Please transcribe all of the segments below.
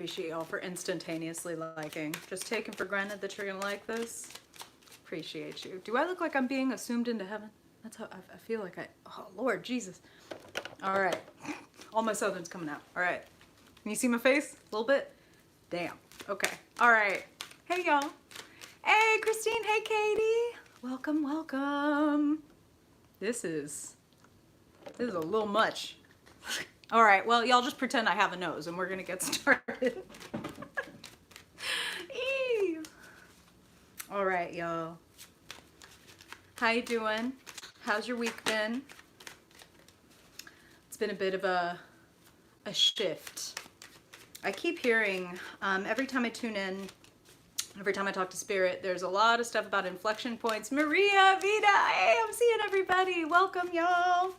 appreciate y'all for instantaneously liking. Just taking for granted that you're gonna like this. Appreciate you. Do I look like I'm being assumed into heaven? That's how I feel like oh Lord Jesus. All right, all my southern's coming out. All right, can you see my face a little bit? Damn, okay, all right. Hey y'all. Hey Christine, hey Katie. Welcome, welcome. This is a little much. All right, well, y'all just pretend I have a nose and we're gonna get started. All right, y'all. How you doing? How's your week been? It's been a bit of a shift. I keep hearing, every time I tune in, every time I talk to Spirit, there's a lot of stuff about inflection points. Maria, Vida, hey, I'm seeing everybody. Welcome, y'all.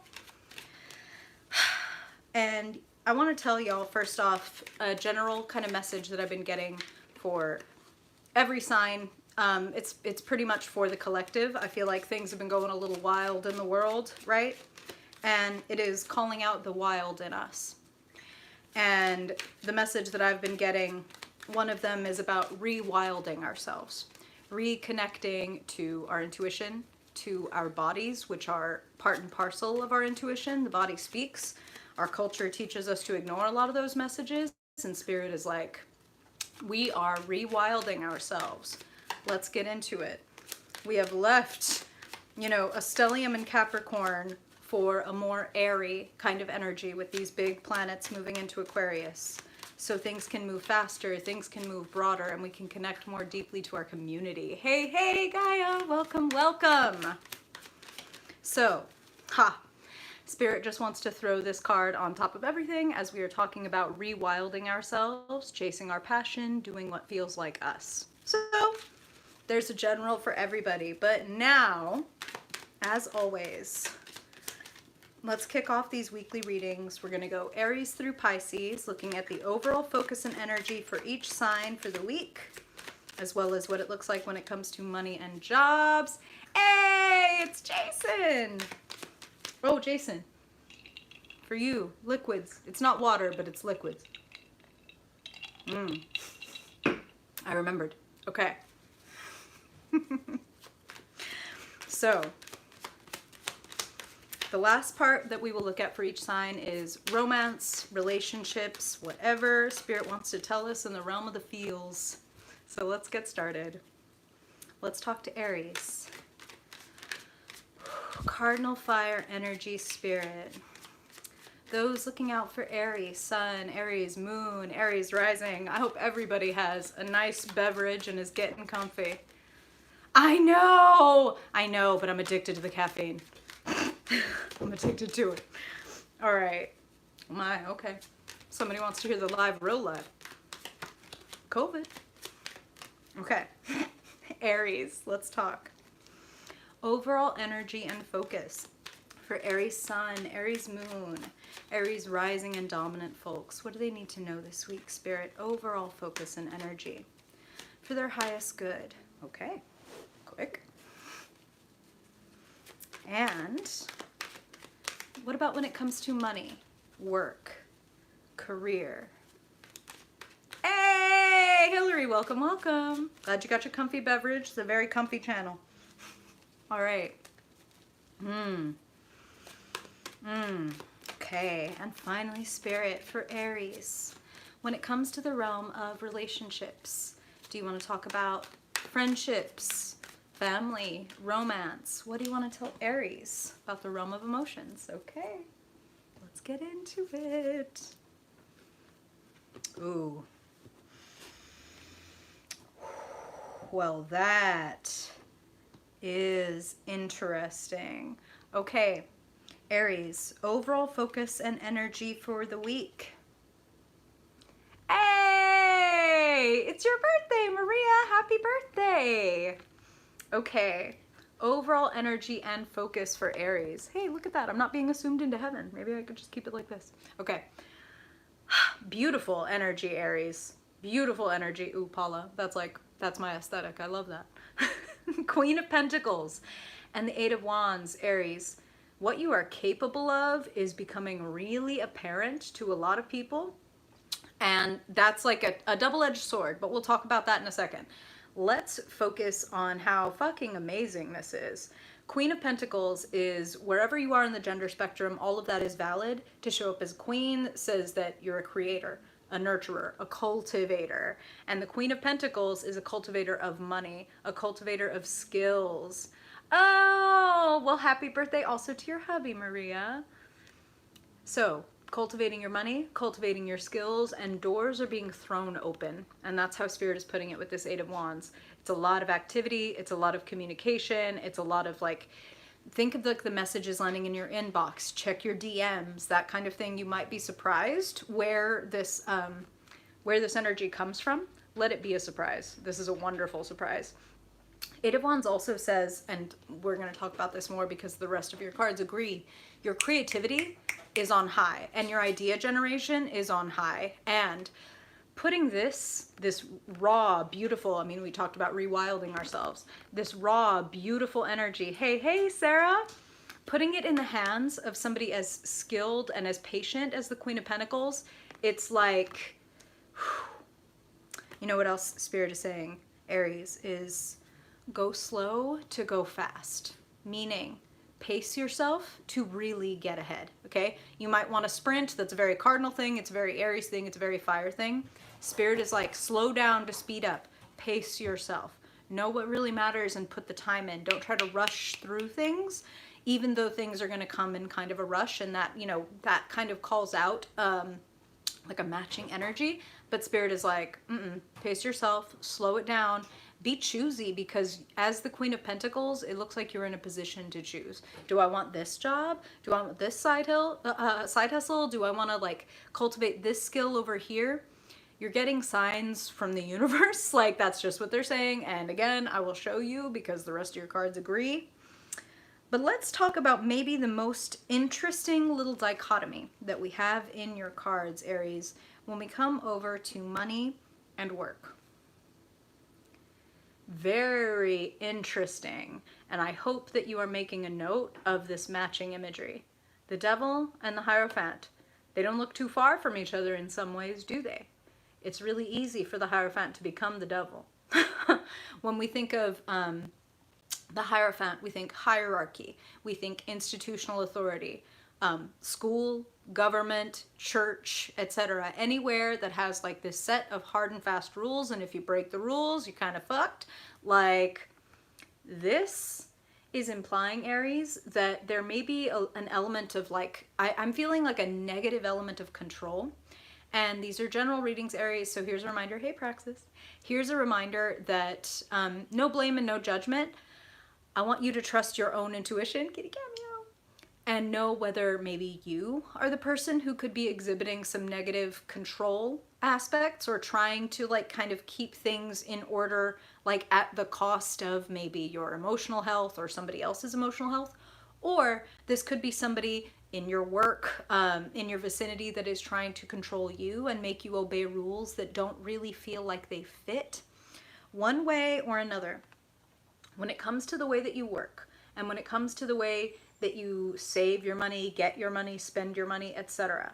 And I want to tell y'all, first off, a general kind of message that I've been getting for every sign. It's pretty much for the collective. I feel like things have been going a little wild in the world, right? And it is calling out the wild in us. And the message that I've been getting, one of them is about rewilding ourselves, reconnecting to our intuition, to our bodies, which are part and parcel of our intuition. The body speaks. Our culture teaches us to ignore a lot of those messages, and Spirit is like, we are rewilding ourselves. Let's get into it. We have left, you know, a stellium in Capricorn for a more airy kind of energy with these big planets moving into Aquarius. So things can move faster, things can move broader, and we can connect more deeply to our community. Hey, hey, Gaia, welcome, welcome. So, Spirit just wants to throw this card on top of everything as we are talking about rewilding ourselves, chasing our passion, doing what feels like us. So, there's a general for everybody. But now, as always, let's kick off these weekly readings. We're going to go Aries through Pisces, looking at the overall focus and energy for each sign for the week, as well as what it looks like when it comes to money and jobs. Hey, it's Jason! Oh, Jason, for you, liquids. It's not water, but it's liquids. I remembered. Okay. So, the last part that we will look at for each sign is romance, relationships, whatever Spirit wants to tell us in the realm of the feels. So let's get started. Let's talk to Aries. Cardinal fire energy, Spirit. Those looking out for Aries sun, Aries moon, Aries rising. I hope everybody has a nice beverage and is getting comfy. I know, but I'm addicted to the caffeine. I'm addicted to it. All right. Okay. Somebody wants to hear the real live. COVID. Okay. Aries, let's talk. Overall energy and focus for Aries sun, Aries moon, Aries rising and dominant folks. What do they need to know this week, Spirit? Overall focus and energy for their highest good. Okay, quick. And what about when it comes to money, work, career? Hey, Hillary, welcome, welcome. Glad you got your comfy beverage. It's a very comfy channel. All right. Okay, and finally, Spirit, for Aries. When it comes to the realm of relationships, do you want to talk about friendships, family, romance? What do you want to tell Aries about the realm of emotions? Okay, let's get into it. Ooh. Well, that is interesting. Okay, Aries, overall focus and energy for the week. Hey, it's your birthday, Maria. Happy birthday. Okay, overall energy and focus for Aries. Hey, look at that. I'm not being assumed into heaven. Maybe I could just keep it like this. Okay. Beautiful energy, Aries. Beautiful energy. Ooh, Paula. That's my aesthetic. I love that. Queen of Pentacles and the Eight of Wands, Aries. What you are capable of is becoming really apparent to a lot of people. And that's like a double-edged sword, but we'll talk about that in a second. Let's focus on how fucking amazing this is. Queen of Pentacles is wherever you are in the gender spectrum, all of that is valid. To show up as queen says that you're a creator, a nurturer, a cultivator. And the Queen of Pentacles is a cultivator of money, a cultivator of skills. Oh, well, happy birthday also to your hubby, Maria. So, cultivating your money, cultivating your skills, and doors are being thrown open. And that's how Spirit is putting it with this Eight of Wands. It's a lot of activity. It's a lot of communication. It's a lot of like, think of like the messages landing in your inbox. Check your DMs, that kind of thing. You might be surprised where this energy comes from. Let it be a surprise. This is a wonderful surprise. Eight of Wands also says, and we're going to talk about this more because the rest of your cards agree, your creativity is on high and your idea generation is on high. And putting this raw, beautiful, I mean, we talked about rewilding ourselves, this raw, beautiful energy. Hey, Sarah, putting it in the hands of somebody as skilled and as patient as the Queen of Pentacles, it's like, you know what else Spirit is saying, Aries, is go slow to go fast, meaning pace yourself to really get ahead, okay? You might want to sprint. That's a very cardinal thing. It's a very Aries thing. It's a very fire thing. Spirit is like, slow down to speed up. Pace yourself. Know what really matters and put the time in. Don't try to rush through things, even though things are going to come in kind of a rush, and that, you know, that kind of calls out like a matching energy. But Spirit is like, pace yourself, slow it down. Be choosy, because as the Queen of Pentacles, it looks like you're in a position to choose. Do I want this job? Do I want this side hustle? Do I want to like cultivate this skill over here? You're getting signs from the universe. Like, that's just what they're saying. And again, I will show you because the rest of your cards agree. But let's talk about maybe the most interesting little dichotomy that we have in your cards, Aries, when we come over to money and work. Very interesting, and I hope that you are making a note of this matching imagery. The Devil and the Hierophant, they don't look too far from each other in some ways, do they? It's really easy for the Hierophant to become the Devil. When we think of the Hierophant, we think hierarchy, we think institutional authority, school, government, church, etc. Anywhere that has like this set of hard and fast rules, and if you break the rules, you're kind of fucked. Like, this is implying, Aries, that there may be an element of like, I'm feeling like a negative element of control. And these are general readings, Aries, so here's a reminder. Hey, Praxis. Here's a reminder that no blame and no judgment. I want you to trust your own intuition. Kitty cat meow. And know whether maybe you are the person who could be exhibiting some negative control aspects, or trying to like kind of keep things in order, like at the cost of maybe your emotional health or somebody else's emotional health. Or this could be somebody in your work, in your vicinity, that is trying to control you and make you obey rules that don't really feel like they fit. One way or another, when it comes to the way that you work, and when it comes to the way that you save your money, get your money, spend your money, etc.,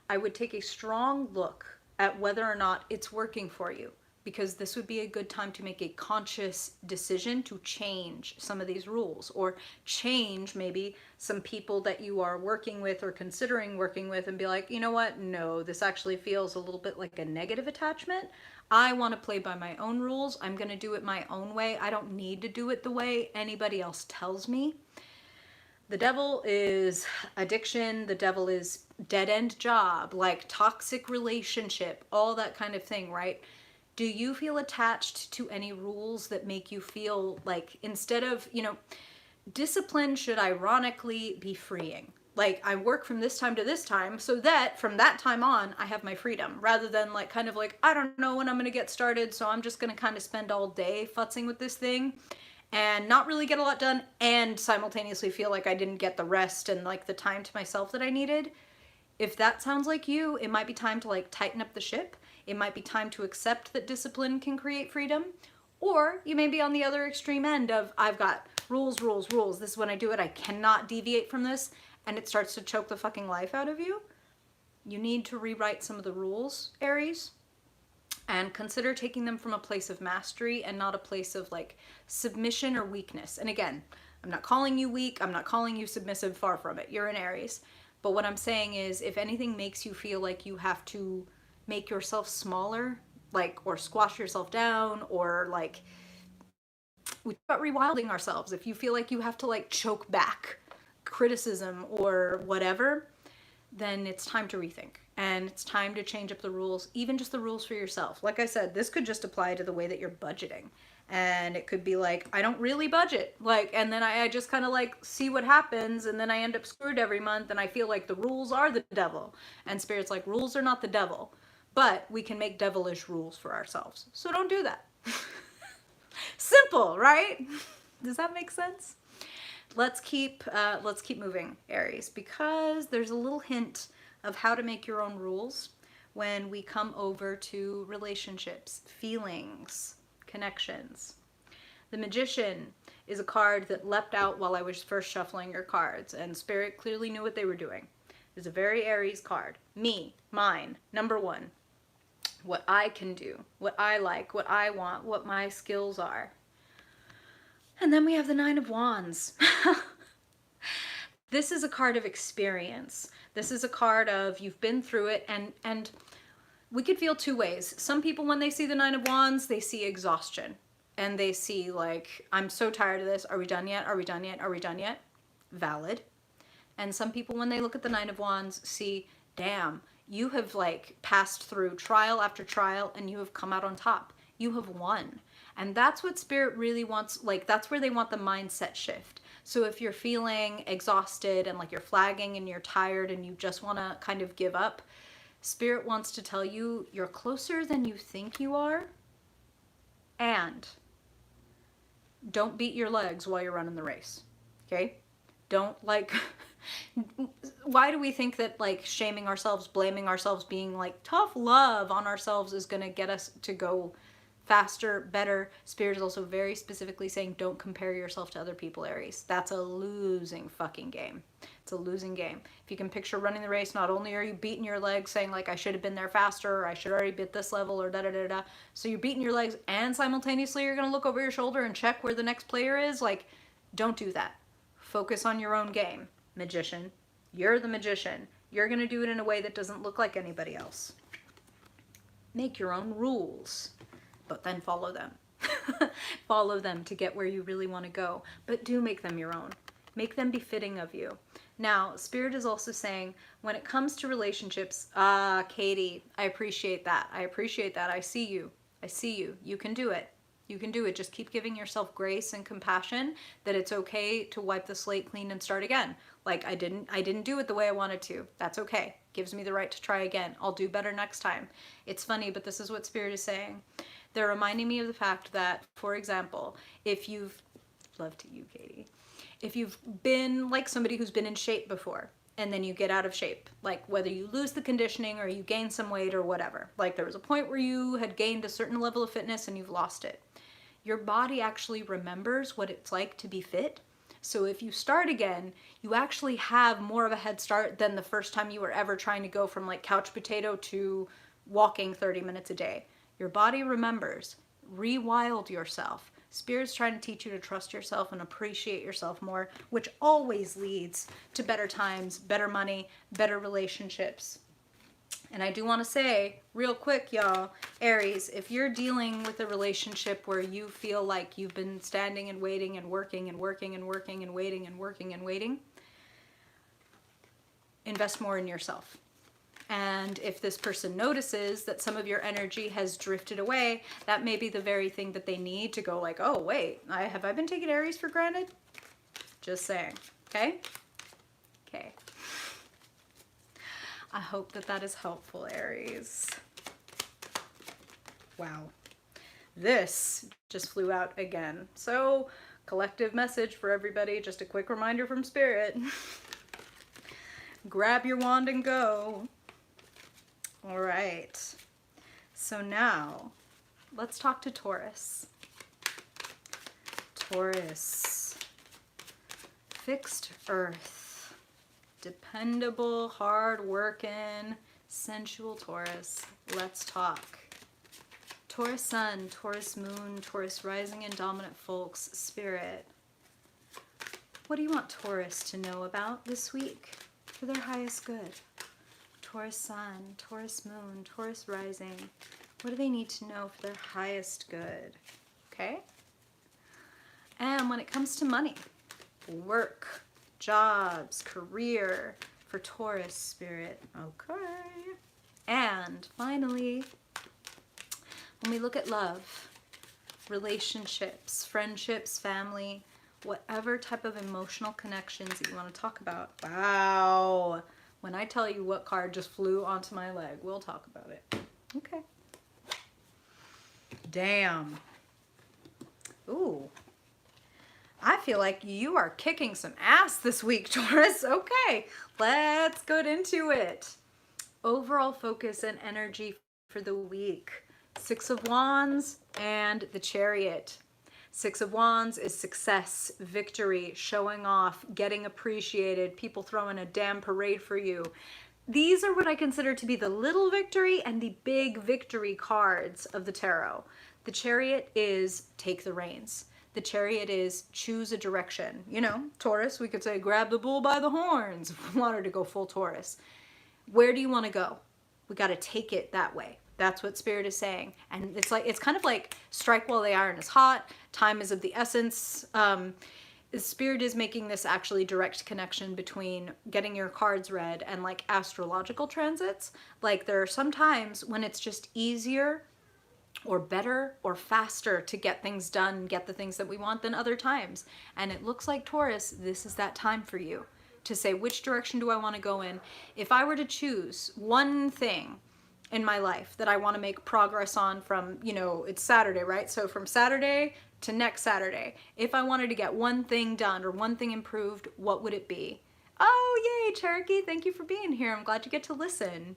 I would take a strong look at whether or not it's working for you, because this would be a good time to make a conscious decision to change some of these rules, or change maybe some people that you are working with or considering working with, and be like, you know what, no, this actually feels a little bit like a negative attachment. I want to play by my own rules. I'm going to do it my own way. I don't need to do it the way anybody else tells me. The Devil is addiction. The Devil is dead-end job, like toxic relationship, all that kind of thing, right? Do you feel attached to any rules that make you feel like, instead of, you know, discipline should ironically be freeing. Like, I work from this time to this time so that from that time on, I have my freedom, rather than like kind of like, I don't know when I'm going to get started, so I'm just going to kind of spend all day futzing with this thing and not really get a lot done, and simultaneously feel like I didn't get the rest and like the time to myself that I needed. If that sounds like you, it might be time to like tighten up the ship. It might be time to accept that discipline can create freedom. Or you may be on the other extreme end of, I've got rules, rules, rules. This is when I do it. I cannot deviate from this. And it starts to choke the fucking life out of you. You need to rewrite some of the rules, Aries, and consider taking them from a place of mastery and not a place of like submission or weakness. And again, I'm not calling you weak. I'm not calling you submissive. Far from it. You're an Aries. But what I'm saying is, if anything makes you feel like you have to make yourself smaller, like, or squash yourself down, or like, we talk about rewilding ourselves. If you feel like you have to like choke back criticism or whatever, then it's time to rethink. And it's time to change up the rules, even just the rules for yourself. Like I said, this could just apply to the way that you're budgeting. And it could be like, I don't really budget. Like, and then I just kind of like see what happens. And then I end up screwed every month. And I feel like the rules are the devil. And Spirit's like, rules are not the devil. But we can make devilish rules for ourselves. So don't do that. Simple, right? Does that make sense? Let's keep moving, Aries, because there's a little hint of how to make your own rules when we come over to relationships, feelings, connections. The Magician is a card that leapt out while I was first shuffling your cards, and Spirit clearly knew what they were doing. It's a very Aries card. Me, mine, number one. What I can do, what I like, what I want, what my skills are. And then we have the Nine of Wands. This is a card of experience. This is a card of you've been through it, and we could feel two ways. Some people, when they see the Nine of Wands, they see exhaustion. And they see like, I'm so tired of this. Are we done yet? Are we done yet? Are we done yet? Valid. And some people, when they look at the Nine of Wands, see, damn, you have like passed through trial after trial and you have come out on top. You have won. And that's what Spirit really wants. Like, that's where they want the mindset shift. So if you're feeling exhausted and like you're flagging and you're tired and you just want to kind of give up, Spirit wants to tell you you're closer than you think you are. And don't beat your legs while you're running the race. Okay? Don't like, why do we think that like shaming ourselves, blaming ourselves, being like tough love on ourselves is going to get us to go faster, better? Spirit is also very specifically saying don't compare yourself to other people, Aries. That's a losing fucking game. It's a losing game. If you can picture running the race, not only are you beating your legs saying like I should have been there faster, or I should already be at this level, or da da da da. So you're beating your legs and simultaneously you're going to look over your shoulder and check where the next player is. Like, don't do that. Focus on your own game, Magician. You're the Magician. You're going to do it in a way that doesn't look like anybody else. Make your own rules, but then follow them. Follow them to get where you really want to go, but do make them your own. Make them befitting of you. Now, Spirit is also saying, when it comes to relationships, Katie, I appreciate that. I appreciate that. I see you. I see you. You can do it. You can do it. Just keep giving yourself grace and compassion that it's okay to wipe the slate clean and start again. Like, I didn't do it the way I wanted to. That's okay. Gives me the right to try again. I'll do better next time. It's funny, but this is what Spirit is saying. They're reminding me of the fact that, for example, if you've, love to you, Katie, if you've been like somebody who's been in shape before, and then you get out of shape, like whether you lose the conditioning or you gain some weight or whatever, like there was a point where you had gained a certain level of fitness and you've lost it. Your body actually remembers what it's like to be fit. So if you start again, you actually have more of a head start than the first time you were ever trying to go from like couch potato to walking 30 minutes a day. Your body remembers. Rewild yourself. Spirit's trying to teach you to trust yourself and appreciate yourself more, which always leads to better times, better money, better relationships. And I do want to say real quick, y'all, Aries, if you're dealing with a relationship where you feel like you've been standing and waiting and working and working and working and waiting and working and waiting, invest more in yourself. And if this person notices that some of your energy has drifted away, that may be the very thing that they need to go like, oh, wait, have I been taking Aries for granted? Just saying. Okay? Okay. I hope that that is helpful, Aries. Wow. This just flew out again. So, collective message for everybody. Just a quick reminder from Spirit. Grab your wand and go. All right. So now, let's talk to Taurus. Taurus. Fixed earth. Dependable, hard-working, Sensual Taurus, let's talk. Taurus Sun, Taurus Moon, Taurus Rising and Dominant Folks, Spirit. What do you want Taurus to know about this week for their highest good? Taurus Sun, Taurus Moon, Taurus Rising. What do they need to know for their highest good? Okay? And when it comes to money, work, jobs, career, for Taurus Spirit. Okay. And finally, when we look at love, relationships, friendships, family, whatever type of emotional connections that you want to talk about. Wow. When I tell you what card just flew onto my leg, we'll talk about it. Okay. Damn. Ooh. I feel like you are kicking some ass this week, Taurus. Okay, let's get into it. Overall focus and energy for the week. 6 of Wands and the Chariot. 6 of Wands is success, victory, showing off, getting appreciated, people throwing a damn parade for you. These are what I consider to be the little victory and the big victory cards of the tarot. The Chariot is take the reins. The Chariot is choose a direction. You know, Taurus, we could say grab the bull by the horns if we wanted to go full Taurus. Where do you want to go? We got to take it that way. That's what Spirit is saying. And it's kind of like strike while the iron is hot. Time is of the essence. Spirit is making this actually direct connection between getting your cards read and like astrological transits. Like there are some times when it's just easier or better or faster to get things done, get the things that we want than other times. And it looks like Taurus, this is that time for you to say, which direction do I want to go in? If I were to choose one thing in my life that I want to make progress on from, you know, it's Saturday, right? So from Saturday to next Saturday, if I wanted to get one thing done or one thing improved, what would it be? Oh, yay, Cherokee, thank you for being here. I'm glad you get to listen.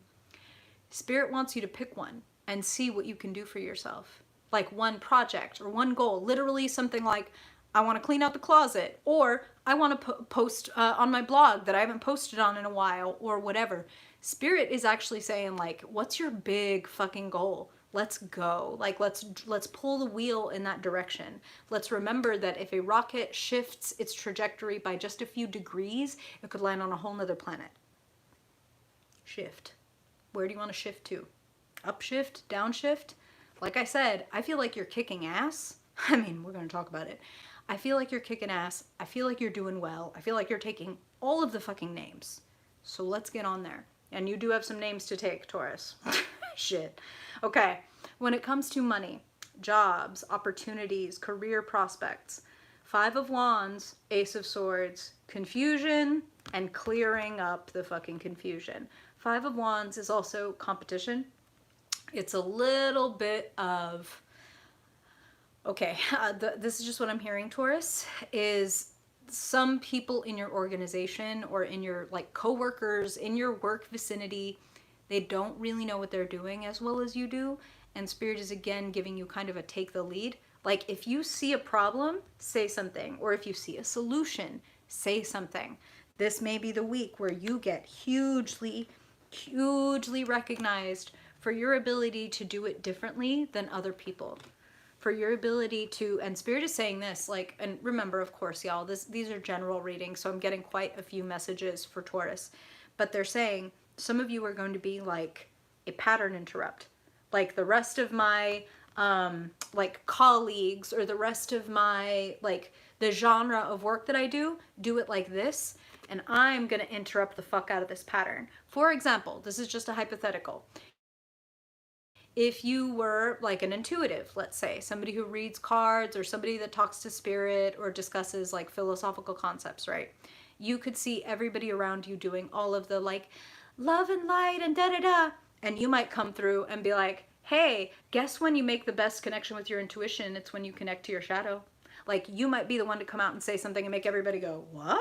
Spirit wants you to pick one and see what you can do for yourself. Like one project or one goal, literally something like, I want to clean out the closet, or I want to post on my blog that I haven't posted on in a while, or whatever. Spirit is actually saying like, what's your big fucking goal? Let's go. Like, let's pull the wheel in that direction. Let's remember that if a rocket shifts its trajectory by just a few degrees, it could land on a whole nother planet. Shift. Where do you want to shift to? Upshift? Downshift? Like I said, I feel like you're kicking ass. I mean, we're going to talk about it. I feel like you're kicking ass. I feel like you're doing well. I feel like you're taking all of the fucking names. So let's get on there. And you do have some names to take, Taurus. Shit. Okay. When it comes to money, jobs, opportunities, career prospects, 5 of Wands, Ace of Swords, confusion, and clearing up the fucking confusion. 5 of Wands is also competition. It's a little bit of, okay, this is just what I'm hearing, Taurus, is some people in your organization or in your like coworkers, in your work vicinity, they don't really know what they're doing as well as you do. And Spirit is again giving you kind of a take the lead. Like if you see a problem, say something. Or if you see a solution, say something. This may be the week where you get hugely, hugely recognized for your ability to do it differently than other people. For your ability to, and Spirit is saying this, like, and remember, of course, y'all, these are general readings, so I'm getting quite a few messages for Taurus. But they're saying some of you are going to be like a pattern interrupt. Like the rest of my like colleagues or the rest of my like the genre of work that I do it like this, and I'm gonna interrupt the fuck out of this pattern. For example, this is just a hypothetical. If you were like an intuitive, let's say, somebody who reads cards or somebody that talks to spirit or discusses like philosophical concepts, right? You could see everybody around you doing all of the like love and light and da-da-da. And you might come through and be like, hey, guess when you make the best connection with your intuition? It's when you connect to your shadow. Like you might be the one to come out and say something and make everybody go, what?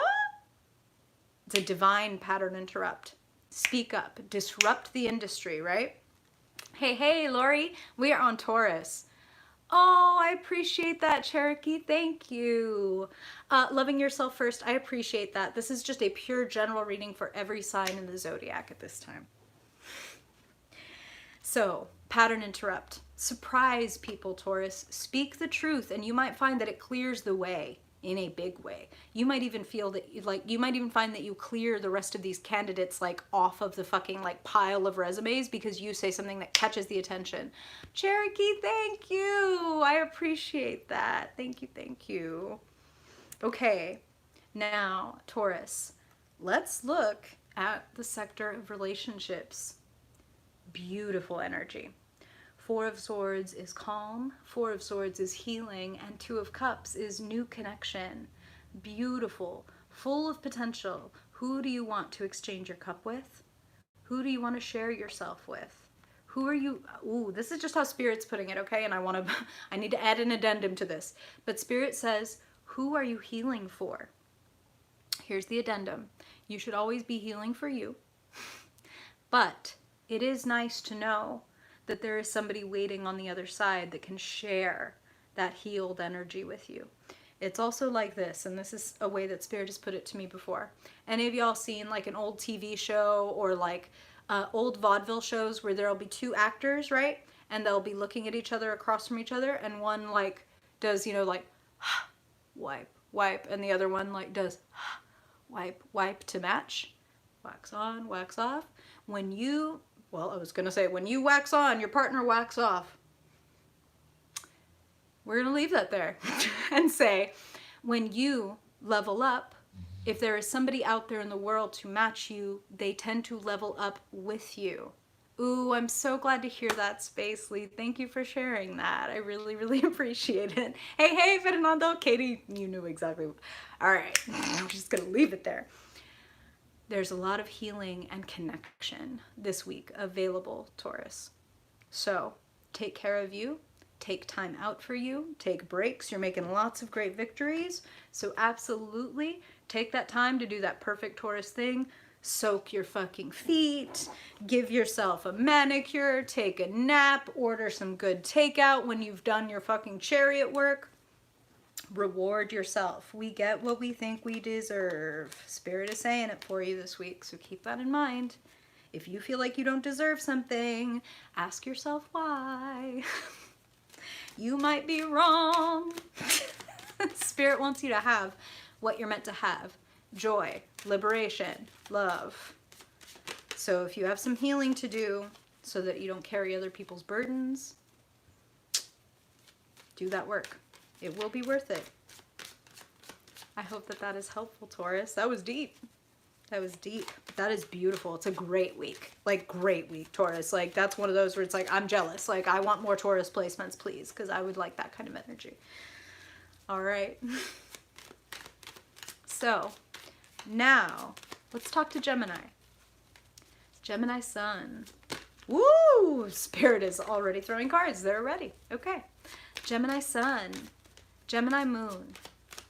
It's a divine pattern interrupt. Speak up, disrupt the industry, right? Hey, Lori, we are on Taurus. Oh, I appreciate that, Cherokee. Thank you. Loving yourself first. I appreciate that. This is just a pure general reading for every sign in the zodiac at this time. So, pattern interrupt. Surprise people, Taurus. Speak the truth, and you might find that it clears the way in a big way. You might even feel that you might even find that you clear the rest of these candidates like off of the fucking like pile of resumes because you say something that catches the attention. Cherokee, thank you. I appreciate that. Thank you, thank you. Okay, now Taurus, let's look at the sector of relationships. Beautiful energy. Four of Swords is calm, Four of Swords is healing, and Two of Cups is new connection. Beautiful, full of potential. Who do you want to exchange your cup with? Who do you want to share yourself with? Who are you? Ooh, this is just how Spirit's putting it, okay? And I need to add an addendum to this. But Spirit says, who are you healing for? Here's the addendum. You should always be healing for you. But it is nice to know that there is somebody waiting on the other side that can share that healed energy with you. It's also like this, and this is a way that Spirit has put it to me before. Any of y'all seen like an old TV show or like old vaudeville shows where there'll be two actors, right? And they'll be looking at each other across from each other, and one like does, you know, like wipe, wipe, and the other one like does wipe, wipe to match. Wax on, wax off. When you wax on, your partner wax off. We're going to leave that there and say, when you level up, if there is somebody out there in the world to match you, they tend to level up with you. Ooh, I'm so glad to hear that, Spacely. Thank you for sharing that. I really, really appreciate it. Hey, Fernando. Katie, you knew exactly. All right, I'm just going to leave it there. There's a lot of healing and connection this week available, Taurus. So take care of you, take time out for you, take breaks. You're making lots of great victories. So absolutely take that time to do that perfect Taurus thing. Soak your fucking feet, give yourself a manicure, take a nap, order some good takeout when you've done your fucking chariot work. Reward yourself. We get what we think we deserve. Spirit is saying it for you this week, so keep that in mind. If you feel like you don't deserve something, ask yourself why. You might be wrong. Spirit wants you to have what you're meant to have. Joy, liberation, love. So if you have some healing to do so that you don't carry other people's burdens, do that work. It will be worth it. I hope that that is helpful, Taurus. That was deep. That was deep. That is beautiful. It's a great week. Like, great week, Taurus. Like, that's one of those where it's like, I'm jealous. Like, I want more Taurus placements, please, because I would like that kind of energy. All right. So, now, let's talk to Gemini. Gemini Sun. Woo! Spirit is already throwing cards. They're ready. Okay. Gemini Sun. Gemini Moon,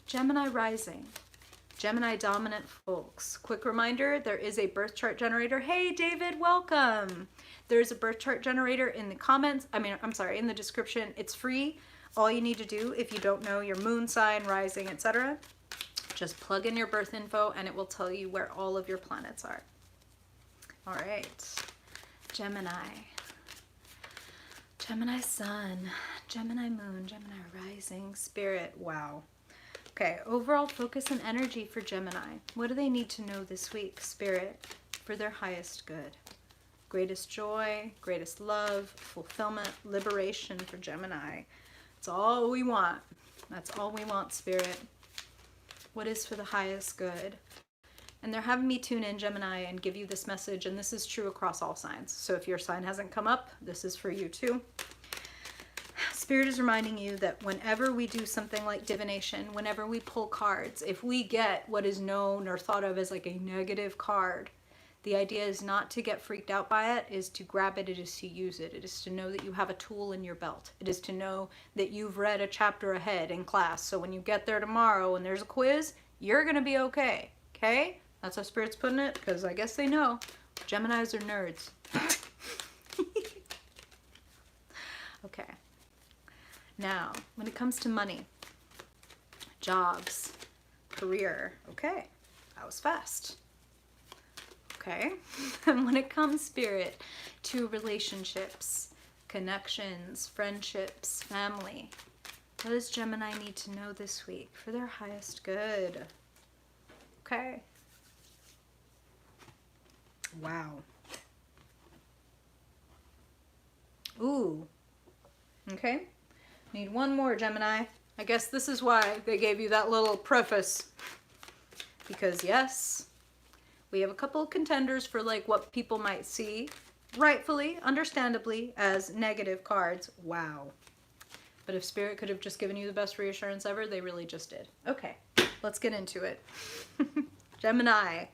Gemini Rising, Gemini Dominant folks. Quick reminder, there is a birth chart generator. Hey David, welcome. There's a birth chart generator in the comments. In the description. It's free. All you need to do, if you don't know your moon sign, rising, etc., just plug in your birth info and it will tell you where all of your planets are. All right, Gemini. Gemini Sun, Gemini Moon, Gemini Rising, Spirit. Wow. Okay, overall focus and energy for Gemini. What do they need to know this week, Spirit, for their highest good? Greatest joy, greatest love, fulfillment, liberation for Gemini. It's all we want. That's all we want, Spirit. What is for the highest good? And they're having me tune in, Gemini, and give you this message, and this is true across all signs. So if your sign hasn't come up, this is for you too. Spirit is reminding you that whenever we do something like divination, whenever we pull cards, if we get what is known or thought of as like a negative card, the idea is not to get freaked out by it, is to grab it, it is to use it. It is to know that you have a tool in your belt. It is to know that you've read a chapter ahead in class. So when you get there tomorrow and there's a quiz, you're going to be okay. Okay? That's how Spirit's putting it, because I guess they know. Geminis are nerds. Okay. Now, when it comes to money, jobs, career, okay, that was fast. Okay? And when it comes, Spirit, to relationships, connections, friendships, family, what does Gemini need to know this week for their highest good? Okay. Wow. Ooh. Okay. Need one more, Gemini. I guess this is why they gave you that little preface. Because yes, we have a couple of contenders for like what people might see, rightfully, understandably, as negative cards. Wow. But if Spirit could have just given you the best reassurance ever, they really just did. Okay, let's get into it. Gemini,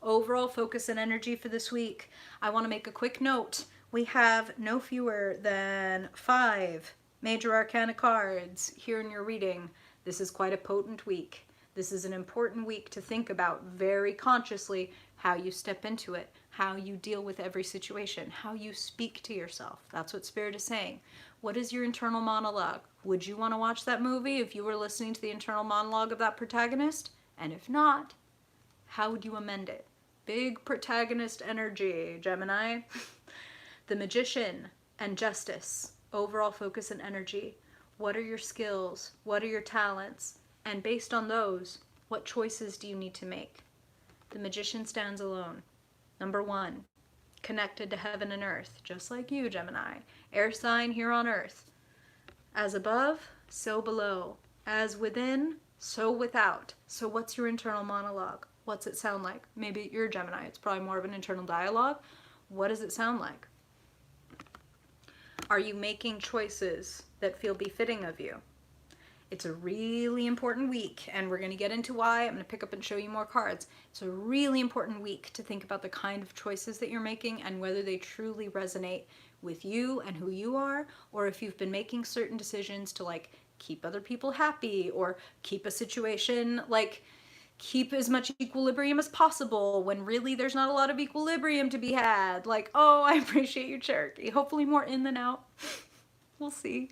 overall focus and energy for this week. I want to make a quick note. We have no fewer than 5 major arcana cards here in your reading. This is quite a potent week. This is an important week to think about very consciously how you step into it, how you deal with every situation, how you speak to yourself. That's what Spirit is saying. What is your internal monologue? Would you want to watch that movie if you were listening to the internal monologue of that protagonist? And if not, how would you amend it? Big protagonist energy, Gemini. The Magician and Justice, overall focus and energy. What are your skills? What are your talents? And based on those, what choices do you need to make? The Magician stands alone. Number 1, connected to heaven and earth, just like you, Gemini. Air sign here on earth. As above, so below. As within, so without. So what's your internal monologue? What's it sound like? Maybe you're Gemini. It's probably more of an internal dialogue. What does it sound like? Are you making choices that feel befitting of you? It's a really important week, and we're going to get into why. I'm going to pick up and show you more cards. It's a really important week to think about the kind of choices that you're making and whether they truly resonate with you and who you are, or if you've been making certain decisions to like keep other people happy or keep a situation like keep as much equilibrium as possible when really there's not a lot of equilibrium to be had. Like, oh, I appreciate you, Cherokee. Hopefully more in than out. We'll see.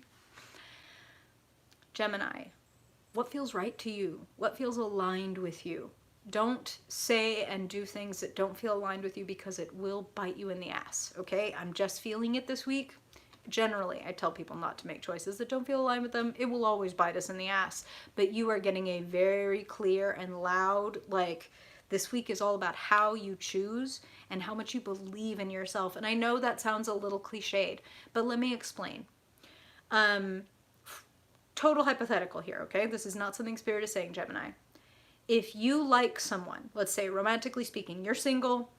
Gemini, what feels right to you? What feels aligned with you? Don't say and do things that don't feel aligned with you because it will bite you in the ass, okay? I'm just feeling it this week. Generally, I tell people not to make choices that don't feel aligned with them. It will always bite us in the ass. But you are getting a very clear and loud, like, this week is all about how you choose and how much you believe in yourself. And I know that sounds a little cliched, but let me explain. Total hypothetical here, okay? This is not something Spirit is saying, Gemini. If you like someone, let's say romantically speaking, you're single,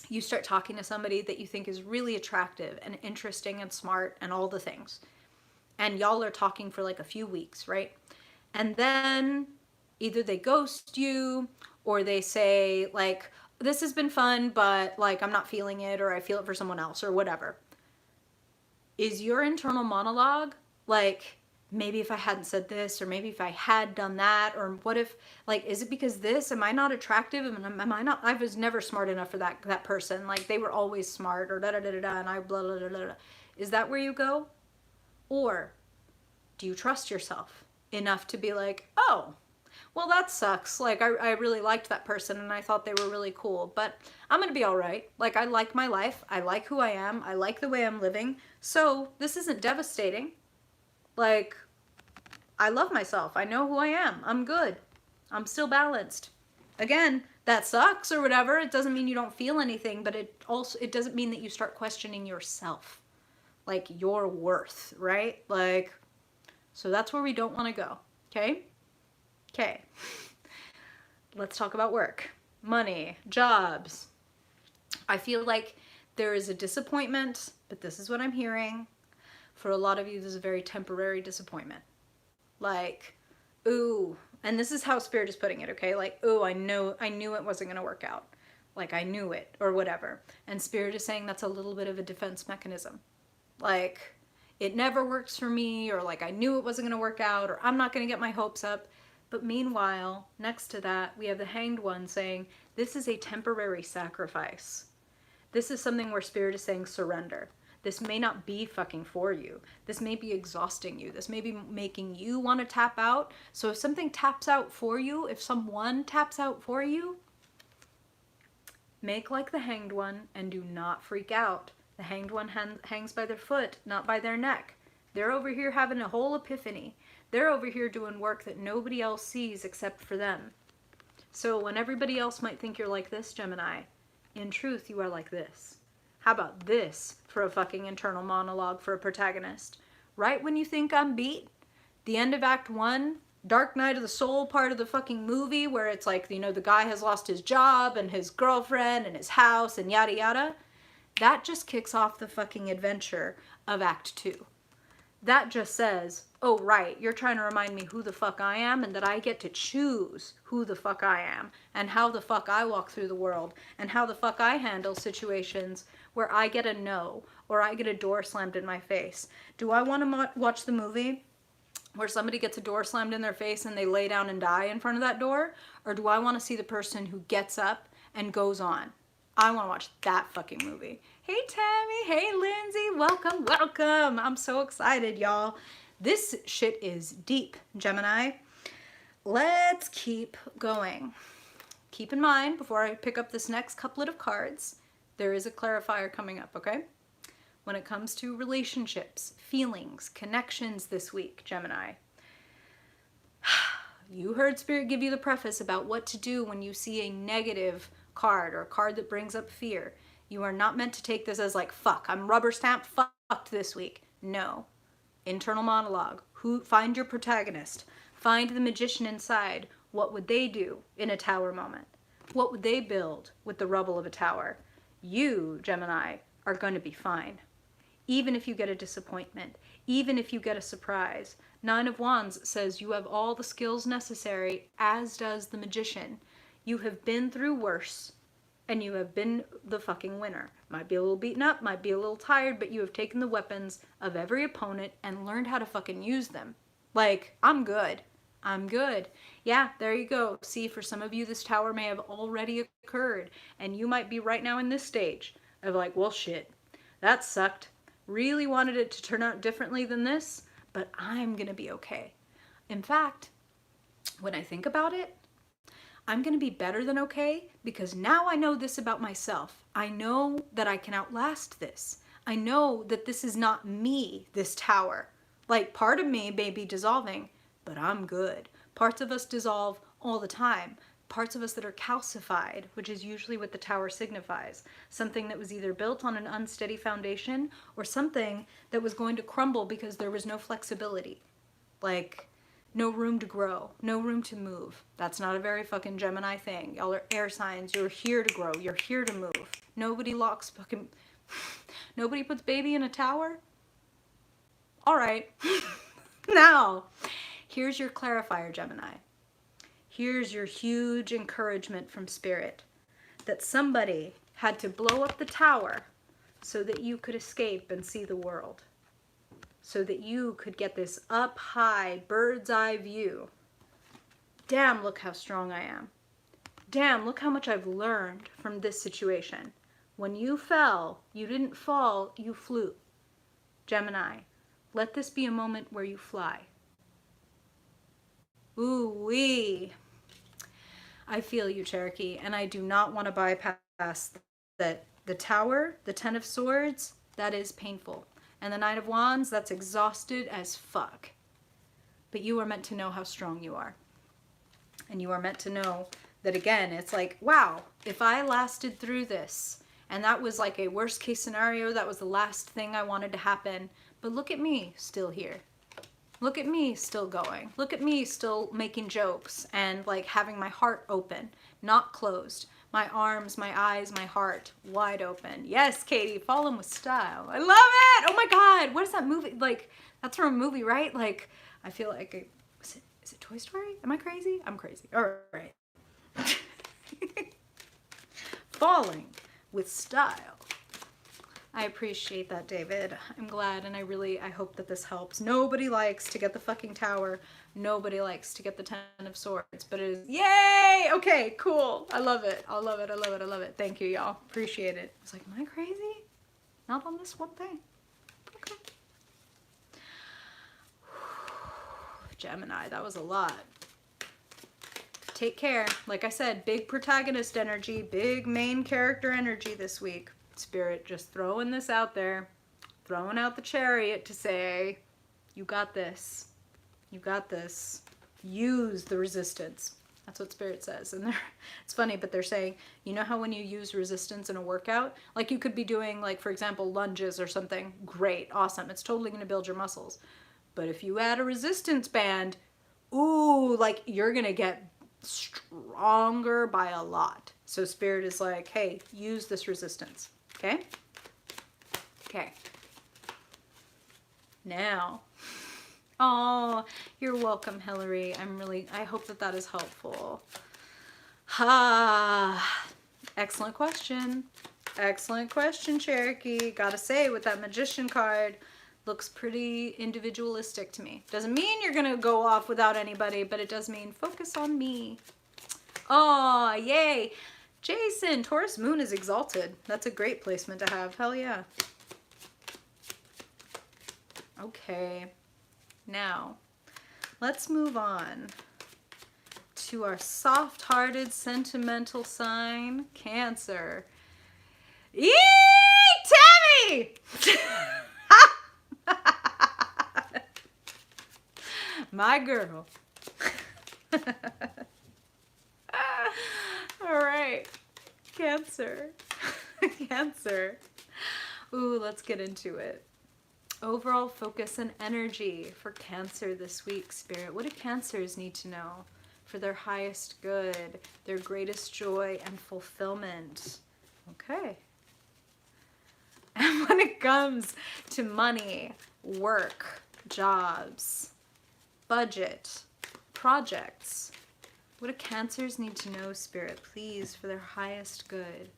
you start talking to somebody that you think is really attractive and interesting and smart and all the things. And y'all are talking for like a few weeks, right? And then either they ghost you or they say like, this has been fun, but like I'm not feeling it, or I feel it for someone else or whatever. Is your internal monologue like, maybe if I hadn't said this, or maybe if I had done that, or what if, like, is it because this, am I not attractive? Am I not, I was never smart enough for that person. Like they were always smart, or da-da-da-da-da, and I blah, blah, blah, blah. Is that where you go? Or do you trust yourself enough to be like, oh, well, that sucks. Like I really liked that person and I thought they were really cool, but I'm going to be all right. Like I like my life. I like who I am. I like the way I'm living. So this isn't devastating. Like, I love myself. I know who I am. I'm good. I'm still balanced. Again, that sucks or whatever. It doesn't mean you don't feel anything, but it doesn't mean that you start questioning yourself. Like your worth, right? Like, so that's where we don't want to go. Okay? Okay. Let's talk about work, money, jobs. I feel like there is a disappointment, but this is what I'm hearing. For a lot of you, this is a very temporary disappointment. Like, ooh, and this is how Spirit is putting it, okay? Like, ooh, I knew it wasn't going to work out. Like, I knew it, or whatever. And Spirit is saying that's a little bit of a defense mechanism. Like, it never works for me, or like, I knew it wasn't going to work out, or I'm not going to get my hopes up. But meanwhile, next to that, we have the Hanged One saying, this is a temporary sacrifice. This is something where Spirit is saying surrender. This may not be fucking for you. This may be exhausting you. This may be making you want to tap out. So if something taps out for you, if someone taps out for you, Make like the Hanged One and do not freak out. The Hanged One hangs by their foot, not by their neck. They're over here having a whole epiphany. They're over here doing work that nobody else sees except for them. So when everybody else might think you're like this, Gemini, in truth, you are like this. How about this for a fucking internal monologue for a protagonist? Right when you think I'm beat, the end of Act 1, Dark Night of the Soul part of the fucking movie, where it's like, you know, the guy has lost his job and his girlfriend and his house and yada yada, that just kicks off the fucking adventure of Act 2. That just says, oh right, you're trying to remind me who the fuck I am and that I get to choose who the fuck I am and how the fuck I walk through the world and how the fuck I handle situations where I get a no or I get a door slammed in my face. Do I want to watch the movie where somebody gets a door slammed in their face and they lay down and die in front of that door? Or do I want to see the person who gets up and goes on? I want to watch that fucking movie. Hey Tammy, hey Lindsay, welcome, welcome. I'm so excited, y'all. This shit is deep, Gemini. Let's keep going. Keep in mind, before I pick up this next couplet of cards, there is a clarifier coming up, okay? When it comes to relationships, feelings, connections this week, Gemini, you heard Spirit give you the preface about what to do when you see a negative card or a card that brings up fear. You are not meant to take this as like, fuck, I'm rubber stamp fucked this week. No. Internal monologue. Find your protagonist. Find the magician inside. What would they do in a tower moment? What would they build with the rubble of a tower? You, Gemini, are going to be fine. Even if you get a disappointment, even if you get a surprise. Nine of Wands says you have all the skills necessary, as does the magician. You have been through worse, and you have been the fucking winner. Might be a little beaten up, might be a little tired, but you have taken the weapons of every opponent and learned how to fucking use them. Like, I'm good. I'm good. Yeah, there you go. See, for some of you, this tower may have already occurred, and you might be right now in this stage of like, well, shit, that sucked. Really wanted it to turn out differently than this, but I'm gonna be okay. In fact, when I think about it, I'm going to be better than okay because now I know this about myself. I know that I can outlast this. I know that this is not me, this tower. Like, part of me may be dissolving, but I'm good. Parts of us dissolve all the time. Parts of us that are calcified, which is usually what the tower signifies. Something that was either built on an unsteady foundation or something that was going to crumble because there was no flexibility. Like, no room to grow, no room to move. That's not a very fucking Gemini thing. Y'all are air signs. You're here to grow. You're here to move. Nobody locks fucking... Nobody puts baby in a tower? All right. Now, here's your clarifier, Gemini. Here's your huge encouragement from Spirit. That somebody had to blow up the tower so that you could escape and see the world. So that you could get this up high, bird's eye view. Damn, look how strong I am. Damn, look how much I've learned from this situation. When you fell, you didn't fall, you flew. Gemini, let this be a moment where you fly. Ooh-wee. I feel you, Cherokee, and I do not want to bypass that. The Tower, the Ten of Swords, that is painful. And the Nine of Wands, that's exhausted as fuck. But you are meant to know how strong you are. And you are meant to know that, again, it's like, wow, if I lasted through this, and that was like a worst case scenario, that was the last thing I wanted to happen, but look at me still here. Look at me still going. Look at me still making jokes and like having my heart open, not closed. My arms, my eyes, my heart wide open. Yes, Katie, falling with style. I love it. Oh my God. What is that movie? Like, that's from a movie, right? Like, I feel like, is it Toy Story? Am I crazy? I'm crazy. All right. Falling with style. I appreciate that, David. I'm glad, and I hope that this helps. Nobody likes to get the fucking tower. Nobody likes to get the Ten of Swords, but it is, yay! Okay, cool. I love it. I love it. I love it. I love it. Thank you, y'all. Appreciate it. I was like, am I crazy? Not on this one thing. Okay. Gemini, that was a lot. take care. Like I said, big protagonist energy, big main character energy this week. Spirit, just throwing this out there, throwing out the Chariot to say, you got this. You got this. Use the resistance. That's what Spirit says. And it's funny, but they're saying, you know how when you use resistance in a workout, like you could be doing, like, for example, lunges or something. Great. Awesome. It's totally going to build your muscles. But if you add a resistance band, ooh, like you're going to get stronger by a lot. So Spirit is like, hey, use this resistance. Okay? Okay. Now, oh, you're welcome, Hillary. I hope that that is helpful. Excellent question. Excellent question, Cherokee. Gotta say, with that Magician card, looks pretty individualistic to me. Doesn't mean you're gonna go off without anybody, but it does mean focus on me. Oh, yay. Jason, Taurus moon is exalted. That's a great placement to have. Hell yeah. Okay. Now, let's move on to our soft-hearted, sentimental sign, Cancer. Yee! Tammy! My girl. All right. Cancer. Cancer. Ooh, let's get into it. Overall focus and energy for Cancer this week, Spirit. What do Cancers need to know for their highest good, their greatest joy and fulfillment? Okay. And when it comes to money, work, jobs, budget, projects, what do Cancers need to know, Spirit, please, for their highest good?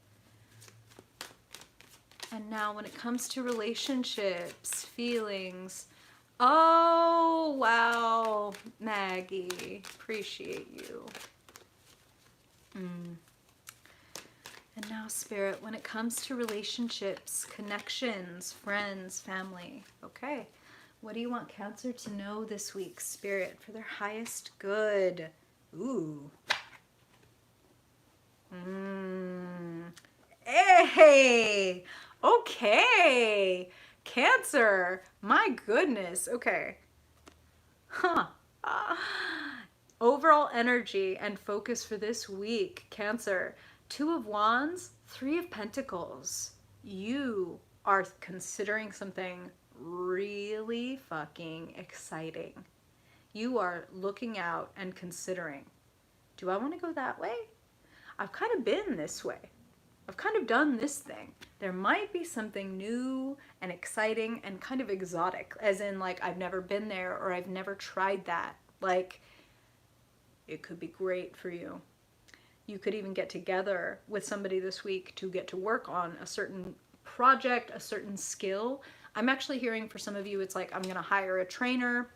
And now when it comes to relationships, feelings, oh, wow, Maggie, appreciate you. And now, Spirit, when it comes to relationships, connections, friends, family, okay, what do you want Cancer to know this week, Spirit, for their highest good? Ooh. Hey! Okay, Cancer, my goodness, okay. Overall energy and focus for this week, Cancer. 2 of Wands, 3 of Pentacles. You are considering something really fucking exciting. You are looking out and considering, do I want to go that way? I've kind of been this way. I've kind of done this thing. There might be something new and exciting and kind of exotic, as in like I've never been there or I've never tried that. Like, it could be great for you. You could even get together with somebody this week to get to work on a certain project, a certain skill. I'm actually hearing for some of you, it's like I'm going to hire a trainer,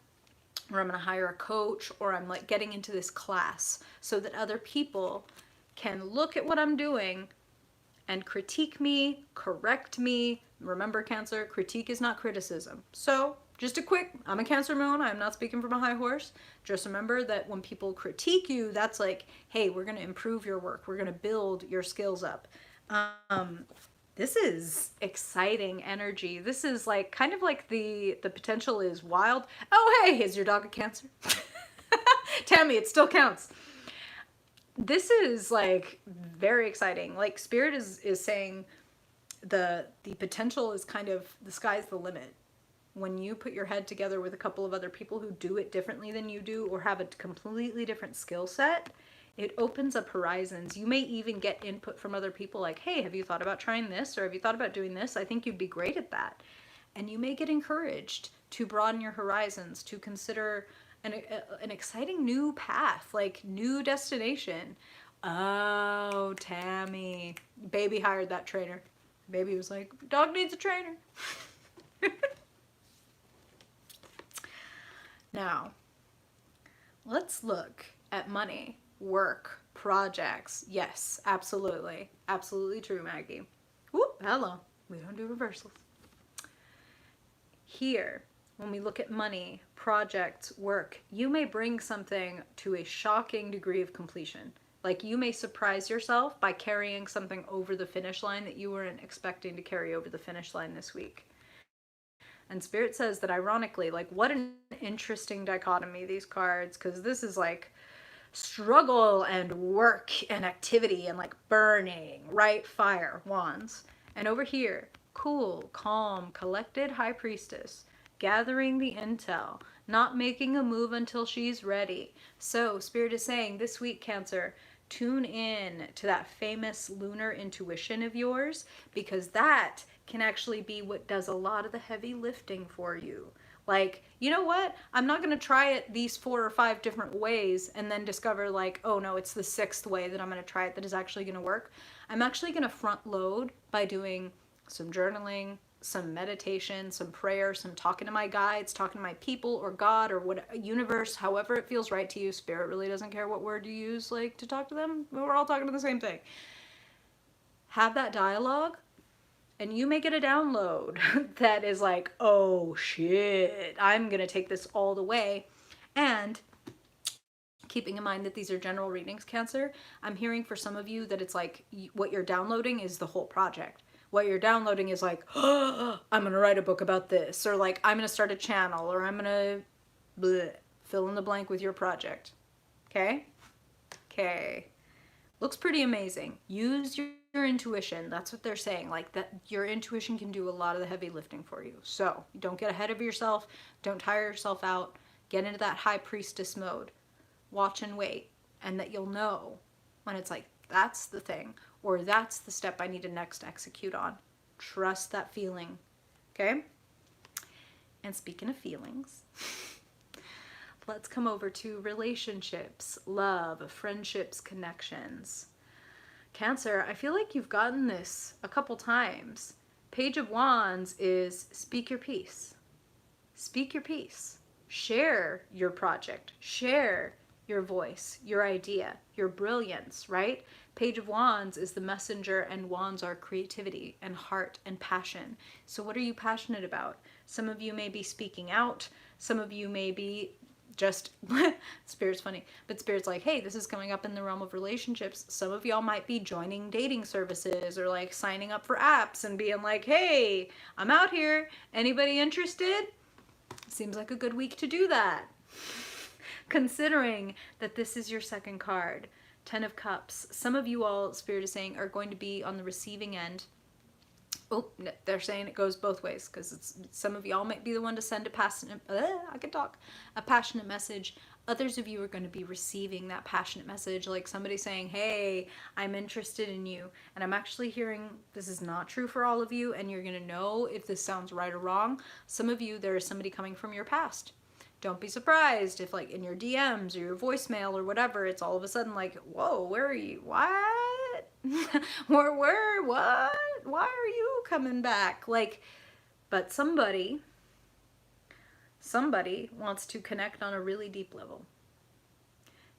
or I'm going to hire a coach, or I'm like getting into this class so that other people can look at what I'm doing and critique me, correct me. Remember, Cancer, critique is not criticism. So just a quick, I'm a Cancer moon, I'm not speaking from a high horse. Just remember that when people critique you, that's like, hey, we're going to improve your work. We're going to build your skills up. This is exciting energy. This is like, kind of like the potential is wild. Oh, hey, is your dog a Cancer? Tammy, it still counts. This is like very exciting. Like Spirit is saying the potential is kind of, the sky's the limit. When you put your head together with a couple of other people who do it differently than you do or have a completely different skill set, it opens up horizons. You may even get input from other people like, hey, have you thought about trying this? Or have you thought about doing this? I think you'd be great at that. And you may get encouraged to broaden your horizons, to consider an exciting new path, like new destination. Oh, Tammy. Baby hired that trainer. Baby was like, dog needs a trainer. Now, let's look at money, work, projects. Yes, absolutely. Absolutely true, Maggie. Whoop, hello. We don't do reversals. Here, when we look at money, projects, work, you may bring something to a shocking degree of completion. Like you may surprise yourself by carrying something over the finish line that you weren't expecting to carry over the finish line this week. And Spirit says that ironically, like what an interesting dichotomy, these cards, because this is like struggle and work and activity and like burning, right? Fire, wands. And over here, cool, calm, collected high priestess, gathering the intel, not making a move until she's ready. So Spirit is saying this week, Cancer, tune in to that famous lunar intuition of yours, because that can actually be what does a lot of the heavy lifting for you. Like, you know what? I'm not going to try it these 4 or 5 different ways and then discover like, oh no, it's the 6th way that I'm going to try it that is actually going to work. I'm actually going to front load by doing some journaling, some meditation, some prayer, some talking to my guides, talking to my people or God or what, universe, however it feels right to you. Spirit really doesn't care what word you use, like to talk to them. We're all talking to the same thing. Have that dialogue. And you may get a download that is like, oh shit, I'm going to take this all the way. And keeping in mind that these are general readings, Cancer, I'm hearing for some of you that it's like what you're downloading is the whole project. What you're downloading is like, oh, I'm going to write a book about this, or like, I'm going to start a channel, or I'm going to fill in the blank with your project. Okay? Okay. Looks pretty amazing. Use your intuition. That's what they're saying. Like that your intuition can do a lot of the heavy lifting for you. So don't get ahead of yourself. Don't tire yourself out. Get into that high priestess mode. Watch and wait. And that you'll know when it's like, that's the thing. Or that's the step I need to next execute on. Trust that feeling. Okay? And speaking of feelings, let's come over to relationships, love, friendships, connections. Cancer, I feel like you've gotten this a couple times. Page of Wands is speak your piece. Speak your piece. Share your project. Share your voice, your idea, your brilliance, right? Page of Wands is the messenger, and wands are creativity and heart and passion. So what are you passionate about? Some of you may be speaking out. Some of you may be just, Spirit's funny, but Spirit's like, hey, this is coming up in the realm of relationships. Some of y'all might be joining dating services or like signing up for apps and being like, hey, I'm out here. Anybody interested? Seems like a good week to do that. Considering that this is your second card, 10 of Cups. Some of you all, Spirit is saying, are going to be on the receiving end. Oh, they're saying it goes both ways, because it's some of y'all might be the one to send a passionate, a passionate message. Others of you are going to be receiving that passionate message, like somebody saying, hey, I'm interested in you. And I'm actually hearing this is not true for all of you, and you're going to know if this sounds right or wrong. Some of you, there is somebody coming from your past. Don't be surprised if like in your DMs or your voicemail or whatever, it's all of a sudden like, whoa, where are you? What? where, what? Why are you coming back? Like, but somebody wants to connect on a really deep level.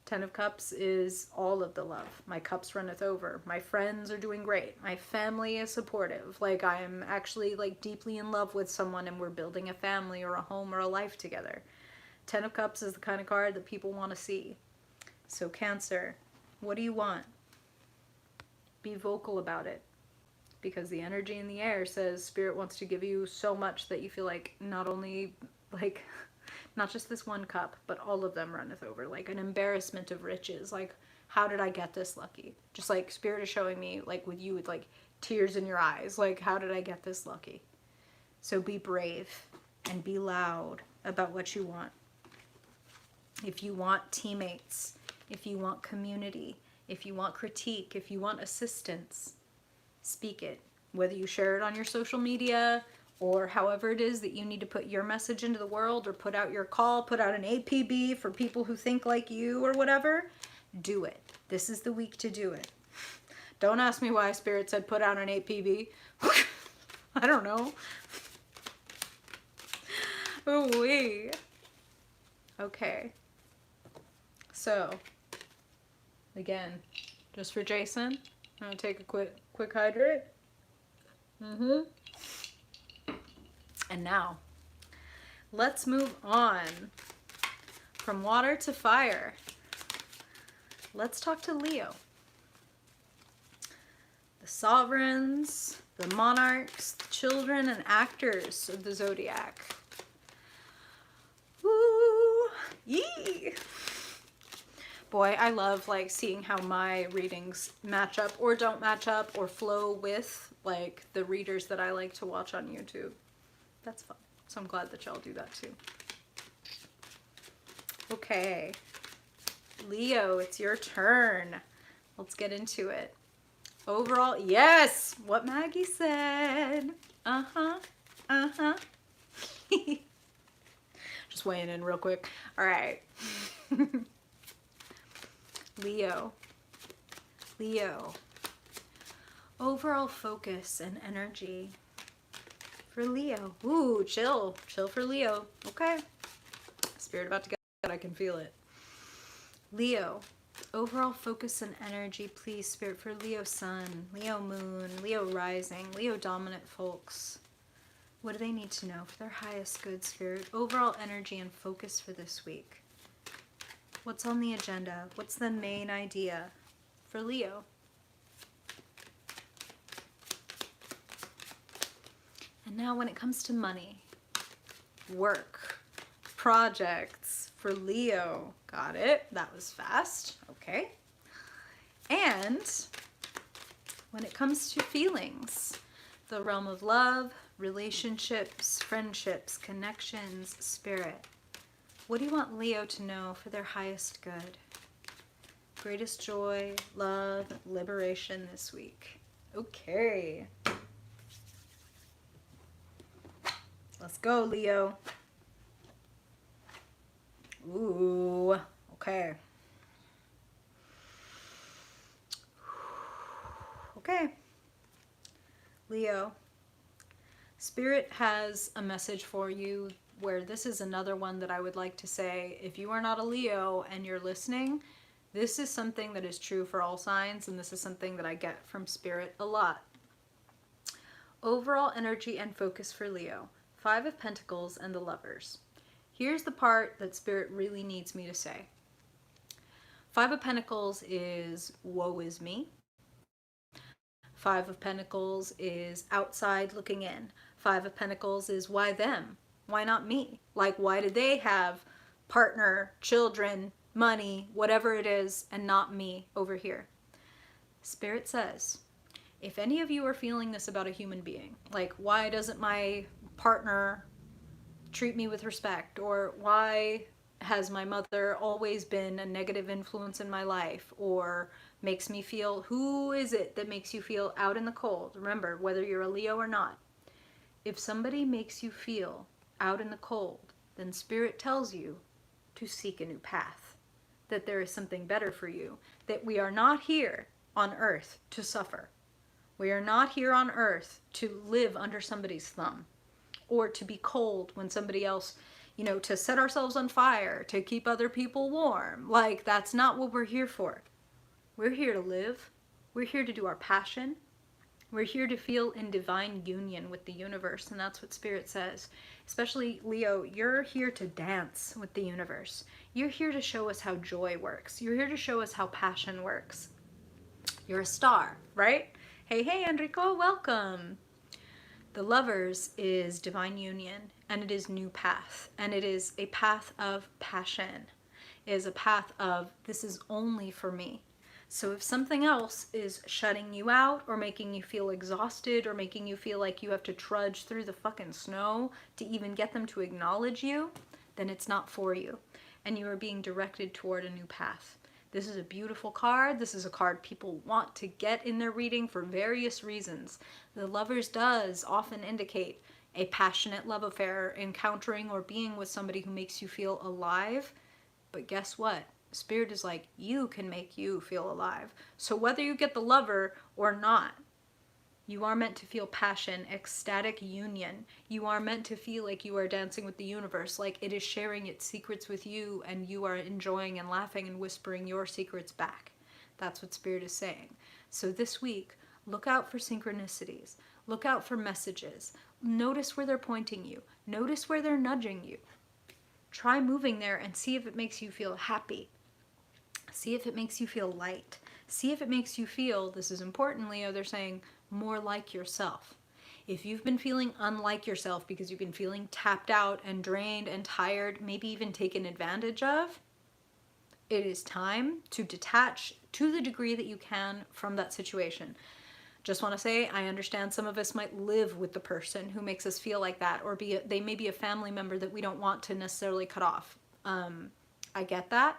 10 of Cups is all of the love. My cups runneth over. My friends are doing great. My family is supportive. Like I am actually like deeply in love with someone and we're building a family or a home or a life together. 10 of Cups is the kind of card that people want to see. So Cancer, what do you want? Be vocal about it. Because the energy in the air says Spirit wants to give you so much that you feel like not only like, not just this one cup, but all of them runneth over. Like an embarrassment of riches. Like, how did I get this lucky? Just like Spirit is showing me, like with you with like tears in your eyes. Like, how did I get this lucky? So be brave and be loud about what you want. If you want teammates, if you want community, if you want critique, if you want assistance, speak it. Whether you share it on your social media or however it is that you need to put your message into the world or put out your call, put out an APB for people who think like you or whatever, do it. This is the week to do it. Don't ask me why Spirit said put out an APB. I don't know. Ooh-wee. Okay. So, again, just for Jason, I'm going to take a quick hydrate. And now, Let's move on from water to fire. Let's talk to Leo. The sovereigns, the monarchs, the children and actors of the zodiac. Woo! Yee! Boy, I love like seeing how my readings match up or don't match up or flow with like the readers that I like to watch on YouTube. That's fun. So I'm glad that y'all do that too. Okay. Leo, it's your turn. Let's get into it. Overall, yes, what Maggie said. Uh-huh. Uh-huh. Just weighing in real quick. All right. Leo. Leo. Overall focus and energy for Leo. Ooh, chill. Chill for Leo. Okay. Spirit about to get it. I can feel it. Leo. Overall focus and energy, please, Spirit, for Leo Sun, Leo Moon, Leo Rising, Leo Dominant folks. What do they need to know for their highest good, Spirit? Overall energy and focus for this week. What's on the agenda? What's the main idea for Leo? And now when it comes to money, work, projects for Leo. Got it. That was fast. Okay. And when it comes to feelings, the realm of love, relationships, friendships, connections, Spirit. What do you want Leo to know for their highest good? Greatest joy, love, liberation this week. Okay. Let's go, Leo. Ooh, okay. Okay. Leo, Spirit has a message for you where this is another one that I would like to say. If you are not a Leo and you're listening, this is something that is true for all signs, and this is something that I get from Spirit a lot. Overall energy and focus for Leo. 5 of Pentacles and the Lovers. Here's the part that Spirit really needs me to say. 5 of Pentacles is woe is me. 5 of Pentacles is outside looking in. 5 of Pentacles is why them? Why not me? Like, why do they have partner, children, money, whatever it is, and not me over here? Spirit says, if any of you are feeling this about a human being, like, why doesn't my partner treat me with respect? Or why has my mother always been a negative influence in my life? Or makes me feel, who is it that makes you feel out in the cold? Remember, whether you're a Leo or not, if somebody makes you feel out in the cold, then Spirit tells you to seek a new path, that there is something better for you, that we are not here on earth to suffer. We are not here on earth to live under somebody's thumb or to be cold when somebody else, you know, to set ourselves on fire, to keep other people warm. Like, that's not what we're here for. We're here to live. We're here to do our passion. We're here to feel in divine union with the universe, and that's what Spirit says. Especially, Leo, you're here to dance with the universe. You're here to show us how joy works. You're here to show us how passion works. You're a star, right? Hey, hey, Enrico, welcome. The Lovers is divine union, and it is new path, and it is a path of passion. It is a path of, this is only for me. So if something else is shutting you out or making you feel exhausted or making you feel like you have to trudge through the fucking snow to even get them to acknowledge you, then it's not for you. And you are being directed toward a new path. This is a beautiful card. This is a card people want to get in their reading for various reasons. The Lovers does often indicate a passionate love affair, encountering or being with somebody who makes you feel alive. But guess what? Spirit is like, you can make you feel alive. So whether you get the lover or not, you are meant to feel passion, ecstatic union. You are meant to feel like you are dancing with the universe, like it is sharing its secrets with you and you are enjoying and laughing and whispering your secrets back. That's what Spirit is saying. So this week, look out for synchronicities. Look out for messages. Notice where they're pointing you. Notice where they're nudging you. Try moving there and see if it makes you feel happy. See if it makes you feel light. See if it makes you feel, this is important, Leo, they're saying, more like yourself. If you've been feeling unlike yourself because you've been feeling tapped out and drained and tired, maybe even taken advantage of, it is time to detach to the degree that you can from that situation. Just want to say, I understand some of us might live with the person who makes us feel like that, or they may be a family member that we don't want to necessarily cut off. I get that.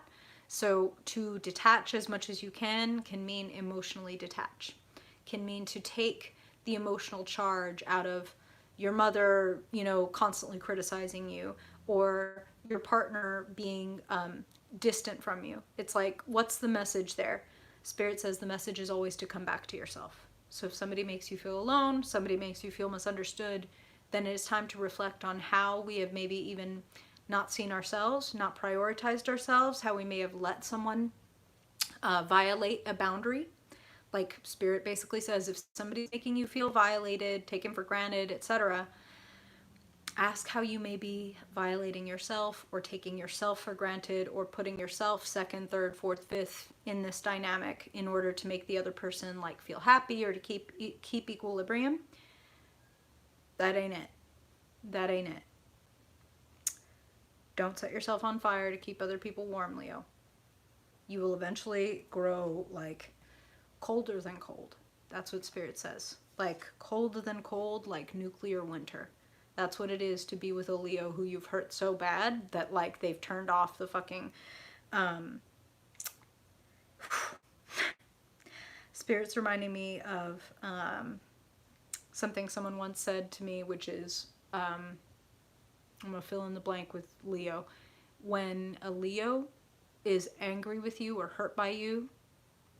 So to detach as much as you can mean emotionally detach. Can mean to take the emotional charge out of your mother, you know, constantly criticizing you, or your partner being distant from you. It's like, what's the message there? Spirit says the message is always to come back to yourself. So if somebody makes you feel alone, somebody makes you feel misunderstood, then it is time to reflect on how we have maybe even not seen ourselves, not prioritized ourselves, how we may have let someone violate a boundary. Like Spirit basically says, if somebody's making you feel violated, taken for granted, etc., ask how you may be violating yourself or taking yourself for granted or putting yourself second, third, fourth, fifth in this dynamic in order to make the other person like feel happy or to keep equilibrium. That ain't it. That ain't it. Don't set yourself on fire to keep other people warm, Leo. You will eventually grow like colder than cold. That's what Spirit says. Like colder than cold, like nuclear winter. That's what it is to be with a Leo who you've hurt so bad that like they've turned off the fucking Spirit's reminding me of something someone once said to me, which is I'm gonna fill in the blank with Leo. When a Leo is angry with you or hurt by you,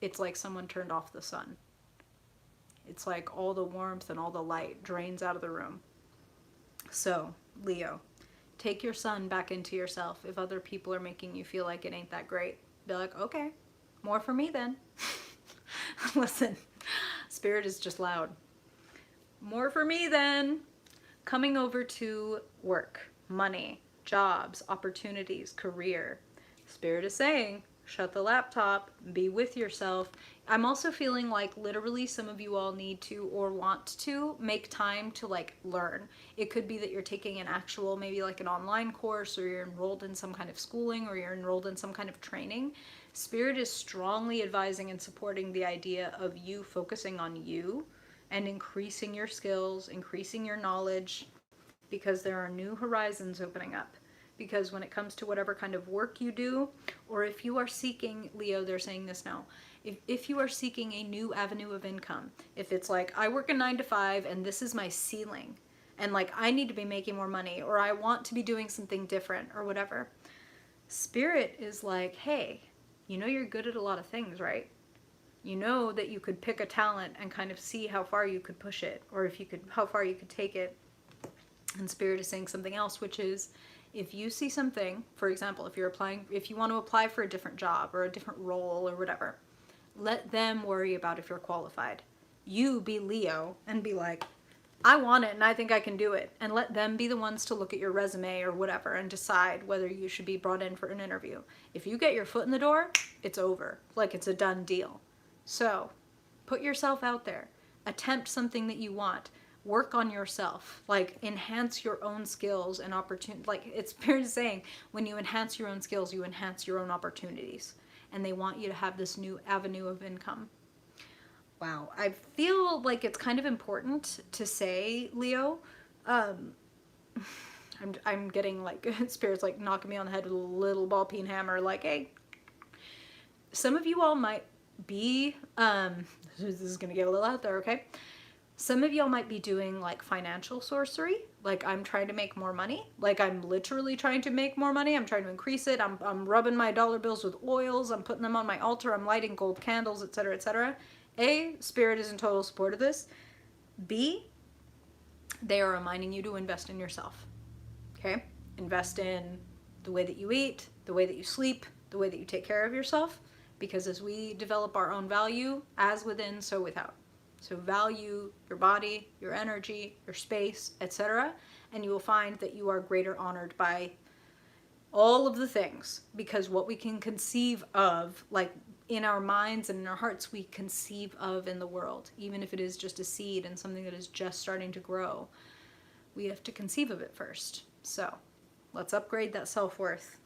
it's like someone turned off the sun. It's like all the warmth and all the light drains out of the room. So, Leo, take your sun back into yourself. If other people are making you feel like it ain't that great, be like, okay, more for me then. Listen, Spirit is just loud. More for me then. Coming over to work, money, jobs, opportunities, career. Spirit is saying, shut the laptop, be with yourself. I'm also feeling like literally some of you all need to or want to make time to like learn. It could be that you're taking an actual, maybe like an online course, or you're enrolled in some kind of schooling, or you're enrolled in some kind of training. Spirit is strongly advising and supporting the idea of you focusing on you and increasing your skills, increasing your knowledge, because there are new horizons opening up. Because when it comes to whatever kind of work you do, or if you are seeking, Leo, they're saying this now, if you are seeking a new avenue of income, if it's like, I work a 9 to 5 and this is my ceiling, and like I need to be making more money, or I want to be doing something different, or whatever, Spirit is like, hey, you know you're good at a lot of things, right? You know that you could pick a talent and kind of see how far you could push it, or if you could, how far you could take it. And Spirit is saying something else, which is, if you see something, for example, if you want to apply for a different job or a different role or whatever, let them worry about if you're qualified. You be Leo and be like, I want it and I think I can do it. And let them be the ones to look at your resume or whatever and decide whether you should be brought in for an interview. If you get your foot in the door, it's over. Like it's a done deal. So put yourself out there. Attempt something that you want. Work on yourself, like enhance your own skills and opportunity. Like it's Spirit is saying, when you enhance your own skills, you enhance your own opportunities, and they want you to have this new avenue of income. Wow, I feel like it's kind of important to say, Leo. I'm getting like Spirit's like knocking me on the head with a little ball peen hammer. Like, hey, some of you all might be. This is gonna get a little out there, okay? Some of y'all might be doing like financial sorcery, like I'm trying to make more money, like I'm literally trying to make more money, I'm trying to increase it, I'm rubbing my dollar bills with oils, I'm putting them on my altar, I'm lighting gold candles, etc., etc. A, Spirit is in total support of this. B, they are reminding you to invest in yourself, okay? Invest in the way that you eat, the way that you sleep, the way that you take care of yourself, because as we develop our own value, as within, so without. So value your body, your energy, your space, etc. And you will find that you are greater honored by all of the things, because what we can conceive of, like in our minds and in our hearts, we conceive of in the world, even if it is just a seed and something that is just starting to grow, we have to conceive of it first. So let's upgrade that self-worth.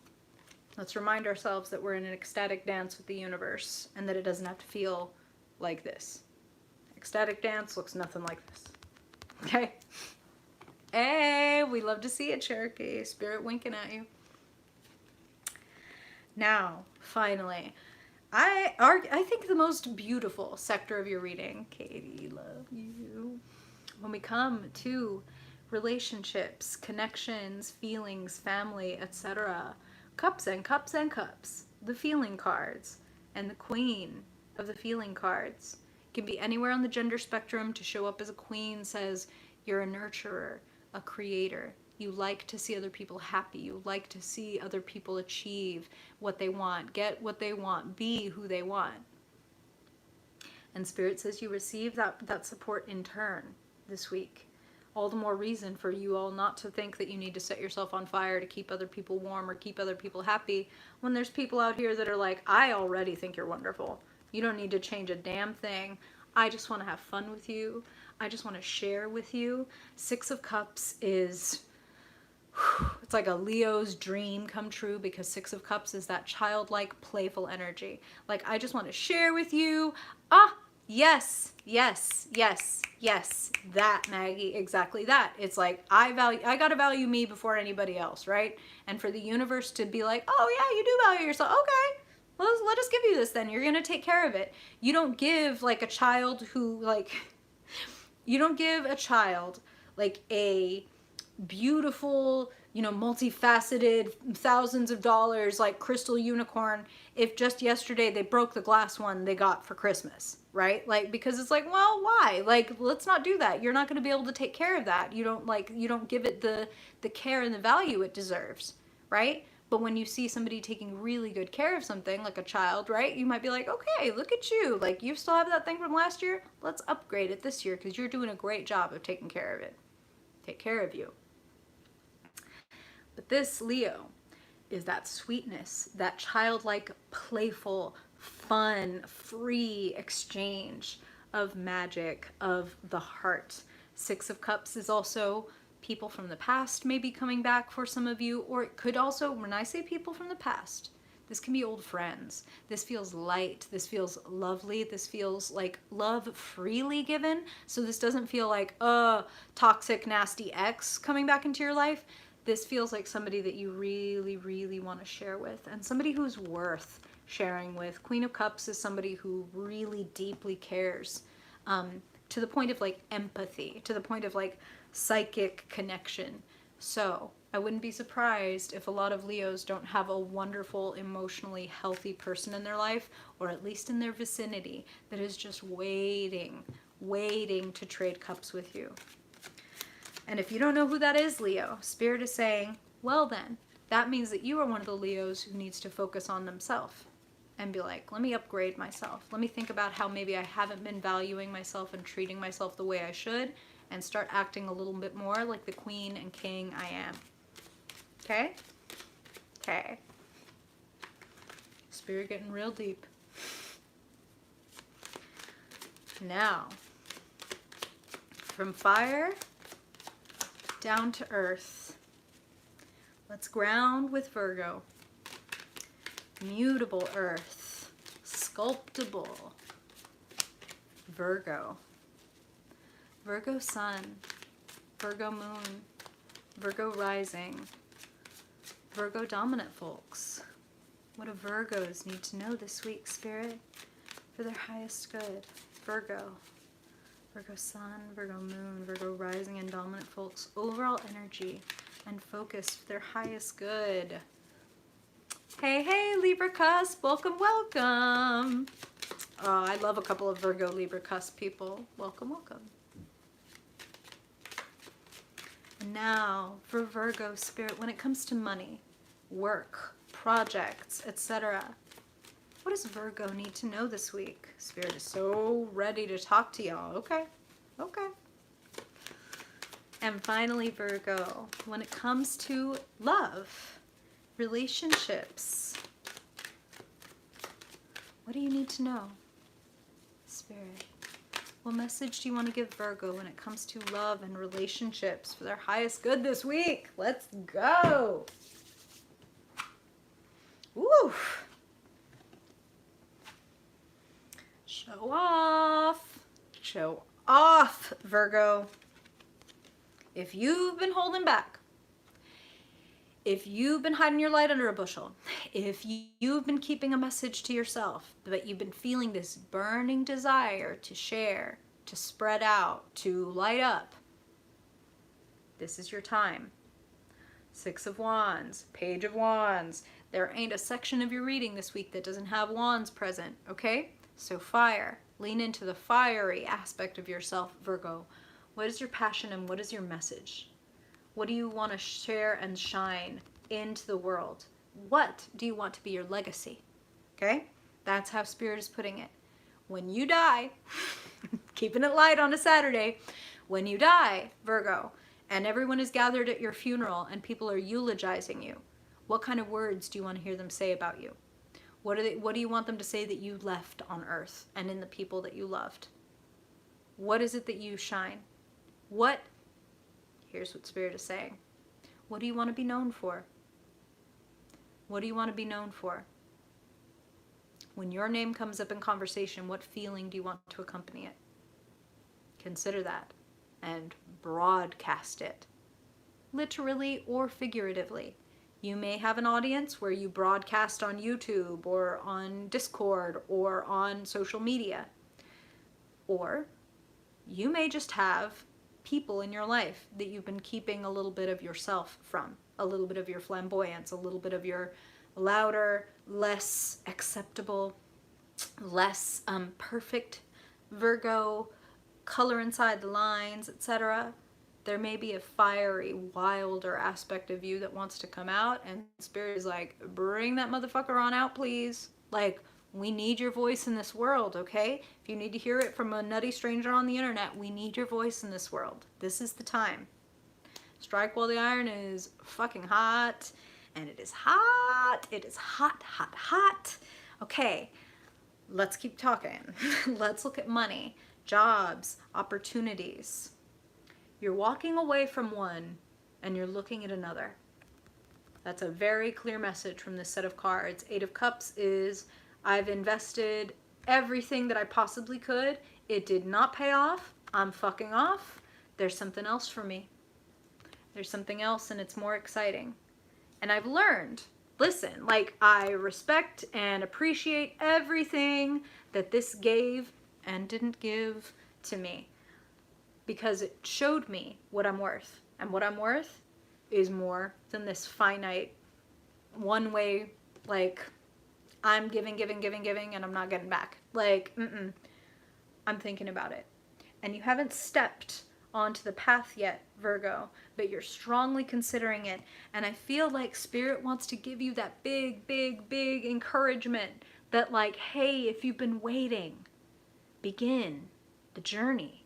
Let's remind ourselves that we're in an ecstatic dance with the universe and that it doesn't have to feel like this. Ecstatic dance looks nothing like this. Okay? Hey, we love to see it, Cherokee. Spirit winking at you. Now, finally, I think the most beautiful sector of your reading, Katie, love you, when we come to relationships, connections, feelings, family, etc. Cups and cups and cups, the feeling cards, and the queen of the feeling cards can be anywhere on the gender spectrum. To show up as a queen says you're a nurturer, a creator. You like to see other people happy. You like to see other people achieve what they want, get what they want, be who they want. And Spirit says you receive that support in turn this week. All the more reason for you all not to think that you need to set yourself on fire to keep other people warm or keep other people happy, when there's people out here that are like, I already think you're wonderful. You don't need to change a damn thing. I just want to have fun with you. I just want to share with you. Six of Cups is... it's like a Leo's dream come true, because Six of Cups is that childlike, playful energy. Like, I just want to share with you. Ah, yes, yes, yes, yes. That, Maggie, exactly that. It's like, I gotta value me before anybody else, right? And for the universe to be like, oh yeah, you do value yourself. Okay, well, let us give you this then. You're gonna take care of it. You don't give like a child who like, you don't give a child like a beautiful, you know, multifaceted, thousands of dollars, like crystal unicorn, if just yesterday they broke the glass one they got for Christmas, right? Like, because it's like, well, why? Like, let's not do that. You're not going to be able to take care of that. You don't give it the care and the value it deserves, right? But when you see somebody taking really good care of something, like a child, right? You might be like, okay, look at you. Like, you still have that thing from last year? Let's upgrade it this year because you're doing a great job of taking care of it. Take care of you. But this Leo is that sweetness, that childlike, playful, fun, free exchange of magic, of the heart. Six of Cups is also people from the past maybe coming back for some of you, or it could also, when I say people from the past, this can be old friends. This feels light. This feels lovely. This feels like love freely given. So this doesn't feel like, toxic, nasty ex coming back into your life. This feels like somebody that you really, really want to share with, and somebody who's worth sharing with. Queen of Cups is somebody who really deeply cares, to the point of like empathy, to the point of like psychic connection. So I wouldn't be surprised if a lot of Leos don't have a wonderful, emotionally healthy person in their life, or at least in their vicinity, that is just waiting to trade cups with you. And if you don't know who that is, Leo, Spirit is saying, well then, that means that you are one of the Leos who needs to focus on themselves and be like, let me upgrade myself. Let me think about how maybe I haven't been valuing myself and treating myself the way I should, and start acting a little bit more like the queen and king I am. Okay? Okay. Spirit getting real deep. Now, from fire down to earth, let's ground with Virgo. Mutable earth, sculptable Virgo. Virgo sun, Virgo moon, Virgo rising, Virgo dominant folks. What do Virgos need to know this week, Spirit, for their highest good? Virgo. Virgo sun, Virgo moon, Virgo rising, and dominant folks. Overall energy and focus for their highest good. Hey, hey, Libra cusp. Welcome, welcome. Oh, I love a couple of Virgo Libra cusp people. Welcome, welcome. And now for Virgo Spirit, when it comes to money, work, projects, etc., What does Virgo need to know this week? Spirit is so ready to talk to y'all. Okay. Okay. And finally, Virgo, when it comes to love, relationships, what do you need to know? Spirit, what message do you want to give Virgo when it comes to love and relationships for their highest good this week? Let's go. Woo. Show off. Show off, Virgo. If you've been holding back, if you've been hiding your light under a bushel, if you've been keeping a message to yourself, but you've been feeling this burning desire to share, to spread out, to light up, this is your time. Six of Wands, Page of Wands. There ain't a section of your reading this week that doesn't have wands present, okay? So fire. Lean into the fiery aspect of yourself, Virgo. What is your passion and what is your message? What do you want to share and shine into the world? What do you want to be your legacy? Okay? That's how Spirit is putting it. When you die, keeping it light on a Saturday, when you die, Virgo, and everyone is gathered at your funeral and people are eulogizing you, what kind of words do you want to hear them say about you? What do you want them to say that you left on earth and in the people that you loved? What is it that you shine? Here's what Spirit is saying. What do you want to be known for? What do you want to be known for? When your name comes up in conversation, what feeling do you want to accompany it? Consider that and broadcast it, literally or figuratively. You may have an audience where you broadcast on YouTube or on Discord or on social media. Or you may just have people in your life that you've been keeping a little bit of yourself from, a little bit of your flamboyance, a little bit of your louder, less acceptable, less perfect Virgo, color inside the lines, etc. There may be a fiery, wilder aspect of you that wants to come out, and Spirit is like, bring that motherfucker on out, please. Like, we need your voice in this world, okay? If you need to hear it from a nutty stranger on the internet, we need your voice in this world. This is the time. Strike while the iron is fucking hot. And it is hot. It is hot, hot, hot. Okay, let's keep talking. Let's look at money, jobs, opportunities. You're walking away from one and you're looking at another. That's a very clear message from this set of cards. Eight of Cups is, I've invested everything that I possibly could. It did not pay off. I'm fucking off. There's something else for me. There's something else and it's more exciting. And I've learned, listen, like, I respect and appreciate everything that this gave and didn't give to me, because it showed me what I'm worth. And what I'm worth is more than this finite, one way, like, I'm giving, and I'm not getting back. Like, I'm thinking about it. And you haven't stepped onto the path yet, Virgo, but you're strongly considering it. And I feel like Spirit wants to give you that big, big, big encouragement that, like, hey, if you've been waiting, begin the journey.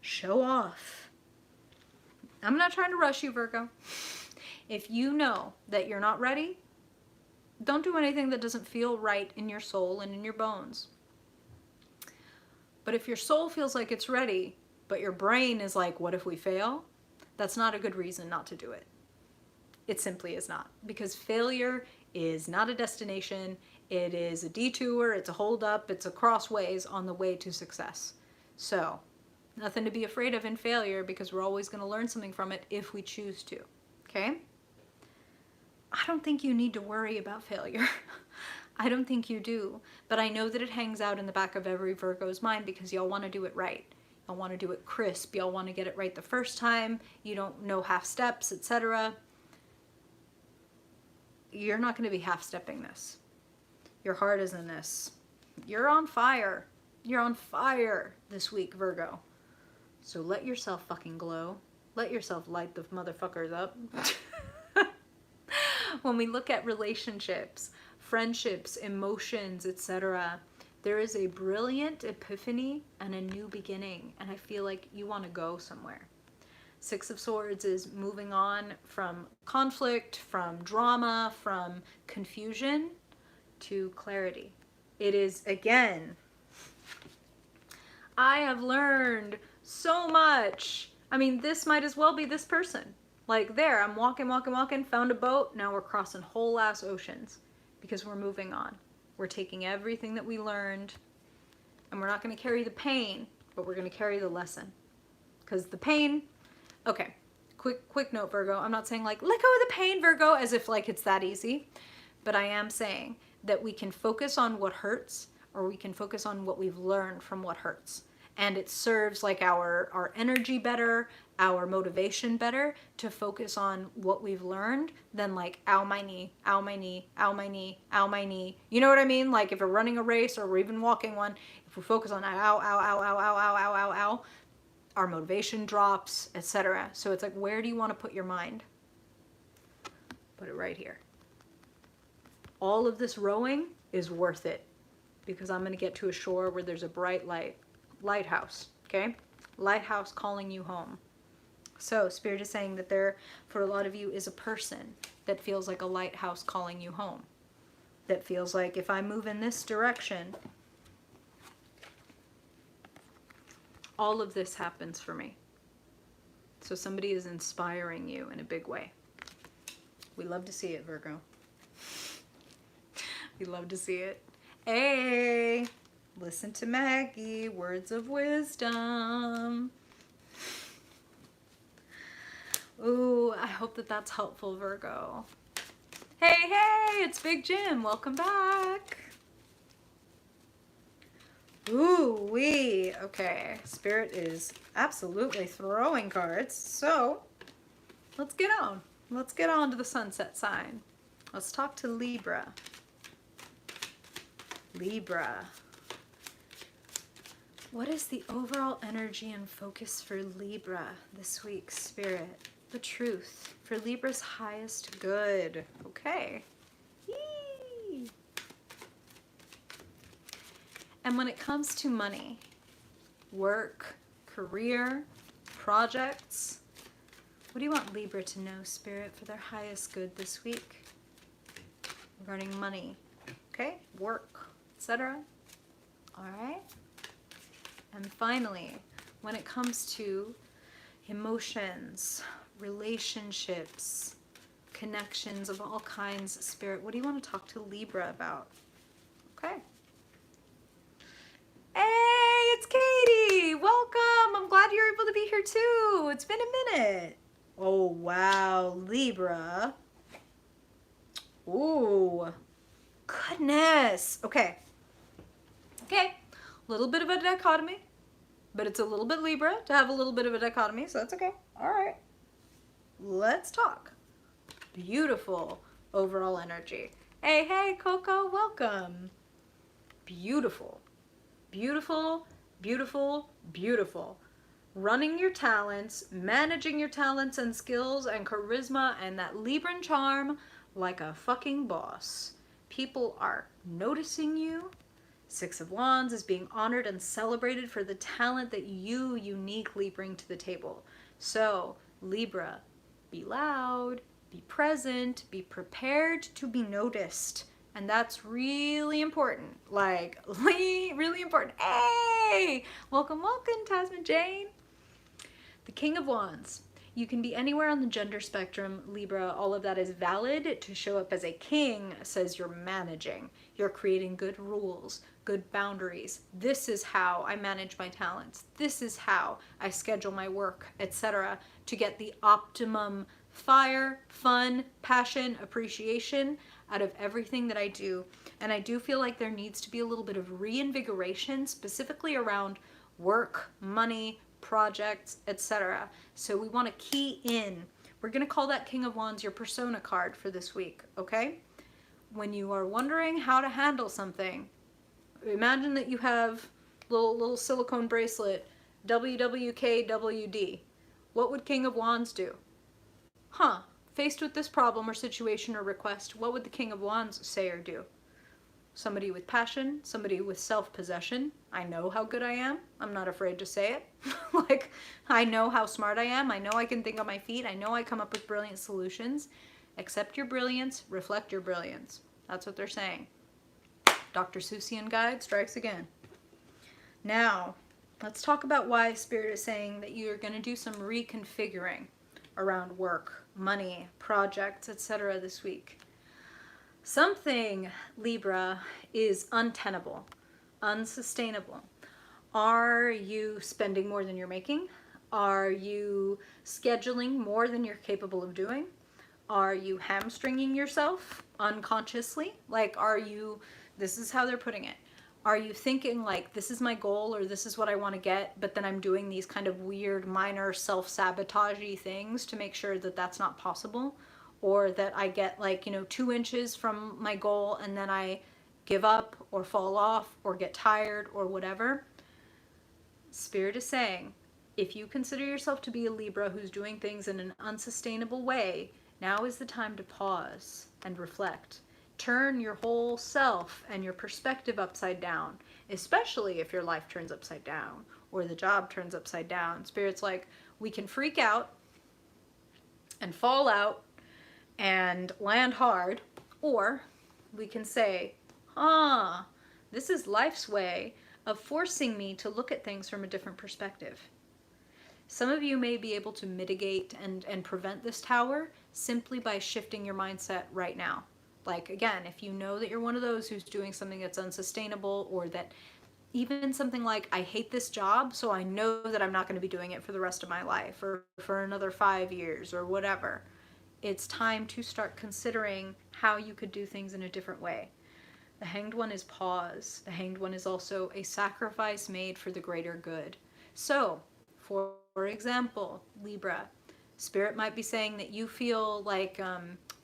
Show off. I'm not trying to rush you, Virgo. If you know that you're not ready, don't do anything that doesn't feel right in your soul and in your bones. But if your soul feels like it's ready, but your brain is like, what if we fail? That's not a good reason not to do it. It simply is not. Because failure is not a destination. It is a detour. It's a hold up. It's a crossways on the way to success. So, nothing to be afraid of in failure, because we're always going to learn something from it if we choose to. Okay? I don't think you need to worry about failure. I don't think you do. But I know that it hangs out in the back of every Virgo's mind because y'all want to do it right. Y'all want to do it crisp. Y'all want to get it right the first time. You don't know half steps, etc. You're not going to be half-stepping this. Your heart is in this. You're on fire. You're on fire this week, Virgo. So let yourself fucking glow. Let yourself light the motherfuckers up. When we look at relationships, friendships, emotions, etc. There is a brilliant epiphany and a new beginning, and I feel like you want to go somewhere. Six of Swords is moving on from conflict, from drama, from confusion to clarity. It is, again, I have learned so much. I mean, this might as well be this person. Like there, I'm walking, found a boat, now we're crossing whole ass oceans because we're moving on. We're taking everything that we learned, and we're not going to carry the pain, but we're going to carry the lesson. Because the pain, okay, quick note, Virgo. I'm not saying like, let go of the pain, Virgo, as if like it's that easy. But I am saying that we can focus on what hurts, or we can focus on what we've learned from what hurts. And it serves like our energy better, our motivation better to focus on what we've learned than like, ow my knee, ow my knee, ow my knee, ow my knee. You know what I mean? Like if we're running a race or we're even walking one, if we focus on ow, ow, ow, ow, ow, ow, ow, ow, ow, our motivation drops, etc. So it's like, where do you want to put your mind? Put it right here. All of this rowing is worth it because I'm going to get to a shore where there's a bright lighthouse, okay? Lighthouse calling you home. So Spirit is saying that there, for a lot of you, is a person that feels like a lighthouse calling you home. That feels like if I move in this direction, all of this happens for me. So somebody is inspiring you in a big way. We love to see it, Virgo. We love to see it. Hey, listen to Maggie, words of wisdom. Ooh, I hope that that's helpful, Virgo. Hey, it's Big Jim. Welcome back. Ooh, wee. Okay, Spirit is absolutely throwing cards. So, let's get on. Let's get on to the sunset sign. Let's talk to Libra. Libra. What is the overall energy and focus for Libra this week, Spirit? The truth for Libra's highest good. Okay. Yee. And when it comes to money, work, career, projects, what do you want Libra to know, Spirit, for their highest good this week? Regarding money, okay, work, etc. All right. And finally, when it comes to emotions, relationships, connections of all kinds, Spirit, what do you want to talk to Libra about? Okay. Hey, it's Katie. Welcome. I'm glad you're able to be here too. It's been a minute. Oh, wow. Libra. Ooh. Goodness. Okay. Okay. A little bit of a dichotomy, but it's a little bit Libra to have a little bit of a dichotomy, so that's okay. All right. Let's talk. Beautiful overall energy. Hey, Coco, welcome. Beautiful. Beautiful, beautiful, beautiful. Running your talents, managing your talents and skills and charisma and that Libran charm like a fucking boss. People are noticing you. Six of Wands is being honored and celebrated for the talent that you uniquely bring to the table. So, Libra, be loud, be present, be prepared to be noticed. And that's really important. Like, really important. Hey! Welcome, Tasman Jane. The King of Wands. You can be anywhere on the gender spectrum, Libra. All of that is valid. To show up as a king says you're managing. You're creating good rules, good boundaries. This is how I manage my talents. This is how I schedule my work, etc. to get the optimum fire, fun, passion, appreciation out of everything that I do. And I do feel like there needs to be a little bit of reinvigoration, specifically around work, money, projects, etc. So we want to key in. We're going to call that King of Wands your persona card for this week, okay? When you are wondering how to handle something, imagine that you have little silicone bracelet, WWKWD. What would King of Wands do? Faced with this problem or situation or request, what would the King of Wands say or do? somebody with passion, somebody with self-possession. I know how good I am. I'm not afraid to say it. Like, I know how smart I am. I know I can think on my feet. I know I come up with brilliant solutions. Accept your brilliance, reflect your brilliance. That's what they're saying. Dr. Seussian guide strikes again. Now, let's talk about why Spirit is saying that you're going to do some reconfiguring around work, money, projects, etc. this week. Something, Libra, is untenable, unsustainable. Are you spending more than you're making? Are you scheduling more than you're capable of doing? Are you hamstringing yourself unconsciously? Like, this is how they're putting it. Are you thinking like, this is my goal or this is what I want to get, but then I'm doing these kind of weird minor self-sabotage-y things to make sure that that's not possible? Or that I get like, 2 inches from my goal and then I give up or fall off or get tired or whatever? Spirit is saying, if you consider yourself to be a Libra who's doing things in an unsustainable way, now is the time to pause and reflect. Turn your whole self and your perspective upside down, especially if your life turns upside down or the job turns upside down. Spirit's like, we can freak out and fall out and land hard, or we can say, this is life's way of forcing me to look at things from a different perspective. Some of you may be able to mitigate and prevent this tower simply by shifting your mindset right now. Like, again, if you know that you're one of those who's doing something that's unsustainable, or that even something like, I hate this job, so I know that I'm not going to be doing it for the rest of my life or for another 5 years or whatever. It's time to start considering how you could do things in a different way. The Hanged One is pause. The Hanged One is also a sacrifice made for the greater good. So, for example, Libra, Spirit might be saying that you feel like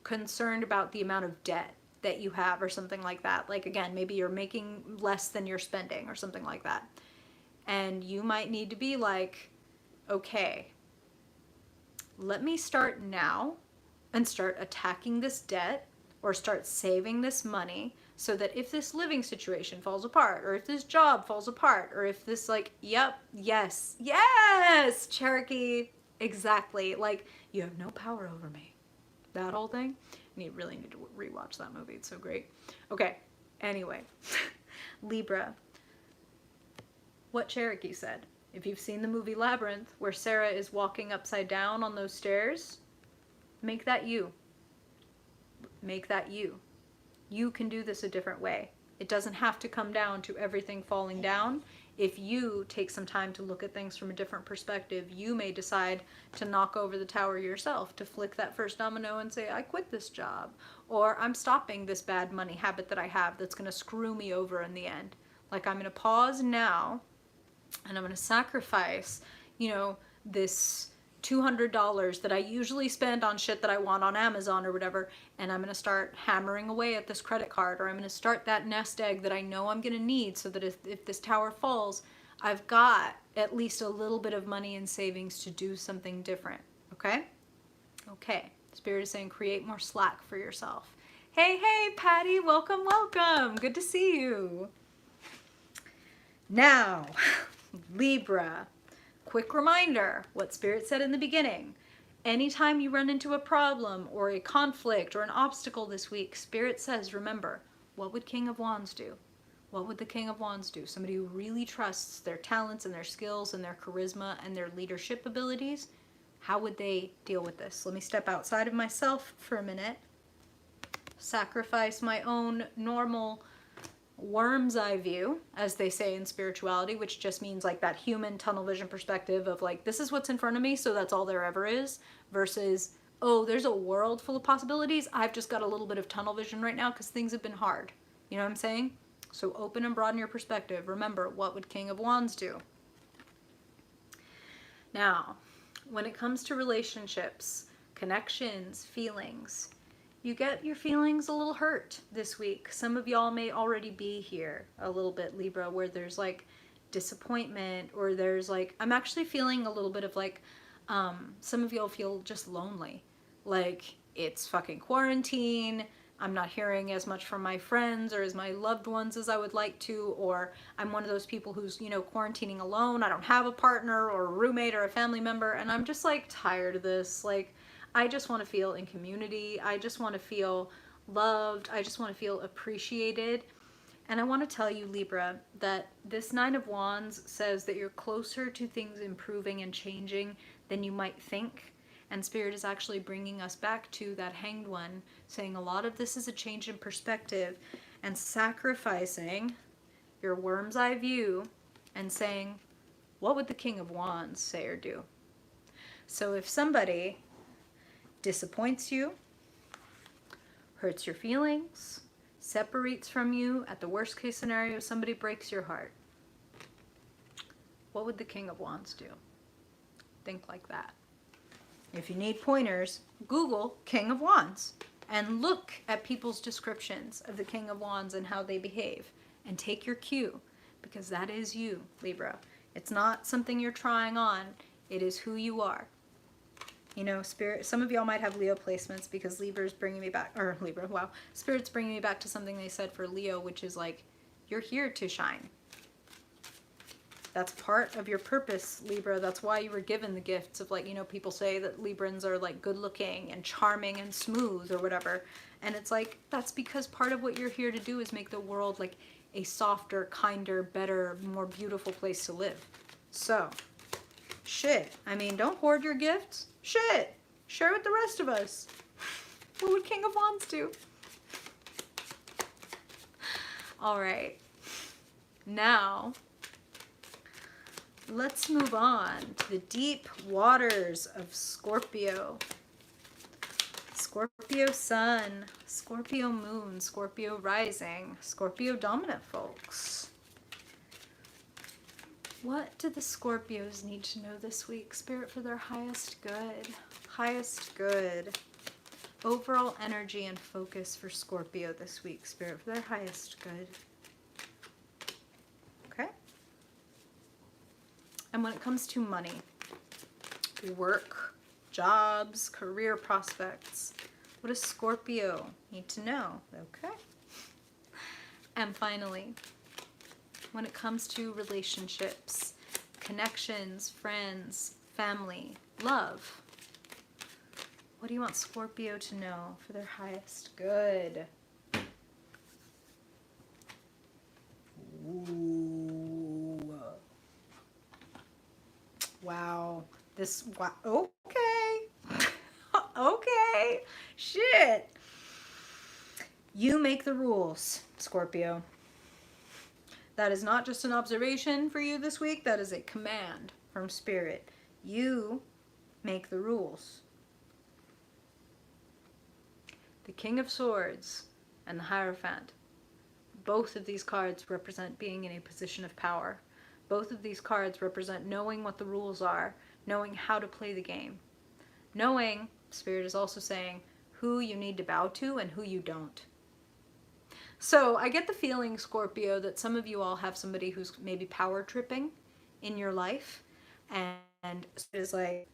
concerned about the amount of debt that you have or something like that. Like, again, maybe you're making less than you're spending or something like that. And you might need to be like, okay, let me start now and start attacking this debt or start saving this money so that if this living situation falls apart or if this job falls apart or if this yes, Cherokee, exactly. Like, you have no power over me. That whole thing. You really need to rewatch that movie. It's so great. Okay. Anyway, Libra. What Cherokee said. If you've seen the movie Labyrinth, where Sarah is walking upside down on those stairs, make that you. Make that you. You can do this a different way. It doesn't have to come down to everything falling down. If you take some time to look at things from a different perspective, you may decide to knock over the tower yourself, to flick that first domino and say, I quit this job, or I'm stopping this bad money habit that I have that's going to screw me over in the end. Like, I'm going to pause now and I'm going to sacrifice, this $200 that I usually spend on shit that I want on Amazon or whatever, and I'm going to start hammering away at this credit card, or I'm going to start that nest egg that I know I'm going to need so that if this tower falls, I've got at least a little bit of money in savings to do something different. Okay? Okay. Spirit is saying create more slack for yourself. Hey, Patty, welcome. Good to see you. Now, Libra. Quick reminder, what Spirit said in the beginning. Anytime you run into a problem or a conflict or an obstacle this week, Spirit says, remember, what would King of Wands do? What would the King of Wands do? Somebody who really trusts their talents and their skills and their charisma and their leadership abilities. How would they deal with this? Let me step outside of myself for a minute. Sacrifice my own normal worm's eye view, as they say in spirituality, which just means like that human tunnel vision perspective of like, this is what's in front of me, so that's all there ever is, versus, oh, there's a world full of possibilities. I've just got a little bit of tunnel vision right now because things have been hard. You know what I'm saying? So open and broaden your perspective. Remember, what would King of Wands do? Now, when it comes to relationships, connections, feelings, you get your feelings a little hurt this week. Some of y'all may already be here a little bit, Libra, where there's like disappointment, or there's like, I'm actually feeling a little bit of like, some of y'all feel just lonely. Like, it's fucking quarantine. I'm not hearing as much from my friends or as my loved ones as I would like to, or I'm one of those people who's, you know, quarantining alone. I don't have a partner or a roommate or a family member, and I'm just like tired of this. Like, I just want to feel in community. I just want to feel loved. I just want to feel appreciated. And I want to tell you, Libra, that this Nine of Wands says that you're closer to things improving and changing than you might think. And Spirit is actually bringing us back to that Hanged One, saying a lot of this is a change in perspective and sacrificing your worm's eye view and saying, what would the King of Wands say or do? So if somebody disappoints you, hurts your feelings, separates from you, at the worst case scenario, somebody breaks your heart, what would the King of Wands do? Think like that. If you need pointers, Google King of Wands and look at people's descriptions of the King of Wands and how they behave, and take your cue, because that is you, Libra. It's not something you're trying on. It is who you are. You know, Spirit, some of y'all might have Leo placements, because Libra's bringing me back, or Libra, wow. Spirit's bringing me back to something they said for Leo, which is like, you're here to shine. That's part of your purpose, Libra. That's why you were given the gifts of, like, you know, people say that Librans are like good looking and charming and smooth or whatever. And it's like, that's because part of what you're here to do is make the world like a softer, kinder, better, more beautiful place to live. So, shit. I mean, don't hoard your gifts. Shit. Share with the rest of us. What would King of Wands do? All right. Now, let's move on to the deep waters of Scorpio. Scorpio Sun, Scorpio Moon, Scorpio Rising, Scorpio Dominant folks. What do the Scorpios need to know this week, Spirit, for their highest good? Highest good. Overall energy and focus for Scorpio this week, Spirit, for their highest good. Okay? And when it comes to money, work, jobs, career prospects, what does Scorpio need to know? Okay. And finally, when it comes to relationships, connections, friends, family, love, what do you want Scorpio to know for their highest good? Ooh. Wow. Wow. Okay. Okay. Shit. You make the rules, Scorpio. That is not just an observation for you this week. That is a command from Spirit. You make the rules. The King of Swords and the Hierophant. Both of these cards represent being in a position of power. Both of these cards represent knowing what the rules are, knowing how to play the game. Knowing, Spirit is also saying, who you need to bow to and who you don't. So I get the feeling, Scorpio, that some of you all have somebody who's maybe power tripping in your life, and is like,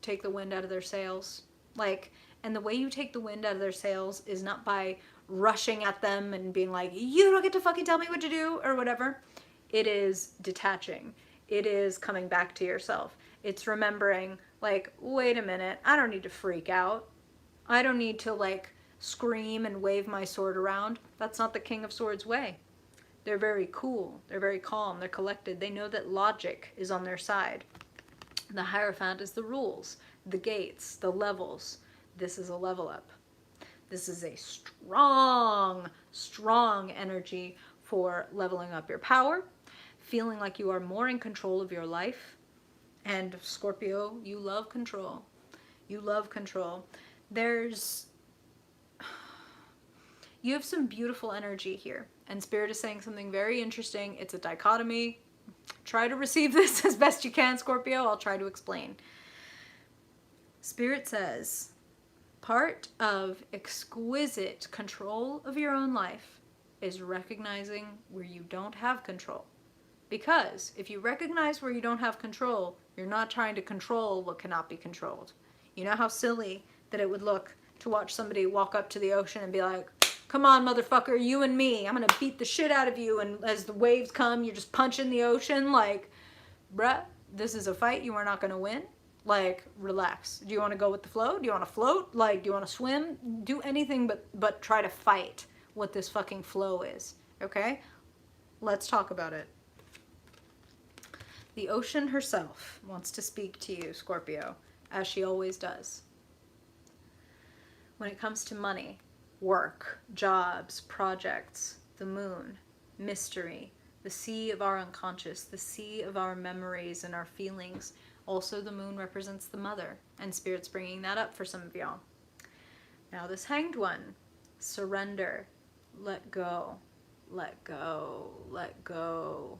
take the wind out of their sails. Like, and the way you take the wind out of their sails is not by rushing at them and being like, you don't get to fucking tell me what to do or whatever. It is detaching. It is coming back to yourself. It's remembering, like, wait a minute, I don't need to freak out. I don't need to, like, scream and wave my sword around. That's not the King of Swords way. They're very cool. They're very calm. They're collected. They know that logic is on their side. The Hierophant is the rules, the gates, the levels. This is a level up. This is a strong, strong energy for leveling up your power, feeling like you are more in control of your life. And Scorpio, you love control. You love control. You have some beautiful energy here. And Spirit is saying something very interesting. It's a dichotomy. Try to receive this as best you can, Scorpio. I'll try to explain. Spirit says, part of exquisite control of your own life is recognizing where you don't have control. Because if you recognize where you don't have control, you're not trying to control what cannot be controlled. You know how silly that it would look to watch somebody walk up to the ocean and be like, Come on, motherfucker, you and me. I'm gonna beat the shit out of you. And as the waves come, you're just punching the ocean. Like, bruh, this is a fight. You are not gonna win. Like, relax. Do you want to go with the flow? Do you want to float? Like, do you want to swim? Do anything but try to fight what this fucking flow is. Okay? Let's talk about it. The ocean herself wants to speak to you, Scorpio, as she always does. When it comes to money, work, jobs, projects, the moon, mystery, the sea of our unconscious, the sea of our memories and our feelings. Also, the moon represents the mother, and Spirit's bringing that up for some of y'all. Now, this Hanged One, surrender, let go, let go, let go.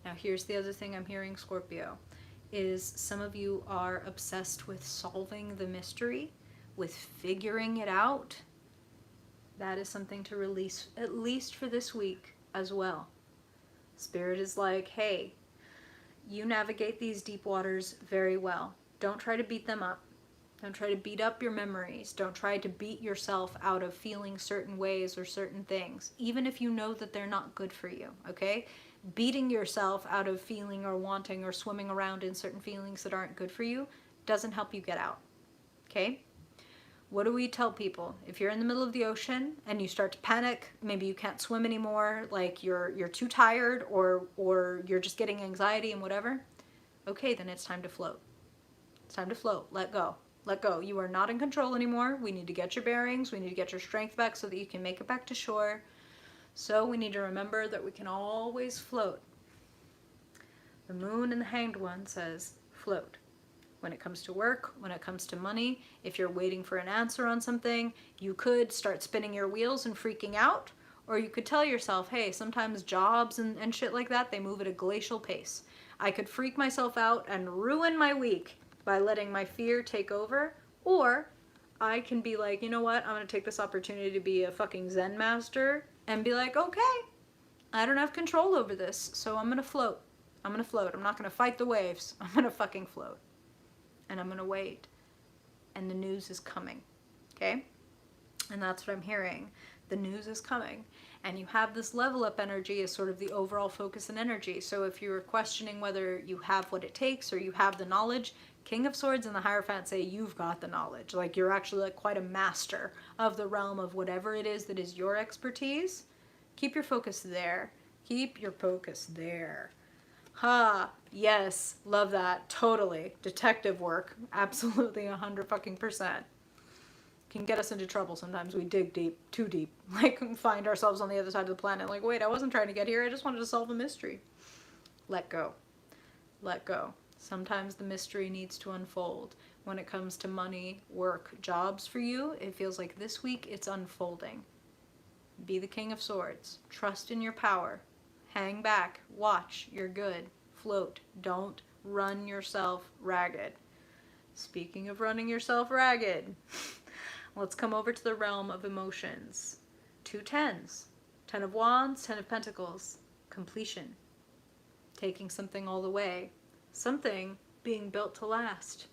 Now, here's the other thing I'm hearing, Scorpio, is some of you are obsessed with solving the mystery, with figuring it out. That is something to release, at least for this week as well. Spirit is like, hey, you navigate these deep waters very well. Don't try to beat them up. Don't try to beat up your memories. Don't try to beat yourself out of feeling certain ways or certain things, even if you know that they're not good for you, okay? Beating yourself out of feeling or wanting or swimming around in certain feelings that aren't good for you doesn't help you get out, okay? What do we tell people? If you're in the middle of the ocean and you start to panic, maybe you can't swim anymore, like you're too tired or you're just getting anxiety and whatever, okay, then it's time to float. It's time to float. Let go. Let go. You are not in control anymore. We need to get your bearings. We need to get your strength back so that you can make it back to shore. So we need to remember that we can always float. The moon and the Hanged One says float. When it comes to work, when it comes to money, if you're waiting for an answer on something, you could start spinning your wheels and freaking out, or you could tell yourself, hey, sometimes jobs and shit like that, they move at a glacial pace. I could freak myself out and ruin my week by letting my fear take over, or I can be like, you know what, I'm going to take this opportunity to be a fucking Zen master and be like, okay, I don't have control over this, so I'm going to float. I'm going to float. I'm not going to fight the waves. I'm going to fucking float. And I'm going to wait. And the news is coming. Okay? And that's what I'm hearing. The news is coming. And you have this level up energy as sort of the overall focus and energy. So if you're questioning whether you have what it takes or you have the knowledge, King of Swords and the Hierophant say you've got the knowledge. Like you're actually like quite a master of the realm of whatever it is that is your expertise. Keep your focus there. Keep your focus there. Ha, yes, love that, totally. Detective work, absolutely 100%. Can get us into trouble sometimes. We dig deep, too deep. Like, find ourselves on the other side of the planet. Like, wait, I wasn't trying to get here, I just wanted to solve a mystery. Let go. Let go. Sometimes the mystery needs to unfold. When it comes to money, work, jobs for you, it feels like this week it's unfolding. Be the King of Swords. Trust in your power. Hang back, watch, you're good, float, don't run yourself ragged. Speaking of running yourself ragged, let's come over to the realm of emotions. 2 tens, 10 of Wands, 10 of Pentacles, completion, taking something all the way, something being built to last.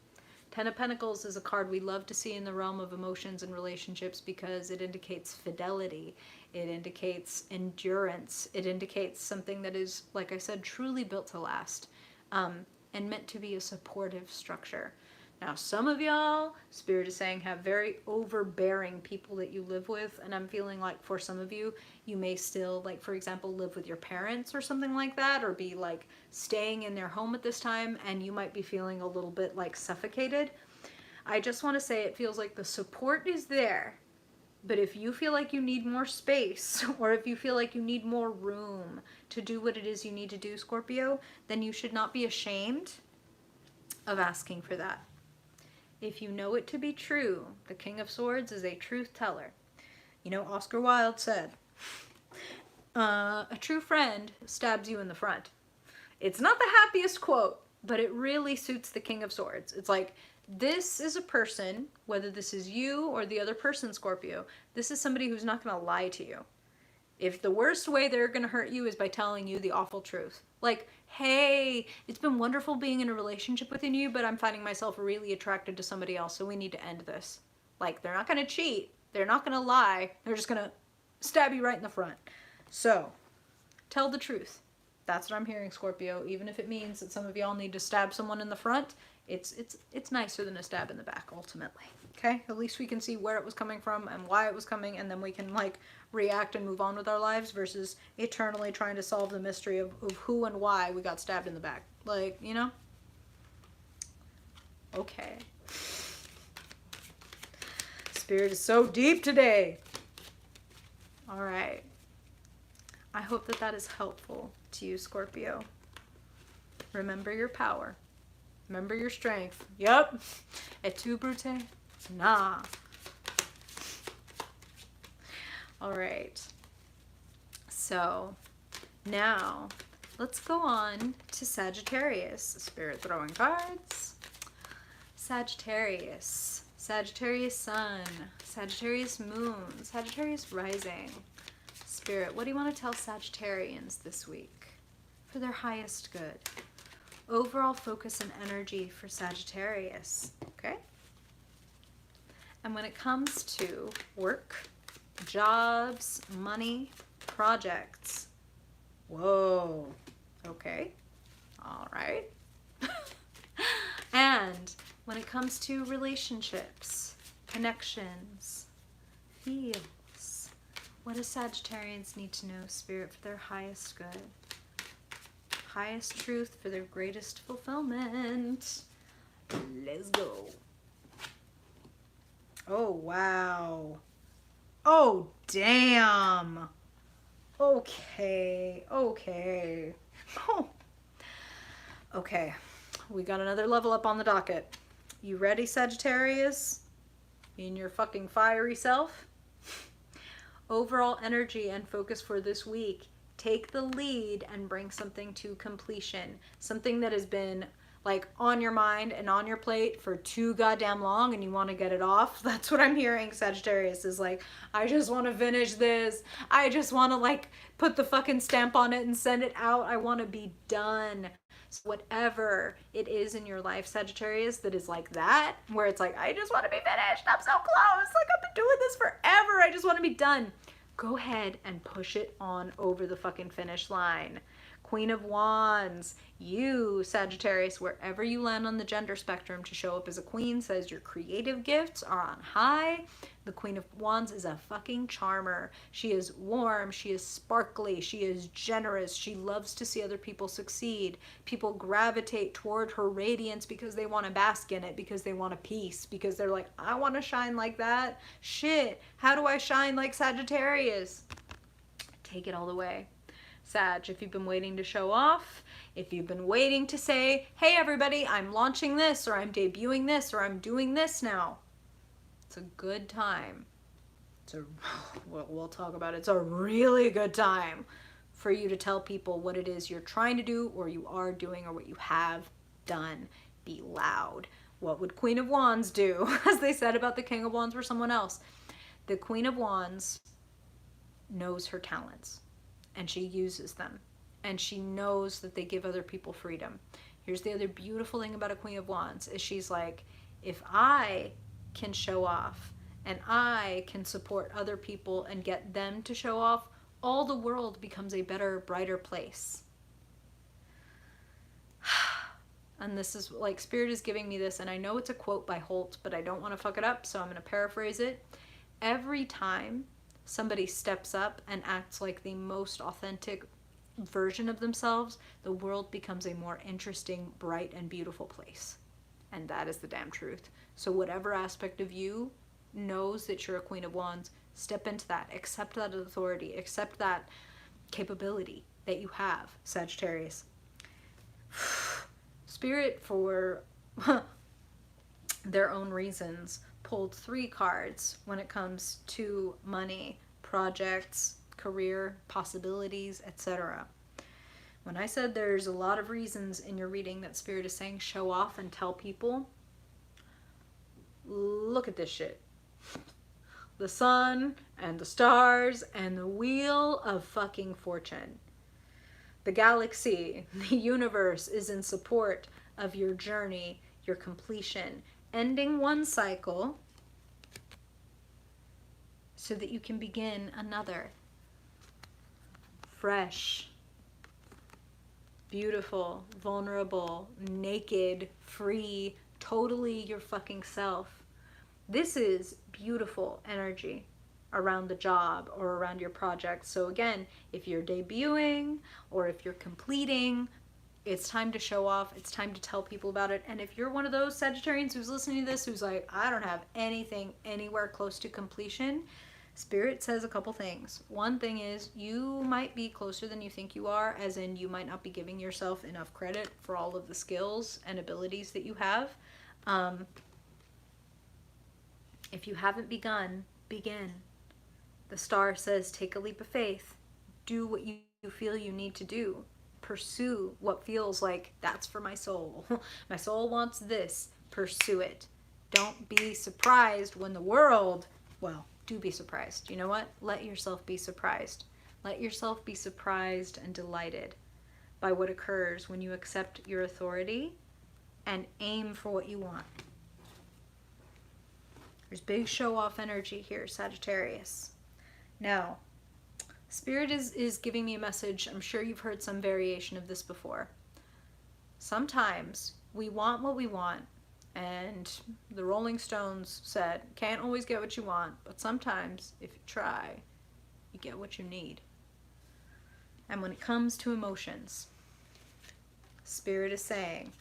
10 of Pentacles is a card we love to see in the realm of emotions and relationships because it indicates fidelity. It indicates endurance. It indicates something that is, like I said, truly built to last and meant to be a supportive structure. Now, some of y'all, Spirit is saying, have very overbearing people that you live with. And I'm feeling like for some of you, you may still, like, for example, live with your parents or something like that, or be like staying in their home at this time. And you might be feeling a little bit like suffocated. I just want to say it feels like the support is there. But if you feel like you need more space, or if you feel like you need more room to do what it is you need to do, Scorpio, then you should not be ashamed of asking for that. If you know it to be true, the King of Swords is a truth teller. You know, Oscar Wilde said, a true friend stabs you in the front. It's not the happiest quote, but it really suits the King of Swords. It's like, this is a person, whether this is you or the other person, Scorpio, this is somebody who's not going to lie to you. If the worst way they're going to hurt you is by telling you the awful truth. Like, hey, it's been wonderful being in a relationship with you, but I'm finding myself really attracted to somebody else, so we need to end this. Like, they're not going to cheat. They're not going to lie. They're just going to Stab you right in the front. So, tell the truth. That's what I'm hearing, Scorpio. Even if it means that some of y'all need to stab someone in the front, it's nicer than a stab in the back, ultimately. Okay? At least we can see where it was coming from and why it was coming, and then we can, like, react and move on with our lives versus eternally trying to solve the mystery of who and why we got stabbed in the back. Like, you know? Okay. Spirit is so deep today. All right. I hope that that is helpful to you, Scorpio. Remember your power. Remember your strength. Yep. Et tu, Brute? Nah. All right. So now let's go on to Sagittarius. Spirit throwing cards. Sagittarius. Sagittarius sun. Sagittarius moon. Sagittarius rising. Spirit, what do you want to tell Sagittarians this week for their highest good? Overall focus and energy for Sagittarius, okay? And when it comes to work, jobs, money, projects, whoa, okay, all right. And when it comes to relationships, connections, feels, what do Sagittarians need to know, Spirit, for their highest good? Highest truth for their greatest fulfillment. Let's go. Oh, wow. Oh, damn. Okay. Okay. Oh. Okay. We got another level up on the docket. You ready, Sagittarius? In your fucking fiery self? Overall energy and focus for this week. Take the lead and bring something to completion. Something that has been like on your mind and on your plate for too goddamn long and you want to get it off. That's what I'm hearing, Sagittarius, is like, I just want to finish this. I just want to like put the fucking stamp on it and send it out. I want to be done. So whatever it is in your life, Sagittarius, that is like that, where it's like, I just want to be finished. I'm so close. Like, I've been doing this forever. I just want to be done. Go ahead and push it on over the fucking finish line. Queen of Wands, you, Sagittarius, wherever you land on the gender spectrum to show up as a queen, says your creative gifts are on high. The Queen of Wands is a fucking charmer. She is warm, she is sparkly, she is generous, she loves to see other people succeed. People gravitate toward her radiance because they want to bask in it, because they want a piece, because they're like, I want to shine like that. Shit, how do I shine like Sagittarius? Take it all the way. Sag, if you've been waiting to show off, if you've been waiting to say, hey everybody, I'm launching this, or I'm debuting this, or I'm doing this now, it's a good time. We'll talk about it. It's a really good time for you to tell people what it is you're trying to do, or you are doing, or what you have done. Be loud. What would Queen of Wands do? As they said about the King of Wands for someone else. The Queen of Wands knows her talents. And she uses them. And she knows that they give other people freedom. Here's the other beautiful thing about a Queen of Wands, is she's like, if I can show off and I can support other people and get them to show off, all the world becomes a better, brighter place. And this is like, Spirit is giving me this, and I know it's a quote by Holt, but I don't want to fuck it up, so I'm going to paraphrase it. Every time somebody steps up and acts like the most authentic version of themselves, the world becomes a more interesting, bright, and beautiful place. And that is the damn truth. So whatever aspect of you knows that you're a Queen of Wands, step into that, accept that authority, accept that capability that you have, Sagittarius. Spirit, for their own reasons, pulled 3 cards when it comes to money, projects, career, possibilities, etc. When I said there's a lot of reasons in your reading that Spirit is saying show off and tell people, look at this shit. The sun and the stars and the wheel of fucking fortune. The galaxy, the universe is in support of your journey, your completion, ending one cycle so that you can begin another. Fresh, beautiful, vulnerable, naked, free, totally your fucking self. This is beautiful energy around the job or around your project. So again, if you're debuting or if you're completing, it's time to show off. It's time to tell people about it. And if you're one of those Sagittarians who's listening to this, who's like, I don't have anything anywhere close to completion, Spirit says a couple things. One thing is you might be closer than you think you are, as in you might not be giving yourself enough credit for all of the skills and abilities that you have. If you haven't begun, begin. The star says take a leap of faith. Do what you feel you need to do. Pursue what feels like that's for my soul. My soul wants this. Pursue it. Don't be surprised when the world, well, do be surprised. You know what? Let yourself be surprised. Let yourself be surprised and delighted by what occurs when you accept your authority and aim for what you want. There's big show-off energy here, Sagittarius. Now, Spirit is giving me a message. I'm sure you've heard some variation of this before. Sometimes we want what we want, and the Rolling Stones said, can't always get what you want, but sometimes if you try, you get what you need. And when it comes to emotions, Spirit is saying,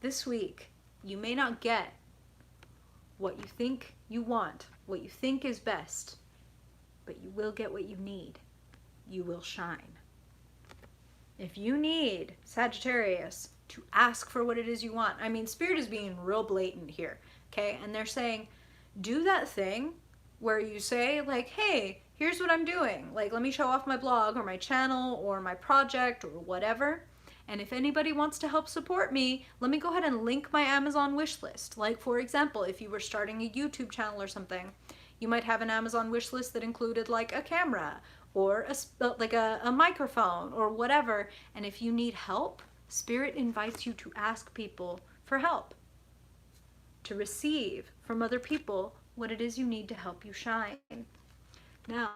this week, you may not get what you think you want, what you think is best, but you will get what you need. You will shine. If you need, Sagittarius, to ask for what it is you want, I mean, Spirit is being real blatant here, okay? And they're saying, do that thing where you say, like, hey, here's what I'm doing. Like, let me show off my blog or my channel or my project or whatever. And if anybody wants to help support me, let me go ahead and link my Amazon wish list. Like, for example, if you were starting a YouTube channel or something, you might have an Amazon wish list that included like a camera or a microphone or whatever. And if you need help, Spirit invites you to ask people for help, to receive from other people what it is you need to help you shine. Now,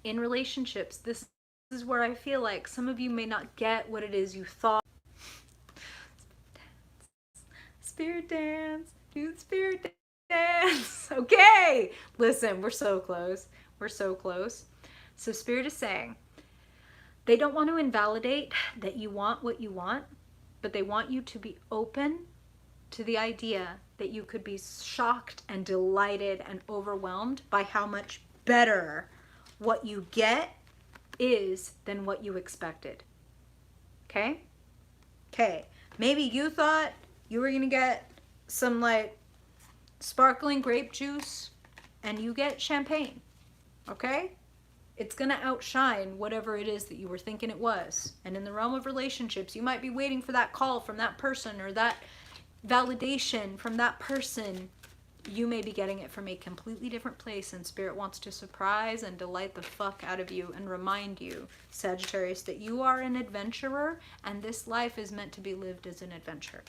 in relationships, this is where I feel like some of you may not get what it is you thought. Spirit dance, do the spirit dance. Okay, listen, we're so close. We're so close. So Spirit is saying, they don't want to invalidate that you want what you want, but they want you to be open to the idea that you could be shocked and delighted and overwhelmed by how much better what you get is than what you expected. Okay? Okay. Maybe you thought you were going to get some like sparkling grape juice and you get champagne. Okay? It's going to outshine whatever it is that you were thinking it was. And in the realm of relationships, you might be waiting for that call from that person or that validation from that person. You may be getting it from a completely different place, and Spirit wants to surprise and delight the fuck out of you and remind you, Sagittarius, that you are an adventurer and this life is meant to be lived as an adventure.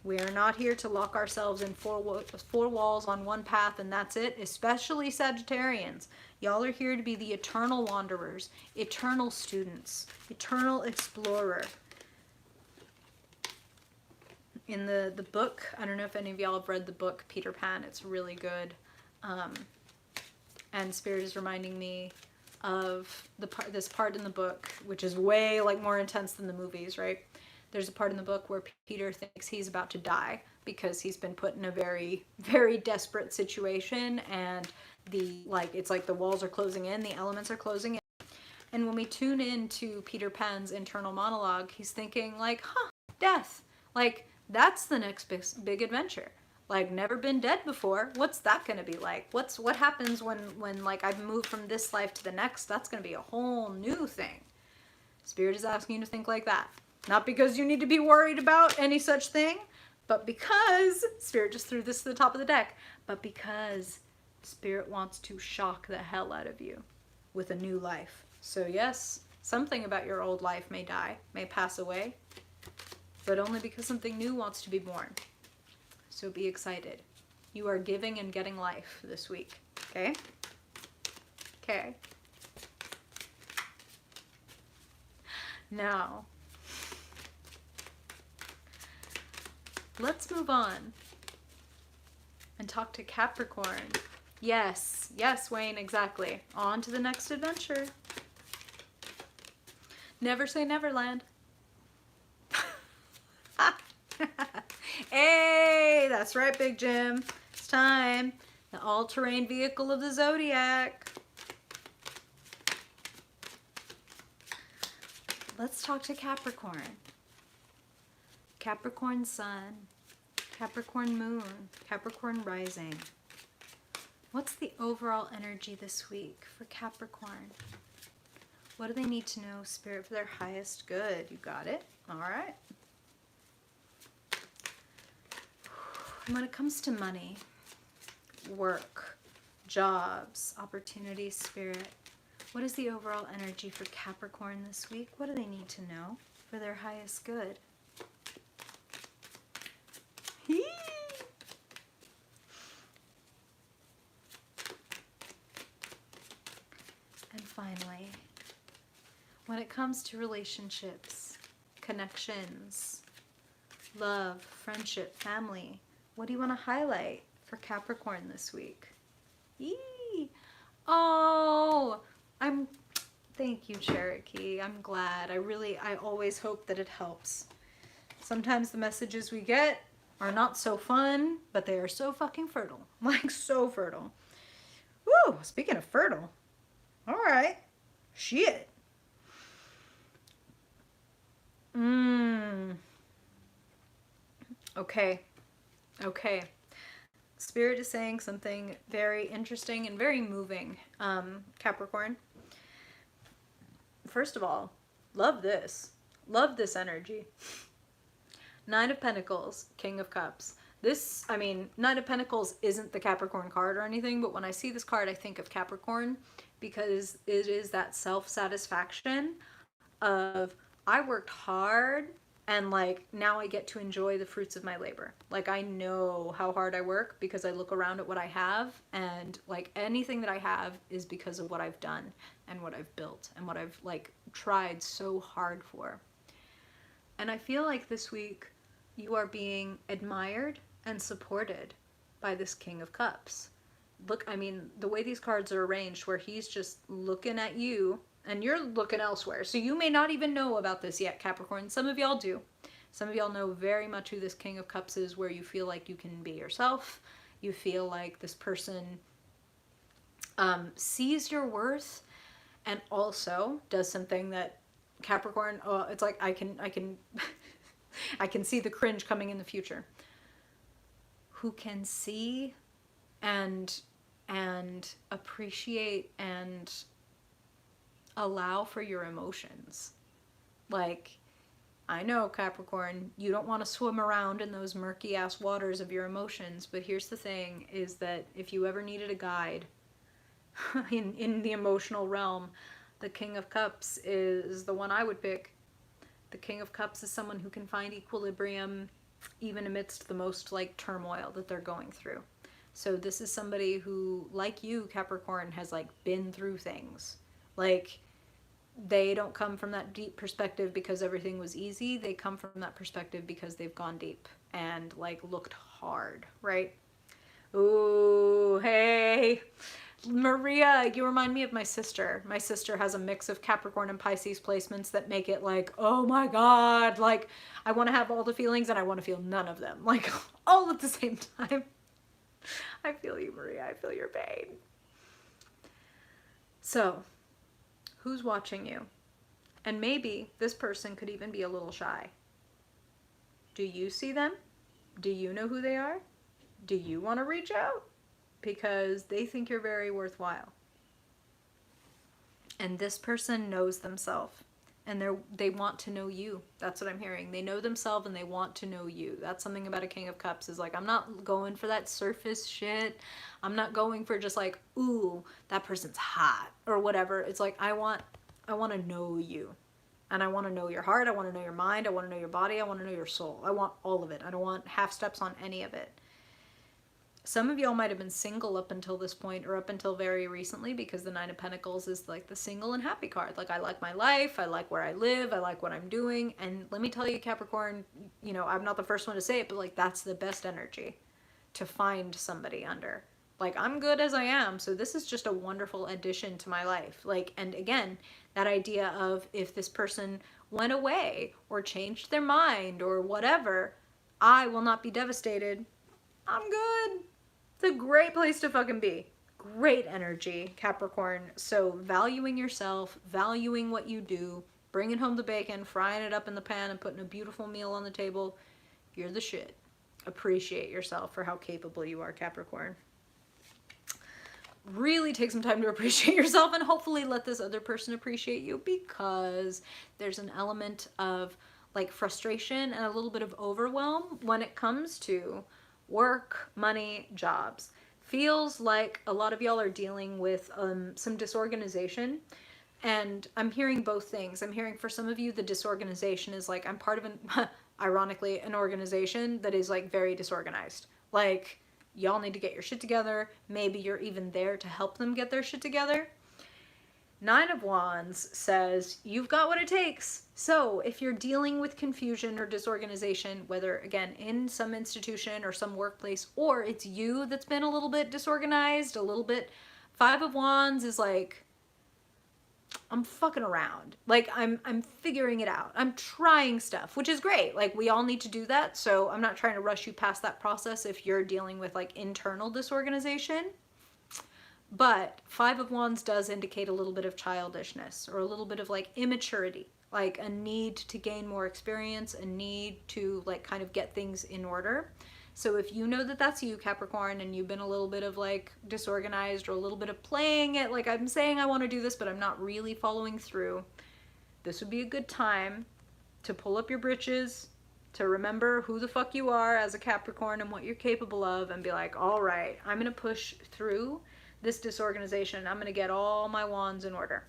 We are not here to lock ourselves in four walls on one path and that's it, especially Sagittarians. Y'all are here to be the eternal wanderers, eternal students, eternal explorer. In the book, I don't know if any of y'all have read the book Peter Pan, it's really good. And Spirit is reminding me of this part in the book, which is way like more intense than the movies, right? There's a part in the book where Peter thinks he's about to die because he's been put in a very, very desperate situation, and it's like the walls are closing in, the elements are closing in. And when we tune into Peter Pan's internal monologue, he's thinking like, death. Like, that's the next big adventure. Like, never been dead before. What's that going to be like? What happens when like I've moved from this life to the next? That's going to be a whole new thing. Spirit is asking you to think like that. Not because you need to be worried about any such thing, but because Spirit just threw this to the top of the deck, but because Spirit wants to shock the hell out of you with a new life. So yes, something about your old life may die, may pass away, but only because something new wants to be born. So be excited. You are giving and getting life this week. Okay? Okay. Now, let's move on and talk to Capricorn. Yes, yes, Wayne, exactly. On to the next adventure. Never say Neverland. Hey, that's right, Big Jim. It's time. The all-terrain vehicle of the zodiac. Let's talk to Capricorn. Capricorn Sun, Capricorn Moon, Capricorn Rising. What's the overall energy this week for Capricorn? What do they need to know, Spirit, for their highest good? You got it? All right. When it comes to money, work, jobs, opportunities, Spirit, what is the overall energy for Capricorn this week? What do they need to know for their highest good? And finally, when it comes to relationships, connections, love, friendship, family, what do you want to highlight for Capricorn this week? Yee! Oh, thank you, Cherokee. I'm glad. I always hope that it helps. Sometimes the messages we get are not so fun, but they are so fucking fertile. Like, so fertile. Woo! Speaking of fertile. All right. Shit. Okay. Okay. Spirit is saying something very interesting and very moving, Capricorn. First of all, love this. Love this energy. Nine of Pentacles, King of Cups. This, I mean, Nine of Pentacles isn't the Capricorn card or anything, but when I see this card, I think of Capricorn because it is that self-satisfaction of, I worked hard and like now I get to enjoy the fruits of my labor. Like, I know how hard I work because I look around at what I have, and like anything that I have is because of what I've done and what I've built and what I've like tried so hard for. And I feel like this week you are being admired and supported by this King of Cups. Look, I mean, the way these cards are arranged where he's just looking at you and you're looking elsewhere. So you may not even know about this yet, Capricorn. Some of y'all do. Some of y'all know very much who this King of Cups is, where you feel like you can be yourself. You feel like this person sees your worth and also does something that Capricorn, it's like I can I can see the cringe coming in the future. Who can see and appreciate and allow for your emotions. Like, I know, Capricorn, you don't want to swim around in those murky ass waters of your emotions, but here's the thing, is that if you ever needed a guide in the emotional realm, the King of Cups is the one I would pick. The King of Cups is someone who can find equilibrium even amidst the most like turmoil that they're going through. So this is somebody who, like you, Capricorn, has like been through things. Like, they don't come from that deep perspective because everything was easy. They come from that perspective because they've gone deep and like looked hard, right? Ooh, hey. Maria, you remind me of my sister. My sister has a mix of Capricorn and Pisces placements that make it like, oh my God, like I want to have all the feelings and I want to feel none of them, like all at the same time. I feel you, Maria. I feel your pain. So, who's watching you? And maybe this person could even be a little shy. Do you see them? Do you know who they are? Do you want to reach out? Because they think you're very worthwhile. And this person knows themselves. And they want to know you. That's what I'm hearing. They know themselves and they want to know you. That's something about a King of Cups, is like, I'm not going for that surface shit. I'm not going for just like, ooh, that person's hot or whatever. It's like, I want to know you. And I want to know your heart. I want to know your mind. I want to know your body. I want to know your soul. I want all of it. I don't want half steps on any of it. Some of y'all might have been single up until this point or up until very recently, because the Nine of Pentacles is like the single and happy card. Like, I like my life, I like where I live, I like what I'm doing. And let me tell you, Capricorn, you know, I'm not the first one to say it, but like, that's the best energy to find somebody under. Like, I'm good as I am, so this is just a wonderful addition to my life. Like, and again, that idea of if this person went away or changed their mind or whatever, I will not be devastated. I'm good. It's a great place to fucking be. Great energy, Capricorn. So valuing yourself, valuing what you do, bringing home the bacon, frying it up in the pan and putting a beautiful meal on the table. You're the shit. Appreciate yourself for how capable you are, Capricorn. Really take some time to appreciate yourself, and hopefully let this other person appreciate you, because there's an element of like frustration and a little bit of overwhelm when it comes to work, money, jobs. Feels like a lot of y'all are dealing with some disorganization, and I'm hearing both things. I'm hearing for some of you the disorganization is like, I'm part of an ironically an organization that is like very disorganized. Like, y'all need to get your shit together. Maybe you're even there to help them get their shit together. Nine of Wands says you've got what it takes. So if you're dealing with confusion or disorganization, whether again in some institution or some workplace, or it's you that's been a little bit disorganized, a little bit, Five of Wands is like, I'm fucking around. Like, I'm figuring it out. I'm trying stuff, which is great. Like, we all need to do that. So I'm not trying to rush you past that process if you're dealing with like internal disorganization. But Five of Wands does indicate a little bit of childishness or a little bit of like immaturity, like a need to gain more experience, a need to like kind of get things in order. So if you know that that's you, Capricorn, and you've been a little bit of like disorganized or a little bit of playing it, like I'm saying I want to do this, but I'm not really following through, this would be a good time to pull up your britches, to remember who the fuck you are as a Capricorn and what you're capable of, and be like, all right, I'm going to push through this disorganization. I'm going to get all my wands in order.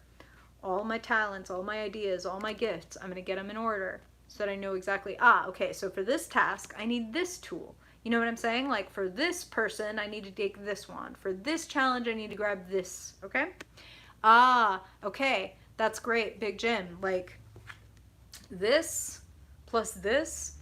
All my talents, all my ideas, all my gifts, I'm going to get them in order so that I know exactly, okay, so for this task, I need this tool. You know what I'm saying? Like, for this person, I need to take this wand. For this challenge, I need to grab this, okay? Okay, that's great, Big Jim. Like, this plus this,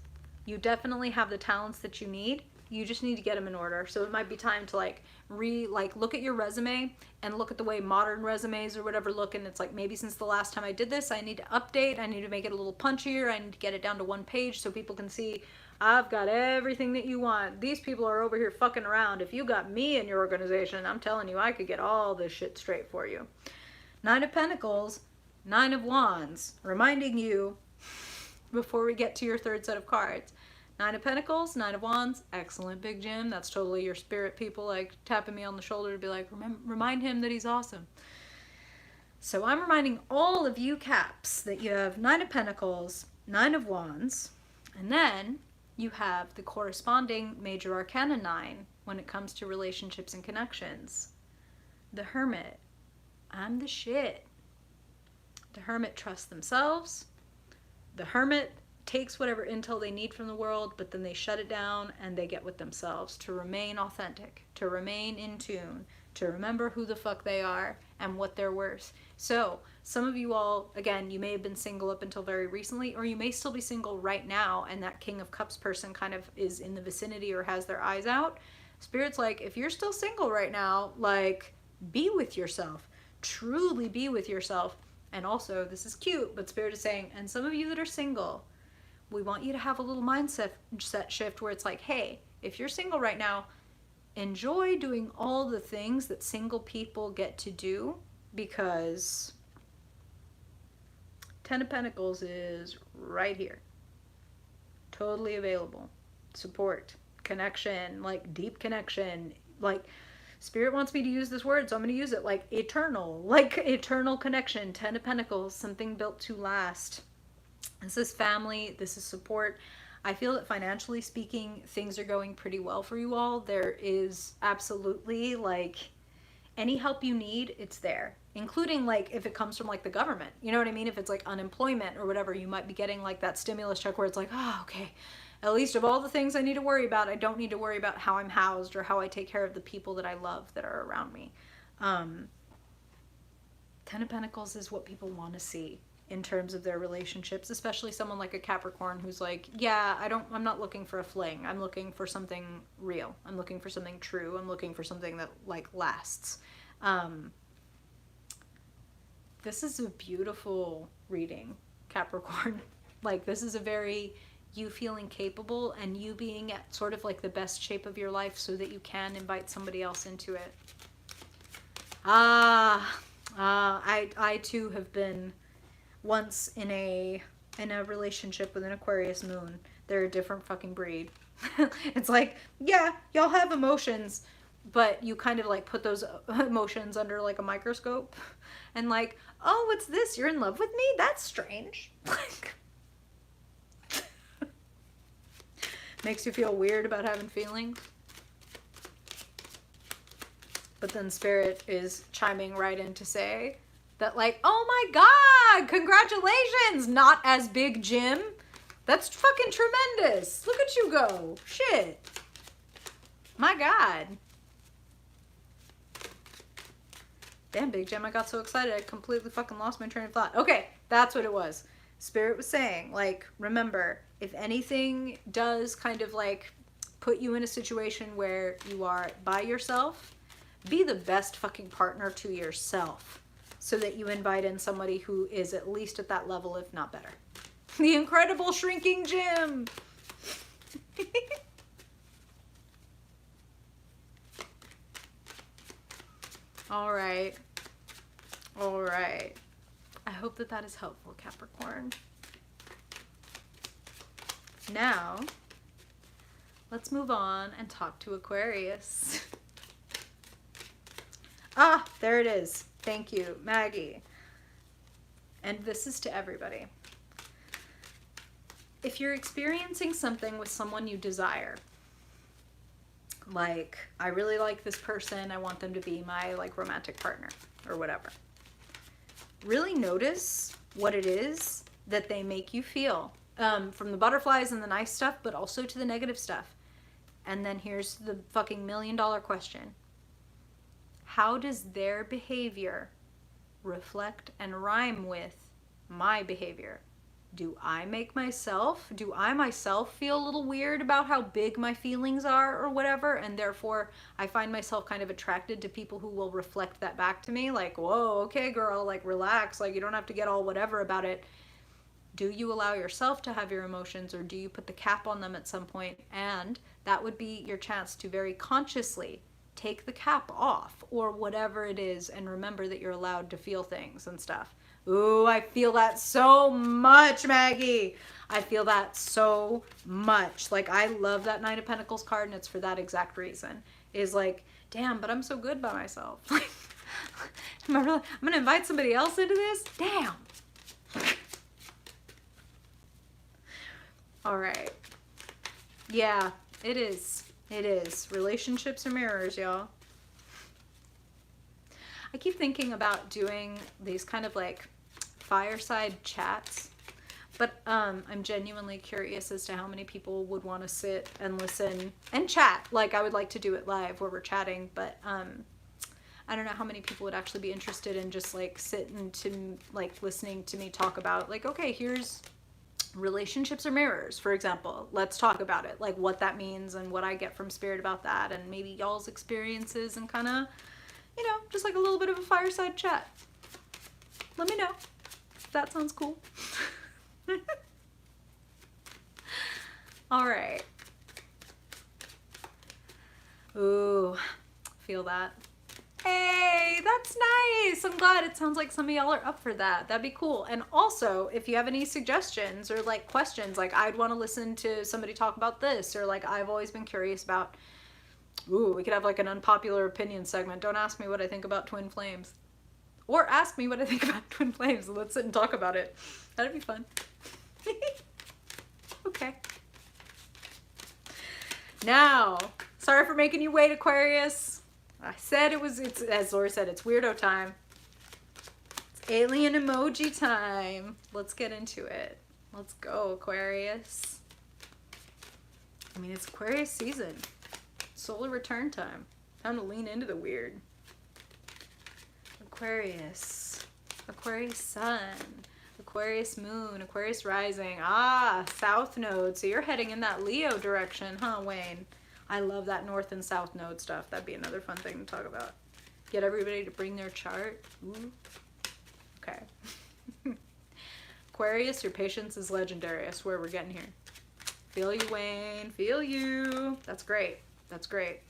you definitely have the talents that you need. You just need to get them in order. So it might be time to like look at your resume and look at the way modern resumes or whatever look, and it's like, maybe since the last time I did this, I need to update, I need to make it a little punchier, I need to get it down to one page so people can see I've got everything that you want. These people are over here fucking around. If you got me in your organization, I'm telling you, I could get all this shit straight for you. Nine of Pentacles, Nine of Wands, reminding you before we get to your third set of cards. Nine of Pentacles, Nine of Wands, excellent, Big Jim. That's totally your spirit people like tapping me on the shoulder to be like, remind him that he's awesome. So I'm reminding all of you Caps that you have Nine of Pentacles, Nine of Wands, and then you have the corresponding major arcana 9 when it comes to relationships and connections. The Hermit. I'm the shit. The Hermit trusts themselves. The Hermit takes whatever intel they need from the world, but then they shut it down and they get with themselves to remain authentic, to remain in tune, to remember who the fuck they are and what they're worth. So some of you all, again, you may have been single up until very recently, or you may still be single right now, and that King of Cups person kind of is in the vicinity or has their eyes out. Spirit's like, if you're still single right now, like, be with yourself, truly be with yourself. And also, this is cute, but Spirit is saying, and some of you that are single, we want you to have a little mindset shift where it's like, hey, if you're single right now, enjoy doing all the things that single people get to do, because Ten of Pentacles is right here. Totally available. Support, connection, like deep connection. Like, Spirit wants me to use this word, so I'm going to use it. Like eternal connection. Ten of Pentacles, something built to last. This is family, this is support. I feel that financially speaking, things are going pretty well for you all. There is absolutely, like, any help you need, it's there. Including, like, if it comes from, like, the government. You know what I mean? If it's, like, unemployment or whatever, you might be getting, like, that stimulus check where it's like, oh, okay, At least of all the things I need to worry about, I don't need to worry about how I'm housed or how I take care of the people that I love that are around me. Ten of Pentacles is what people want to see in terms of their relationships, especially someone like a Capricorn who's like, yeah, I'm not looking for a fling. I'm looking for something real. I'm looking for something true. I'm looking for something that like lasts. This is a beautiful reading, Capricorn. Like, this is a very you feeling capable and you being at sort of like the best shape of your life so that you can invite somebody else into it. I too have been once in a relationship with an Aquarius moon. They're a different fucking breed. It's like, yeah, y'all have emotions, but you kind of like put those emotions under like a microscope and like, oh, what's this? You're in love with me? That's strange. Like, makes you feel weird about having feelings. But then Spirit is chiming right in to say that like, oh my God, congratulations, not as big Jim. That's fucking tremendous. Look at you go. Shit. My God. Damn, Big Jim, I got so excited I completely fucking lost my train of thought. Okay, that's what it was. Spirit was saying, like, remember, if anything does kind of like put you in a situation where you are by yourself, be the best fucking partner to yourself so that you invite in somebody who is at least at that level, if not better. The incredible shrinking Jim. All right. All right. I hope that that is helpful, Capricorn. Now, let's move on and talk to Aquarius. Ah, there it is. Thank you, Maggie. And this is to everybody. If you're experiencing something with someone you desire, like, I really like this person, I want them to be my like romantic partner or whatever, really notice what it is that they make you feel, from the butterflies and the nice stuff, but also to the negative stuff. And then here's the fucking $1 million question. How does their behavior reflect and rhyme with my behavior? Do I myself feel a little weird about how big my feelings are or whatever, and therefore I find myself kind of attracted to people who will reflect that back to me, like, whoa, okay girl, like relax, like you don't have to get all whatever about it. Do you allow yourself to have your emotions, or do you put the cap on them at some point? And that would be your chance to very consciously take the cap off or whatever it is, and remember that you're allowed to feel things and stuff. Ooh, I feel that so much, Maggie. I feel that so much. Like, I love that Nine of Pentacles card, and it's for that exact reason. Is like, damn, but I'm so good by myself. Like, I'm gonna invite somebody else into this? Damn. All right. Yeah, it is. It is. Relationships are mirrors, y'all. I keep thinking about doing these kind of like fireside chats, but I'm genuinely curious as to how many people would want to sit and listen and chat. Like, I would like to do it live where we're chatting, but I don't know how many people would actually be interested in just like sitting to like listening to me talk about like, okay, here's relationships are mirrors, for example. Let's talk about it, like what that means and what I get from Spirit about that, and maybe y'all's experiences, and kind of, you know, just like a little bit of a fireside chat. Let me know if that sounds cool. All right. Ooh, feel that. Hey, that's nice. I'm glad. It sounds like some of y'all are up for that. That'd be cool. And also, if you have any suggestions or like questions, like I'd want to listen to somebody talk about this, or like I've always been curious about, ooh, we could have like an unpopular opinion segment. Don't ask me what I think about twin flames. Or ask me what I think about twin flames, and let's sit and talk about it. That'd be fun. Okay. Now, sorry for making you wait, Aquarius. I said it's, as Laura said, it's weirdo time. It's alien emoji time. Let's get into it. Let's go, Aquarius. I mean, it's Aquarius season. Solar return time. Time to lean into the weird. Aquarius. Aquarius sun. Aquarius moon. Aquarius rising. Ah, south node. So you're heading in that Leo direction, huh, Wayne? I love that north and south node stuff. That'd be another fun thing to talk about. Get everybody to bring their chart. Ooh. Okay. Aquarius, your patience is legendary. I swear we're getting here. Feel you, Wayne. Feel you. That's great. That's great.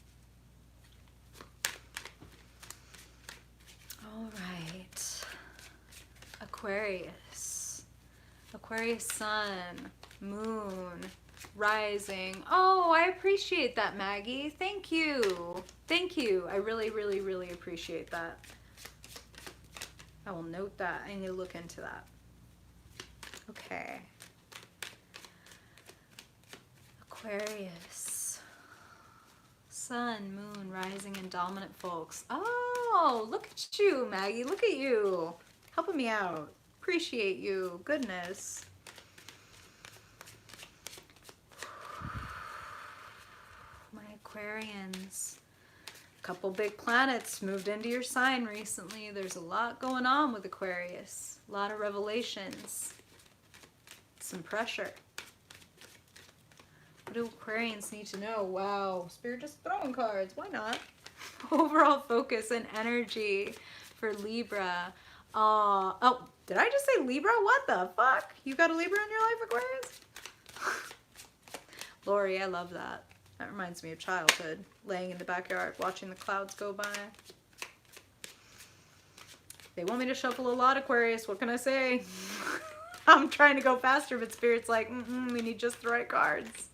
All right. Aquarius. Aquarius sun, moon, rising. Oh, I appreciate that, Maggie. Thank you. Thank you. I really, really, really appreciate that. I will note that. I need to look into that. Okay. Aquarius. Sun, moon, rising, and dominant folks. Oh, look at you, Maggie. Look at you. Helping me out. Appreciate you. Goodness. My Aquarians. Couple big planets moved into your sign recently. There's a lot going on with Aquarius. A lot of revelations. Some pressure. What do Aquarians need to know? Wow, Spirit just throwing cards. Why not? Overall focus and energy for Libra. Oh, did I just say Libra? What the fuck? You got a Libra in your life, Aquarius? Lori, I love that. That reminds me of childhood. Laying in the backyard, watching the clouds go by. They want me to shuffle a lot, Aquarius. What can I say? I'm trying to go faster, but Spirit's like, we need just the right cards.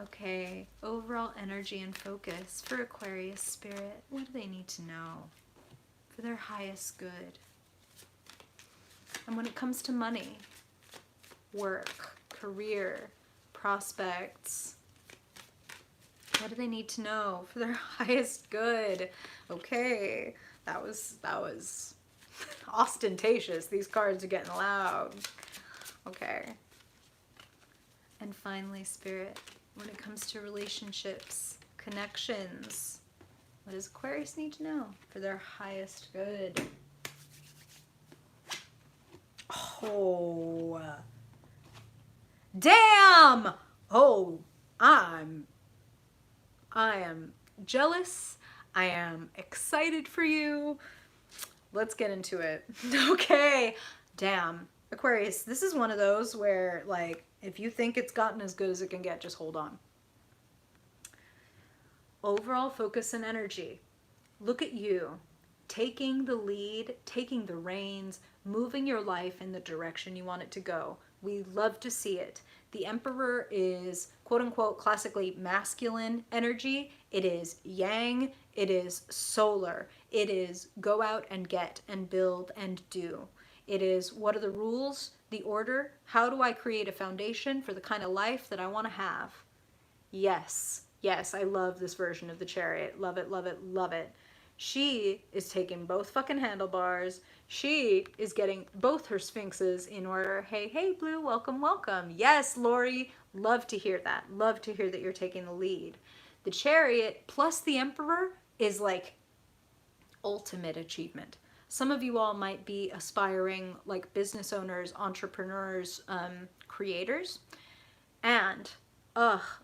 Okay, overall energy and focus for Aquarius Spirit. What do they need to know for their highest good? And when it comes to money, work, career, prospects, what do they need to know for their highest good? Okay, that was ostentatious. These cards are getting loud. Okay. And finally, Spirit, when it comes to relationships, connections, what does Aquarius need to know for their highest good? Oh, damn! Oh, I am jealous. I am excited for you. Let's get into it. Okay, damn. Aquarius, this is one of those where, like, if you think it's gotten as good as it can get, just hold on. Overall focus and energy. Look at you, taking the lead, taking the reins, moving your life in the direction you want it to go. We love to see it. The Emperor is, quote unquote, classically masculine energy. It is yang. It is solar. It is go out and get and build and do. It is, what are the rules, the order? How do I create a foundation for the kind of life that I want to have? Yes, yes, I love this version of the Chariot. Love it, love it, love it. She is taking both fucking handlebars. She is getting both her sphinxes in order. Hey, hey, Blue, welcome, welcome. Yes, Lori, love to hear that. Love to hear that you're taking the lead. The Chariot plus the Emperor is like ultimate achievement. Some of you all might be aspiring like business owners, entrepreneurs, creators. And,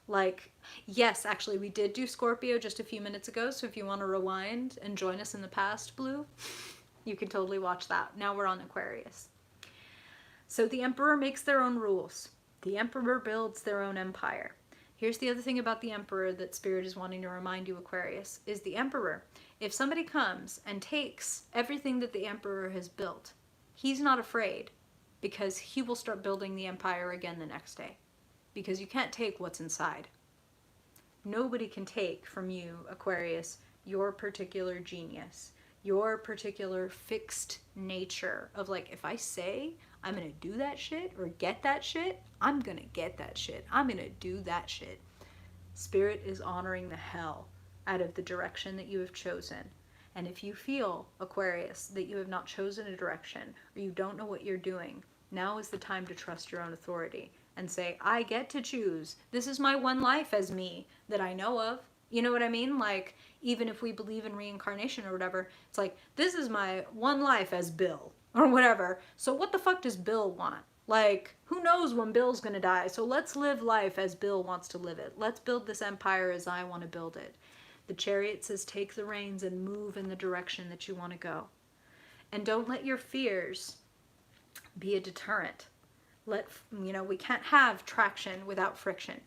like, yes, actually we did do Scorpio just a few minutes ago. So if you want to rewind and join us in the past, Blue, you can totally watch that. Now we're on Aquarius. So the Emperor makes their own rules. The Emperor builds their own empire. Here's the other thing about the Emperor that Spirit is wanting to remind you, Aquarius, is the Emperor. If somebody comes and takes everything that the Emperor has built, he's not afraid because he will start building the empire again the next day. Because you can't take what's inside. Nobody can take from you, Aquarius, your particular genius, your particular fixed nature of like, if I say I'm going to do that shit or get that shit, I'm going to get that shit. I'm going to do that shit. Spirit is honoring the hell out of the direction that you have chosen. And if you feel, Aquarius, that you have not chosen a direction or you don't know what you're doing, now is the time to trust your own authority. and say, I get to choose. This is my one life as me that I know of. You know what I mean? Like, even if we believe in reincarnation or whatever, it's like, this is my one life as Bill or whatever. So what the fuck does Bill want? Like, who knows when Bill's gonna die? So let's live life as Bill wants to live it. Let's build this empire as I want to build it. The Chariot says, take the reins and move in the direction that you want to go. And don't let your fears be a deterrent. We can't have traction without friction.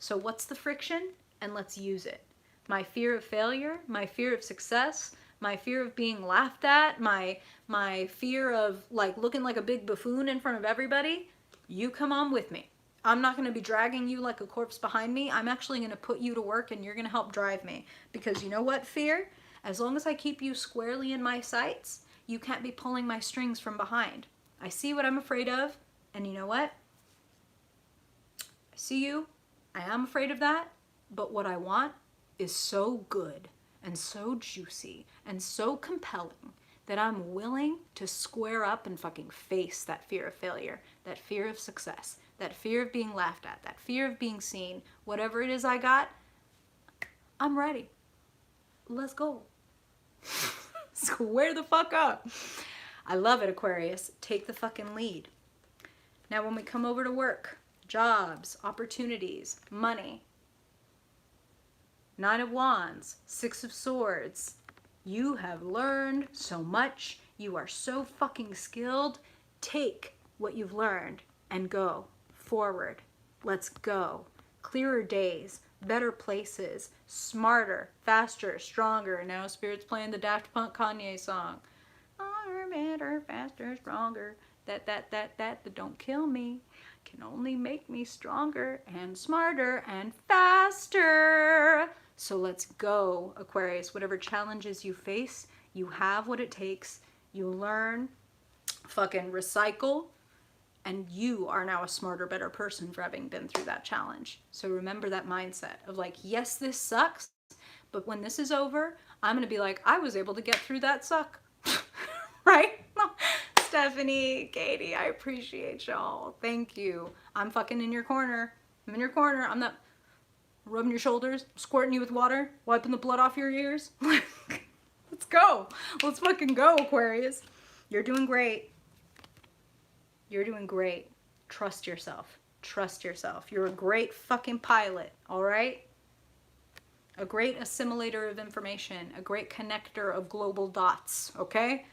So what's the friction? And let's use it. My fear of failure, my fear of success, my fear of being laughed at, my fear of like looking like a big buffoon in front of everybody, you come on with me. I'm not going to be dragging you like a corpse behind me. I'm actually going to put you to work and you're going to help drive me. Because you know what, fear? As long as I keep you squarely in my sights, you can't be pulling my strings from behind. I see what I'm afraid of, and you know what? I see you. I am afraid of that, but what I want is so good and so juicy and so compelling that I'm willing to square up and fucking face that fear of failure, that fear of success, that fear of being laughed at, that fear of being seen, whatever it is I got, I'm ready. Let's go. Square the fuck up. I love it, Aquarius. Take the fucking lead. Now when we come over to work, jobs, opportunities, money, Nine of Wands, Six of Swords. You have learned so much. You are so fucking skilled. Take what you've learned and go forward. Let's go. Clearer days, better places, smarter, faster, stronger. Now Spirit's playing the Daft Punk Kanye song. Stronger, better, faster, stronger. That don't kill me. Can only make me stronger and smarter and faster. So let's go, Aquarius. Whatever challenges you face, you have what it takes. You learn, fucking recycle, and you are now a smarter, better person for having been through that challenge. So remember that mindset of like, yes, this sucks, but when this is over, I'm going to be like, I was able to get through that suck. Right? Stephanie, Katie, I appreciate y'all. Thank you. I'm fucking in your corner. I'm in your corner. I'm not rubbing your shoulders, squirting you with water, wiping the blood off your ears. Let's go. Let's fucking go, Aquarius. You're doing great. You're doing great. Trust yourself. Trust yourself. You're a great fucking pilot, all right? A great assimilator of information, a great connector of global dots, okay?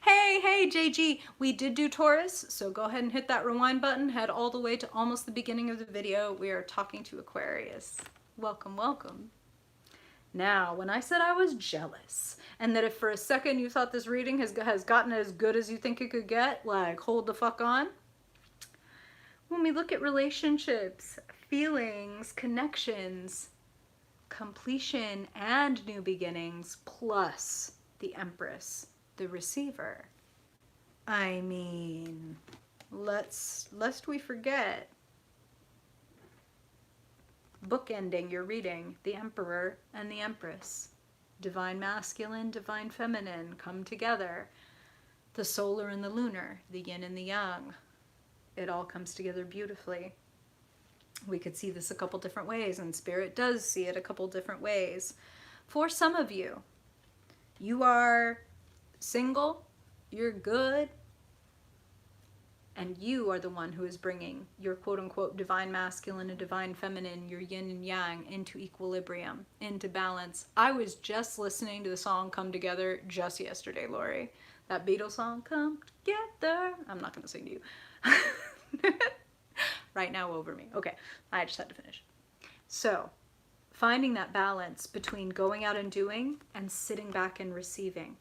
Hey, JG, we did do Taurus, so go ahead and hit that rewind button, head all the way to almost the beginning of the video. We are talking to Aquarius. Welcome, welcome. Now, when I said I was jealous, and that if for a second you thought this reading has gotten as good as you think it could get, like, hold the fuck on. When we look at relationships, feelings, connections, completion, and new beginnings, plus the Empress, the receiver. I mean, lest we forget, bookending your reading, the Emperor and the Empress. Divine masculine, divine feminine come together. The solar and the lunar, the yin and the yang. It all comes together beautifully. We could see this a couple different ways, and Spirit does see it a couple different ways. For some of you, you are single, you're good, and you are the one who is bringing your quote-unquote divine masculine and divine feminine, your yin and yang, into equilibrium, into balance. I was just listening to the song Come Together just yesterday, Lori. That Beatles song, Come Together. I'm not going to sing to you. Right now over me. Okay, I just had to finish. So, finding that balance between going out and doing and sitting back and receiving.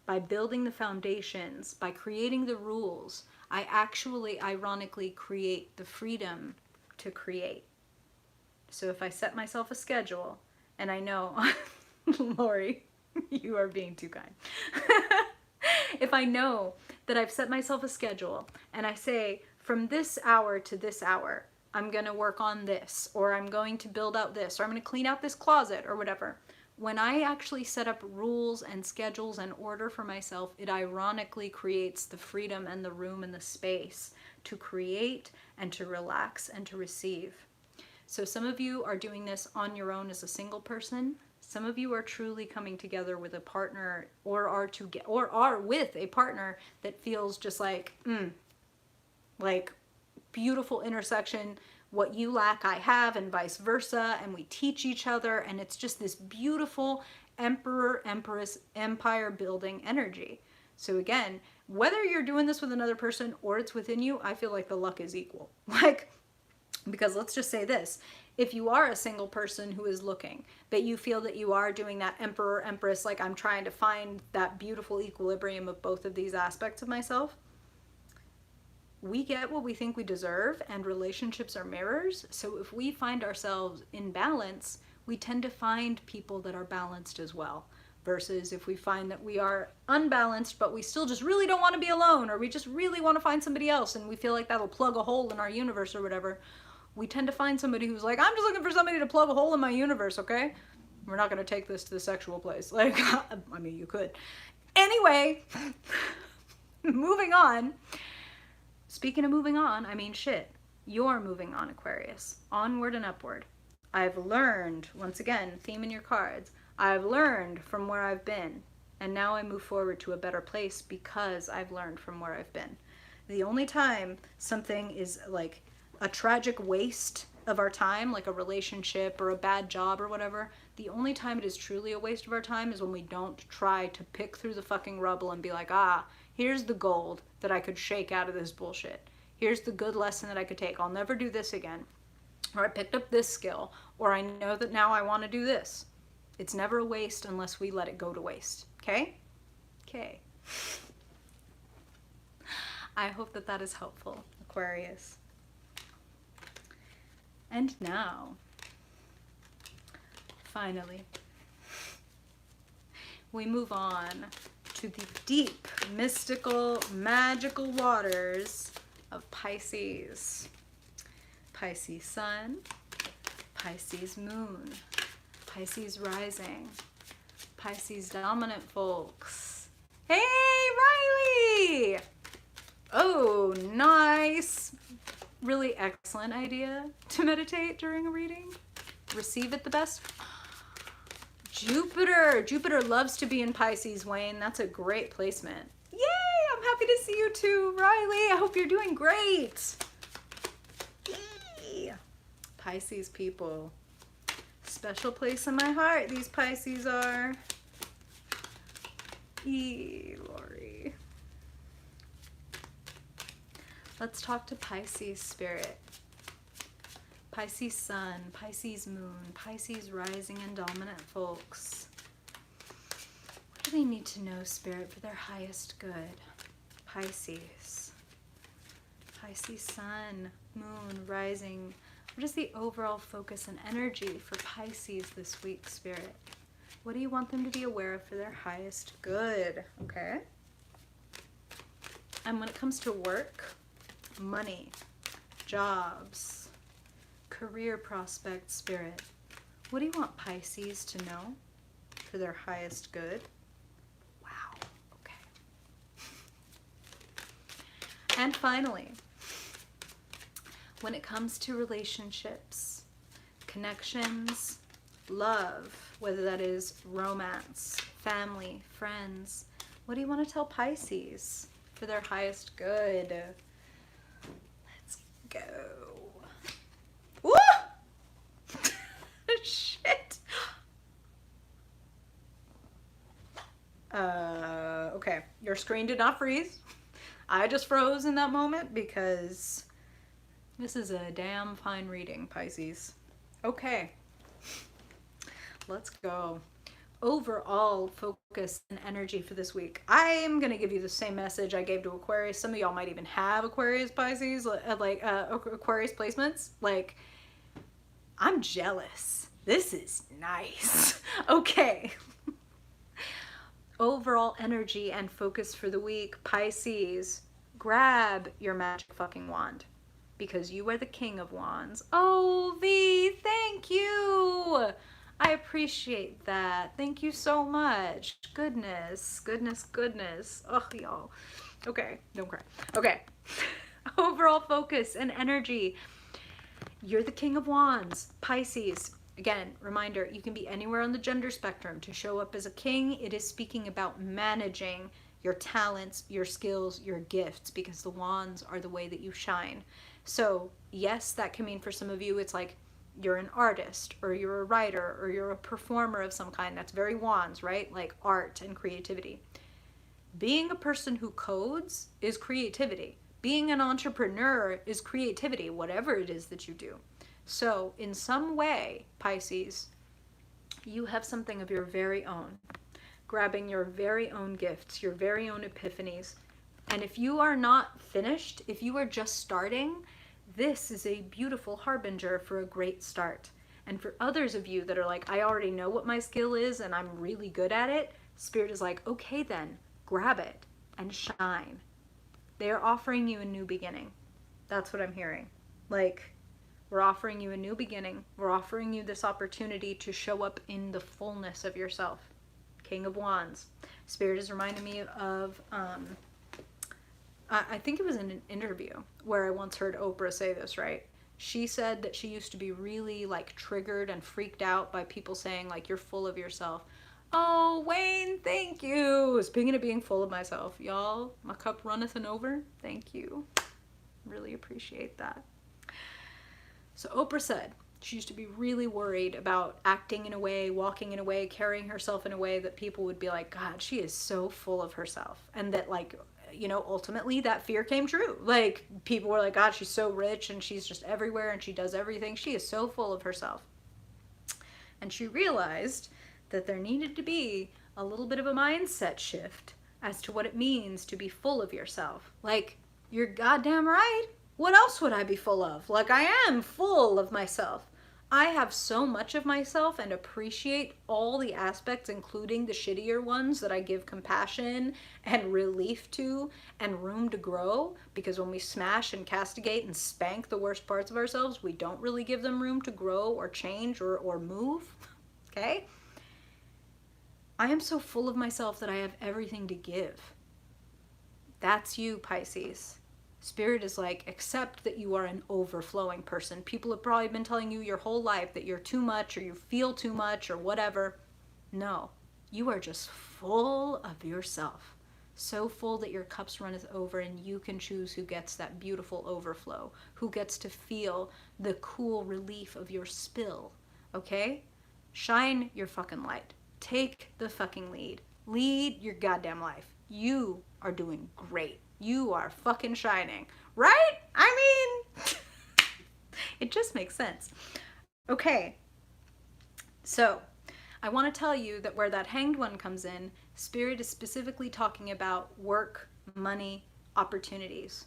By building the foundations, by creating the rules, I actually, ironically, create the freedom to create. So if I set myself a schedule, and I know, Lori, you are being too kind. If I know that I've set myself a schedule, and I say, from this hour to this hour, I'm going to work on this, or I'm going to build out this, or I'm going to clean out this closet, or whatever. when I actually set up rules and schedules and order for myself, it ironically creates the freedom and the room and the space to create and to relax and to receive. So some of you are doing this on your own as a single person. Some of you are truly coming together with a partner, or are with a partner that feels just like beautiful intersection. What you lack, I have, and vice versa. And we teach each other, and it's just this beautiful emperor, empress, empire building energy. So again, whether you're doing this with another person or it's within you, I feel like the luck is equal. Because let's just say this, if you are a single person who is looking, but you feel that you are doing that emperor, empress, like I'm trying to find that beautiful equilibrium of both of these aspects of myself, we get what we think we deserve, and relationships are mirrors. So if we find ourselves in balance, we tend to find people that are balanced as well. Versus if we find that we are unbalanced, but we still just really don't want to be alone, or we just really want to find somebody else, and we feel like that'll plug a hole in our universe or whatever, we tend to find somebody who's like, I'm just looking for somebody to plug a hole in my universe, okay? We're not going to take this to the sexual place. Like, I mean, you could. Anyway, moving on. Speaking of moving on, I mean, shit. You're moving on, Aquarius. Onward and upward. I've learned, once again, theme in your cards, I've learned from where I've been, and now I move forward to a better place because I've learned from where I've been. The only time something is like a tragic waste of our time, like a relationship or a bad job or whatever, the only time it is truly a waste of our time is when we don't try to pick through the fucking rubble and be like, here's the gold that I could shake out of this bullshit. Here's the good lesson that I could take. I'll never do this again. Or I picked up this skill, or I know that now I want to do this. It's never a waste unless we let it go to waste. Okay? Okay. I hope that that is helpful, Aquarius. And now, finally, we move on to the deep, mystical, magical waters of Pisces. Pisces sun, Pisces moon, Pisces rising, Pisces dominant folks. Hey, Riley! Oh, nice. Really excellent idea to meditate during a reading. Receive it the best. Jupiter loves to be in Pisces, Wayne. That's a great placement. Yay! I'm happy to see you too, Riley. I hope you're doing great. Yay! Pisces people. Special place in my heart, these Pisces are. Lori. Let's talk to Pisces spirit. Pisces sun, Pisces moon, Pisces rising and dominant folks. What do they need to know, spirit, for their highest good? Pisces. Pisces sun, moon, rising. What is the overall focus and energy for Pisces this week, spirit? What do you want them to be aware of for their highest good? Okay. And when it comes to work, money, jobs, career prospects, spirit, what do you want Pisces to know for their highest good? Wow, okay. And finally, when it comes to relationships, connections, love, whether that is romance, family, friends, what do you want to tell Pisces for their highest good? Let's go. Woo! Shit. Okay, your screen did not freeze. I just froze in that moment because this is a damn fine reading, Pisces. Okay, let's go. Overall focus and energy for this week. I'm gonna give you the same message I gave to Aquarius. Some of y'all might even have Aquarius Pisces, Aquarius placements. Like, I'm jealous. This is nice. Okay. Overall energy and focus for the week, Pisces. Grab your magic fucking wand, because you are the king of wands. Oh, V, thank you. I appreciate that. Thank you so much. Goodness, goodness, goodness. Oh, y'all. Okay, don't cry. Okay. Overall focus and energy. You're the King of Wands, Pisces. Again, reminder, you can be anywhere on the gender spectrum. To show up as a king, it is speaking about managing your talents, your skills, your gifts, because the wands are the way that you shine. So yes, that can mean for some of you, it's like you're an artist, or you're a writer, or you're a performer of some kind. That's very wands, right? Like art and creativity. Being a person who codes is creativity. Being an entrepreneur is creativity, whatever it is that you do. So in some way, Pisces, you have something of your very own, grabbing your very own gifts, your very own epiphanies. And if you are not finished, if you are just starting, this is a beautiful harbinger for a great start. And for others of you that are like, I already know what my skill is and I'm really good at it, Spirit is like, okay then, grab it and shine. They are offering you a new beginning. That's what I'm hearing. Like, we're offering you a new beginning. We're offering you this opportunity to show up in the fullness of yourself. King of Wands. Spirit is reminding me of, I think it was in an interview where I once heard Oprah say this, right? She said that she used to be really like triggered and freaked out by people saying like, you're full of yourself. Oh, Wayne, thank you. Speaking of being full of myself, y'all, my cup runneth and over. Thank you. Really appreciate that. So Oprah said she used to be really worried about acting in a way, walking in a way, carrying herself in a way that people would be like, God, she is so full of herself. And that like, you know, ultimately that fear came true. Like people were like, God, she's so rich and she's just everywhere and she does everything. She is so full of herself. And she realized that there needed to be a little bit of a mindset shift as to what it means to be full of yourself. Like, you're goddamn right. What else would I be full of? Like, I am full of myself. I have so much of myself and appreciate all the aspects, including the shittier ones that I give compassion and relief to and room to grow, because when we smash and castigate and spank the worst parts of ourselves, we don't really give them room to grow or change or move. Okay? I am so full of myself that I have everything to give. That's you, Pisces. Spirit is like, accept that you are an overflowing person. People have probably been telling you your whole life that you're too much or you feel too much or whatever. No, you are just full of yourself. So full that your cups runneth over and you can choose who gets that beautiful overflow, who gets to feel the cool relief of your spill, okay? Shine your fucking light. Take the fucking lead. Lead your goddamn life. You are doing great. You are fucking shining, right? I mean, it just makes sense. Okay, so I want to tell you that where that hanged one comes in, Spirit is specifically talking about work, money, opportunities.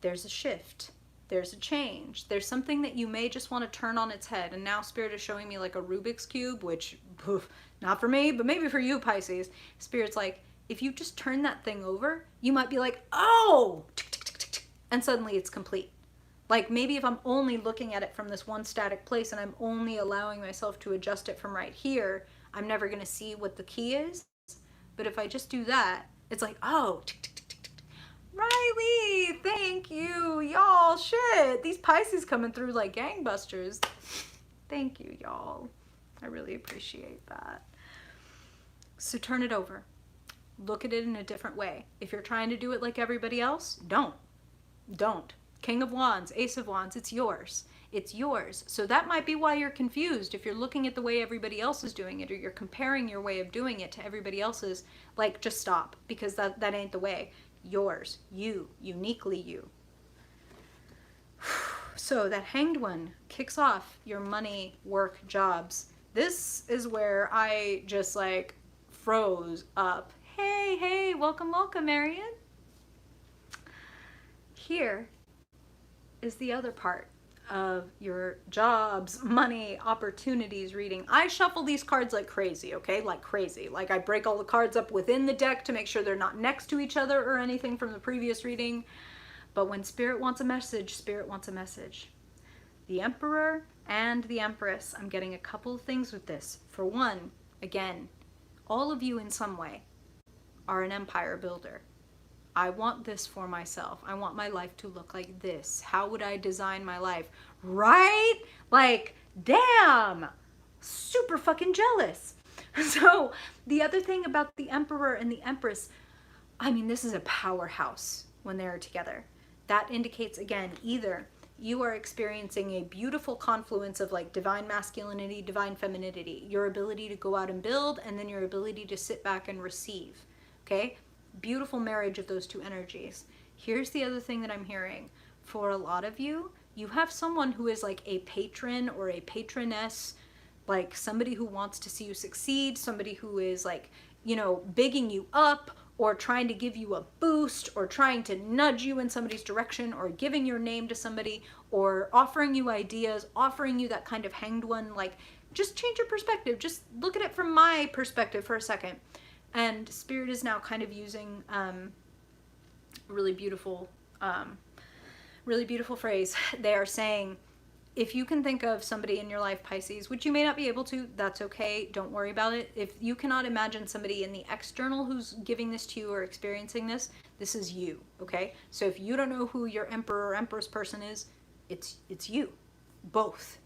There's a shift. There's a change. There's something that you may just want to turn on its head. And now Spirit is showing me like a Rubik's Cube, which, poof, not for me, but maybe for you, Pisces. Spirit's like, if you just turn that thing over, you might be like, oh, and suddenly it's complete. Like maybe if I'm only looking at it from this one static place and I'm only allowing myself to adjust it from right here, I'm never going to see what the key is. But if I just do that, it's like, oh, Riley, thank you, y'all. Shit, these Pisces coming through like gangbusters. Thank you, y'all. I really appreciate that. So turn it over. Look at it in a different way. If you're trying to do it like everybody else, don't. King of Wands, Ace of Wands, it's yours. It's yours. So that might be why you're confused. If you're looking at the way everybody else is doing it, or you're comparing your way of doing it to everybody else's, like just stop, because that ain't the way. Yours, you, uniquely you. So that hanged one kicks off your money, work, jobs. This is where I just like froze up. Hey, welcome, Marion. Here is the other part of your jobs, money, opportunities reading. I shuffle these cards like crazy, okay? Like crazy. Like I break all the cards up within the deck to make sure they're not next to each other or anything from the previous reading. But when Spirit wants a message, Spirit wants a message. The Emperor, and the Empress. I'm getting a couple of things with this. For one, again, all of you in some way are an empire builder. I want this for myself. I want my life to look like this. How would I design my life? Right? Like, damn, super fucking jealous. So the other thing about the Emperor and the Empress, I mean, this is a powerhouse when they're together. That indicates, again, either you are experiencing a beautiful confluence of like divine masculinity, divine femininity, your ability to go out and build, and then your ability to sit back and receive. Okay? Beautiful marriage of those two energies. Here's the other thing that I'm hearing. For a lot of you, you have someone who is like a patron or a patroness, like somebody who wants to see you succeed, somebody who is like, you know, bigging you up or trying to give you a boost or trying to nudge you in somebody's direction or giving your name to somebody or offering you ideas, offering you that kind of hanged one. Like, just change your perspective. Just look at it from my perspective for a second. And Spirit is now kind of using really beautiful phrase. They are saying, if you can think of somebody in your life, Pisces, which you may not be able to, that's okay. Don't worry about it. If you cannot imagine somebody in the external who's giving this to you or experiencing this, this is you, okay? So if you don't know who your Emperor or Empress person is, it's you, both.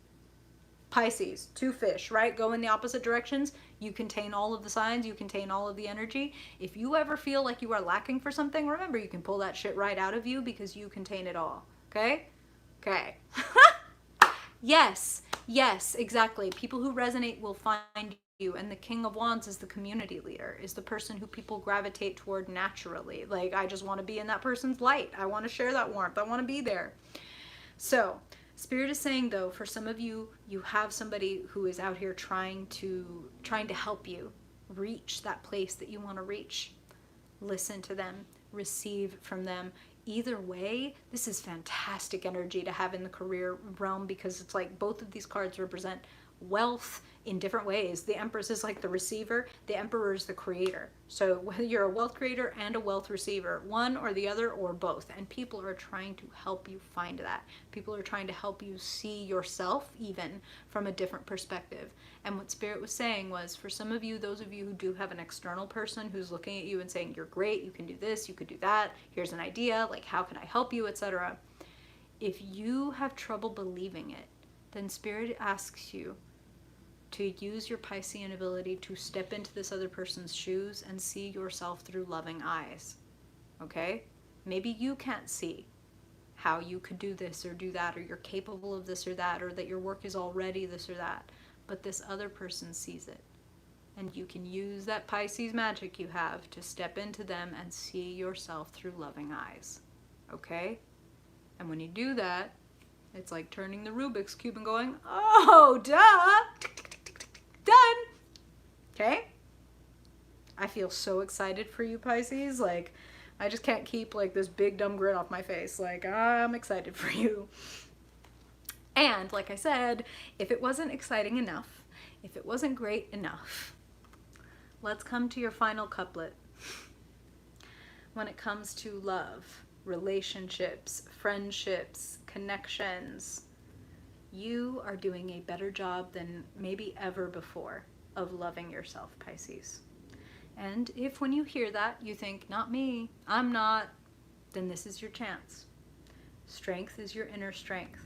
Pisces, two fish, right? Go in the opposite directions. You contain all of the signs. You contain all of the energy. If you ever feel like you are lacking for something, remember, you can pull that shit right out of you because you contain it all. Okay? Okay. Yes. Yes, exactly. People who resonate will find you. And the King of Wands is the community leader, is the person who people gravitate toward naturally. Like, I just want to be in that person's light. I want to share that warmth. I want to be there. So, Spirit is saying, though, for some of you, you have somebody who is out here trying to help you reach that place that you want to reach. Listen to them, receive from them. Either way, this is fantastic energy to have in the career realm because it's like both of these cards represent wealth in different ways. The Empress is like the receiver, the Emperor is the creator. So whether you're a wealth creator and a wealth receiver, one or the other or both, and people are trying to help you find that. People are trying to help you see yourself even from a different perspective. And what Spirit was saying was, for some of you, those of you who do have an external person who's looking at you and saying, you're great, you can do this, you could do that, here's an idea, like how can I help you, etc. If you have trouble believing it, then Spirit asks you to use your Piscean ability to step into this other person's shoes and see yourself through loving eyes. Okay? Maybe you can't see how you could do this or do that, or you're capable of this or that, or that your work is already this or that. But this other person sees it. And you can use that Pisces magic you have to step into them and see yourself through loving eyes. Okay? And when you do that, it's like turning the Rubik's Cube and going, oh, duh! Done! Okay? I feel so excited for you, Pisces. Like, I just can't keep like this big dumb grin off my face. Like, I'm excited for you. And like I said, if it wasn't exciting enough, if it wasn't great enough, let's come to your final couplet. When it comes to love, relationships, friendships, connections, you are doing a better job than maybe ever before of loving yourself, Pisces. And if when you hear that, you think, not me, I'm not, then this is your chance. Strength is your inner strength.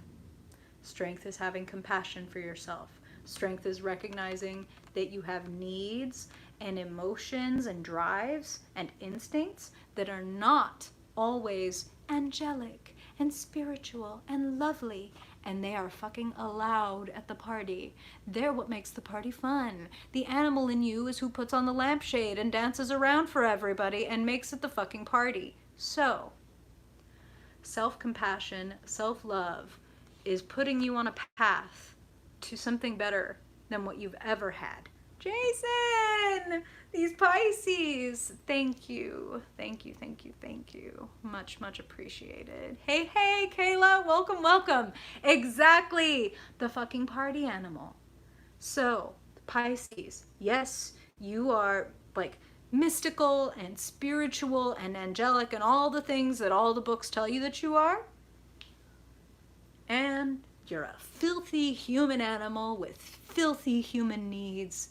Strength is having compassion for yourself. Strength is recognizing that you have needs and emotions and drives and instincts that are not always angelic and spiritual and lovely, and they are fucking allowed at the party. They're what makes the party fun. The animal in you is who puts on the lampshade and dances around for everybody and makes it the fucking party. So, self-compassion, self-love is putting you on a path to something better than what you've ever had. Jason, these Pisces, thank you. Thank you, thank you, thank you. Much, much appreciated. Hey, hey, Kayla, welcome, welcome. Exactly, the fucking party animal. So, Pisces, yes, you are like mystical and spiritual and angelic and all the things that all the books tell you that you are. And You're a filthy human animal with filthy human needs,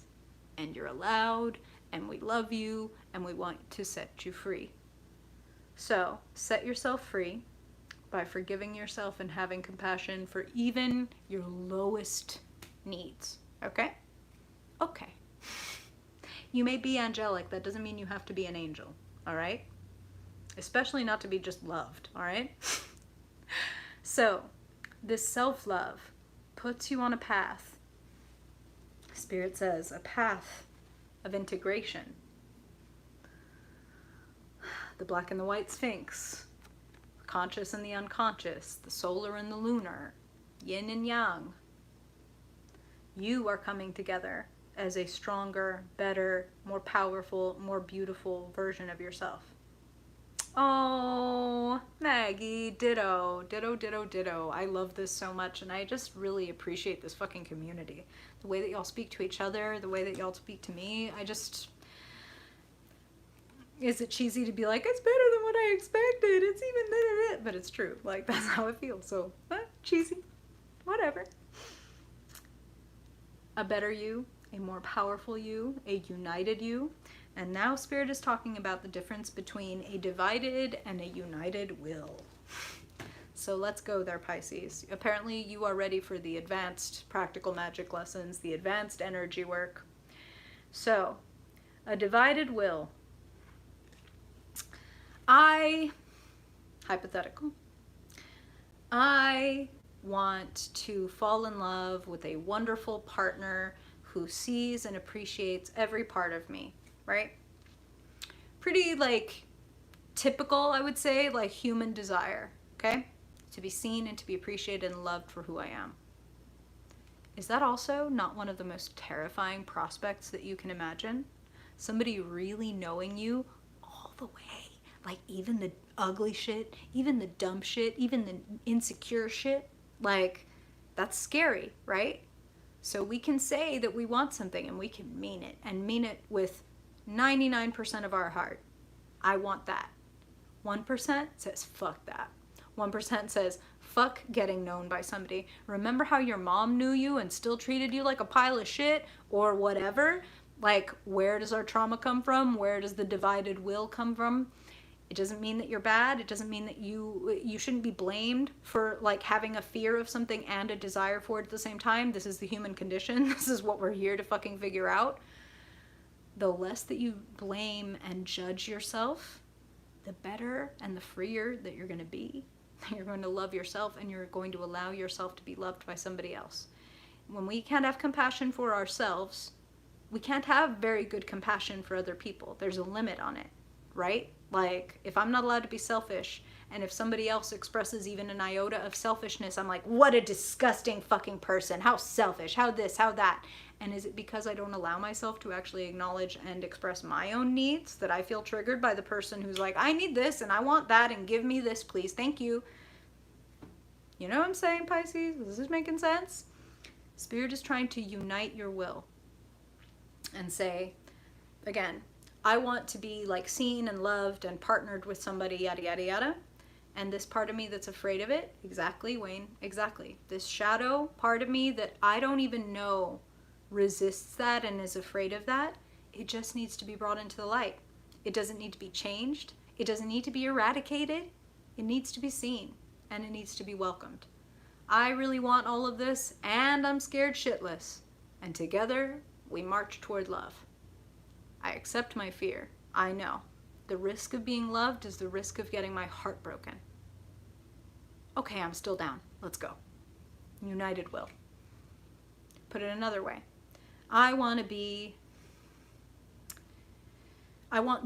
and you're allowed, and we love you, and we want to set you free. So, set yourself free by forgiving yourself and having compassion for even your lowest needs. Okay? Okay. You may be angelic, that doesn't mean you have to be an angel, all right? Especially not to be just loved, all right? So, this self-love puts you on a path. Spirit says, a path of integration. The black and the white sphinx, the conscious and the unconscious, the solar and the lunar, yin and yang. You are coming together as a stronger, better, more powerful, more beautiful version of yourself. Oh, Maggie, ditto, ditto, ditto, ditto. I love this so much, and I just really appreciate this fucking community. The way that y'all speak to each other, the way that y'all speak to me, is it cheesy to be like, it's better than what I expected, it's even better, but it's true. Like, that's how it feels, so, cheesy, whatever. A better you, a more powerful you, a united you. And now Spirit is talking about the difference between a divided and a united will. So let's go there, Pisces. Apparently you are ready for the advanced practical magic lessons, the advanced energy work. So, a divided will. Hypothetical, I want to fall in love with a wonderful partner who sees and appreciates every part of me, right? Pretty like typical, I would say, like human desire, okay? To be seen and to be appreciated and loved for who I am. Is that also not one of the most terrifying prospects that you can imagine? Somebody really knowing you all the way. Like even the ugly shit, even the dumb shit, even the insecure shit. Like, that's scary, right? So we can say that we want something and we can mean it, and mean it with 99% of our heart. I want that. 1% says fuck that. 1% says fuck getting known by somebody. Remember how your mom knew you and still treated you like a pile of shit or whatever? Like, where does our trauma come from? Where does the divided will come from? It doesn't mean that you're bad. It doesn't mean that you shouldn't be blamed for like having a fear of something and a desire for it at the same time. This is the human condition. This is what we're here to fucking figure out. The less that you blame and judge yourself, the better and the freer that you're going to be. You're going to love yourself, and you're going to allow yourself to be loved by somebody else. When we can't have compassion for ourselves, we can't have very good compassion for other people. There's a limit on it, right? Like, if I'm not allowed to be selfish, and if somebody else expresses even an iota of selfishness, I'm like, what a disgusting fucking person. How selfish, how this, how that. And is it because I don't allow myself to actually acknowledge and express my own needs that I feel triggered by the person who's like, I need this and I want that and give me this, please, thank you. You know what I'm saying, Pisces? Is this making sense? Spirit is trying to unite your will and say, again, I want to be like seen and loved and partnered with somebody, yada, yada, yada. And this part of me that's afraid of it, exactly, Wayne, exactly. This shadow part of me that I don't even know resists that and is afraid of that, it just needs to be brought into the light. It doesn't need to be changed. It doesn't need to be eradicated. It needs to be seen, and it needs to be welcomed. I really want all of this, and I'm scared shitless. And together, we march toward love. I accept my fear. I know. The risk of being loved is the risk of getting my heart broken. Okay, I'm still down. Let's go. United will. Put it another way. I want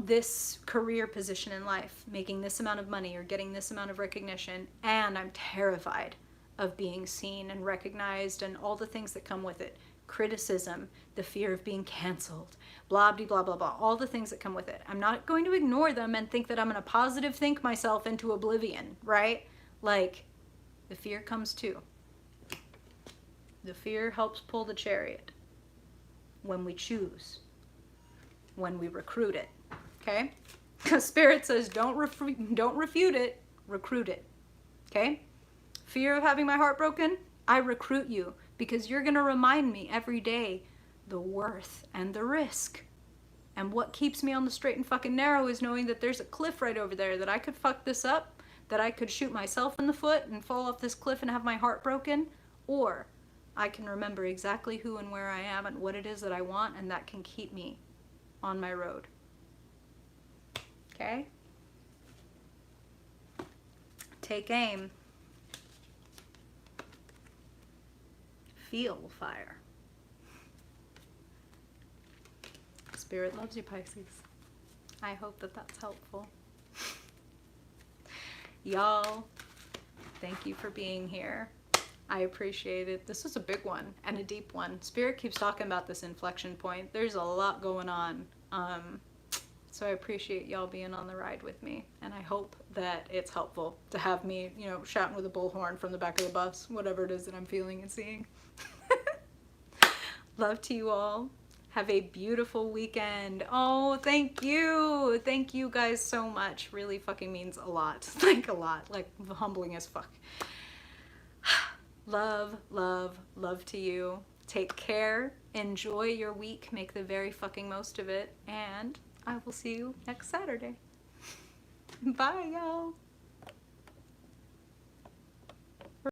this career position in life, making this amount of money or getting this amount of recognition, and I'm terrified of being seen and recognized and all the things that come with it. Criticism, the fear of being canceled, blah, blah, blah, blah, blah, all the things that come with it. I'm not going to ignore them and think that I'm going to positive think myself into oblivion, right? Like, the fear comes too. The fear helps pull the chariot when we choose, when we recruit it, okay? Because Spirit says don't refute it, recruit it, okay? Fear of having my heart broken, I recruit you because you're going to remind me every day the worth and the risk. And what keeps me on the straight and fucking narrow is knowing that there's a cliff right over there, that I could fuck this up, that I could shoot myself in the foot and fall off this cliff and have my heart broken, or I can remember exactly who and where I am and what it is that I want, and that can keep me on my road. Okay? Take aim. Feel fire. Spirit loves you, Pisces. I hope that that's helpful. Y'all, thank you for being here. I appreciate it. This was a big one and a deep one. Spirit keeps talking about this inflection point. There's a lot going on. So I appreciate y'all being on the ride with me. And I hope that it's helpful to have me, you know, shouting with a bullhorn from the back of the bus, whatever it is that I'm feeling and seeing. Love to you all. Have a beautiful weekend. Oh, thank you. Thank you guys so much. Really fucking means a lot. Like a lot. Like humbling as fuck. Love, love, love to you. Take care. Enjoy your week. Make the very fucking most of it. And I will see you next Saturday. Bye, y'all.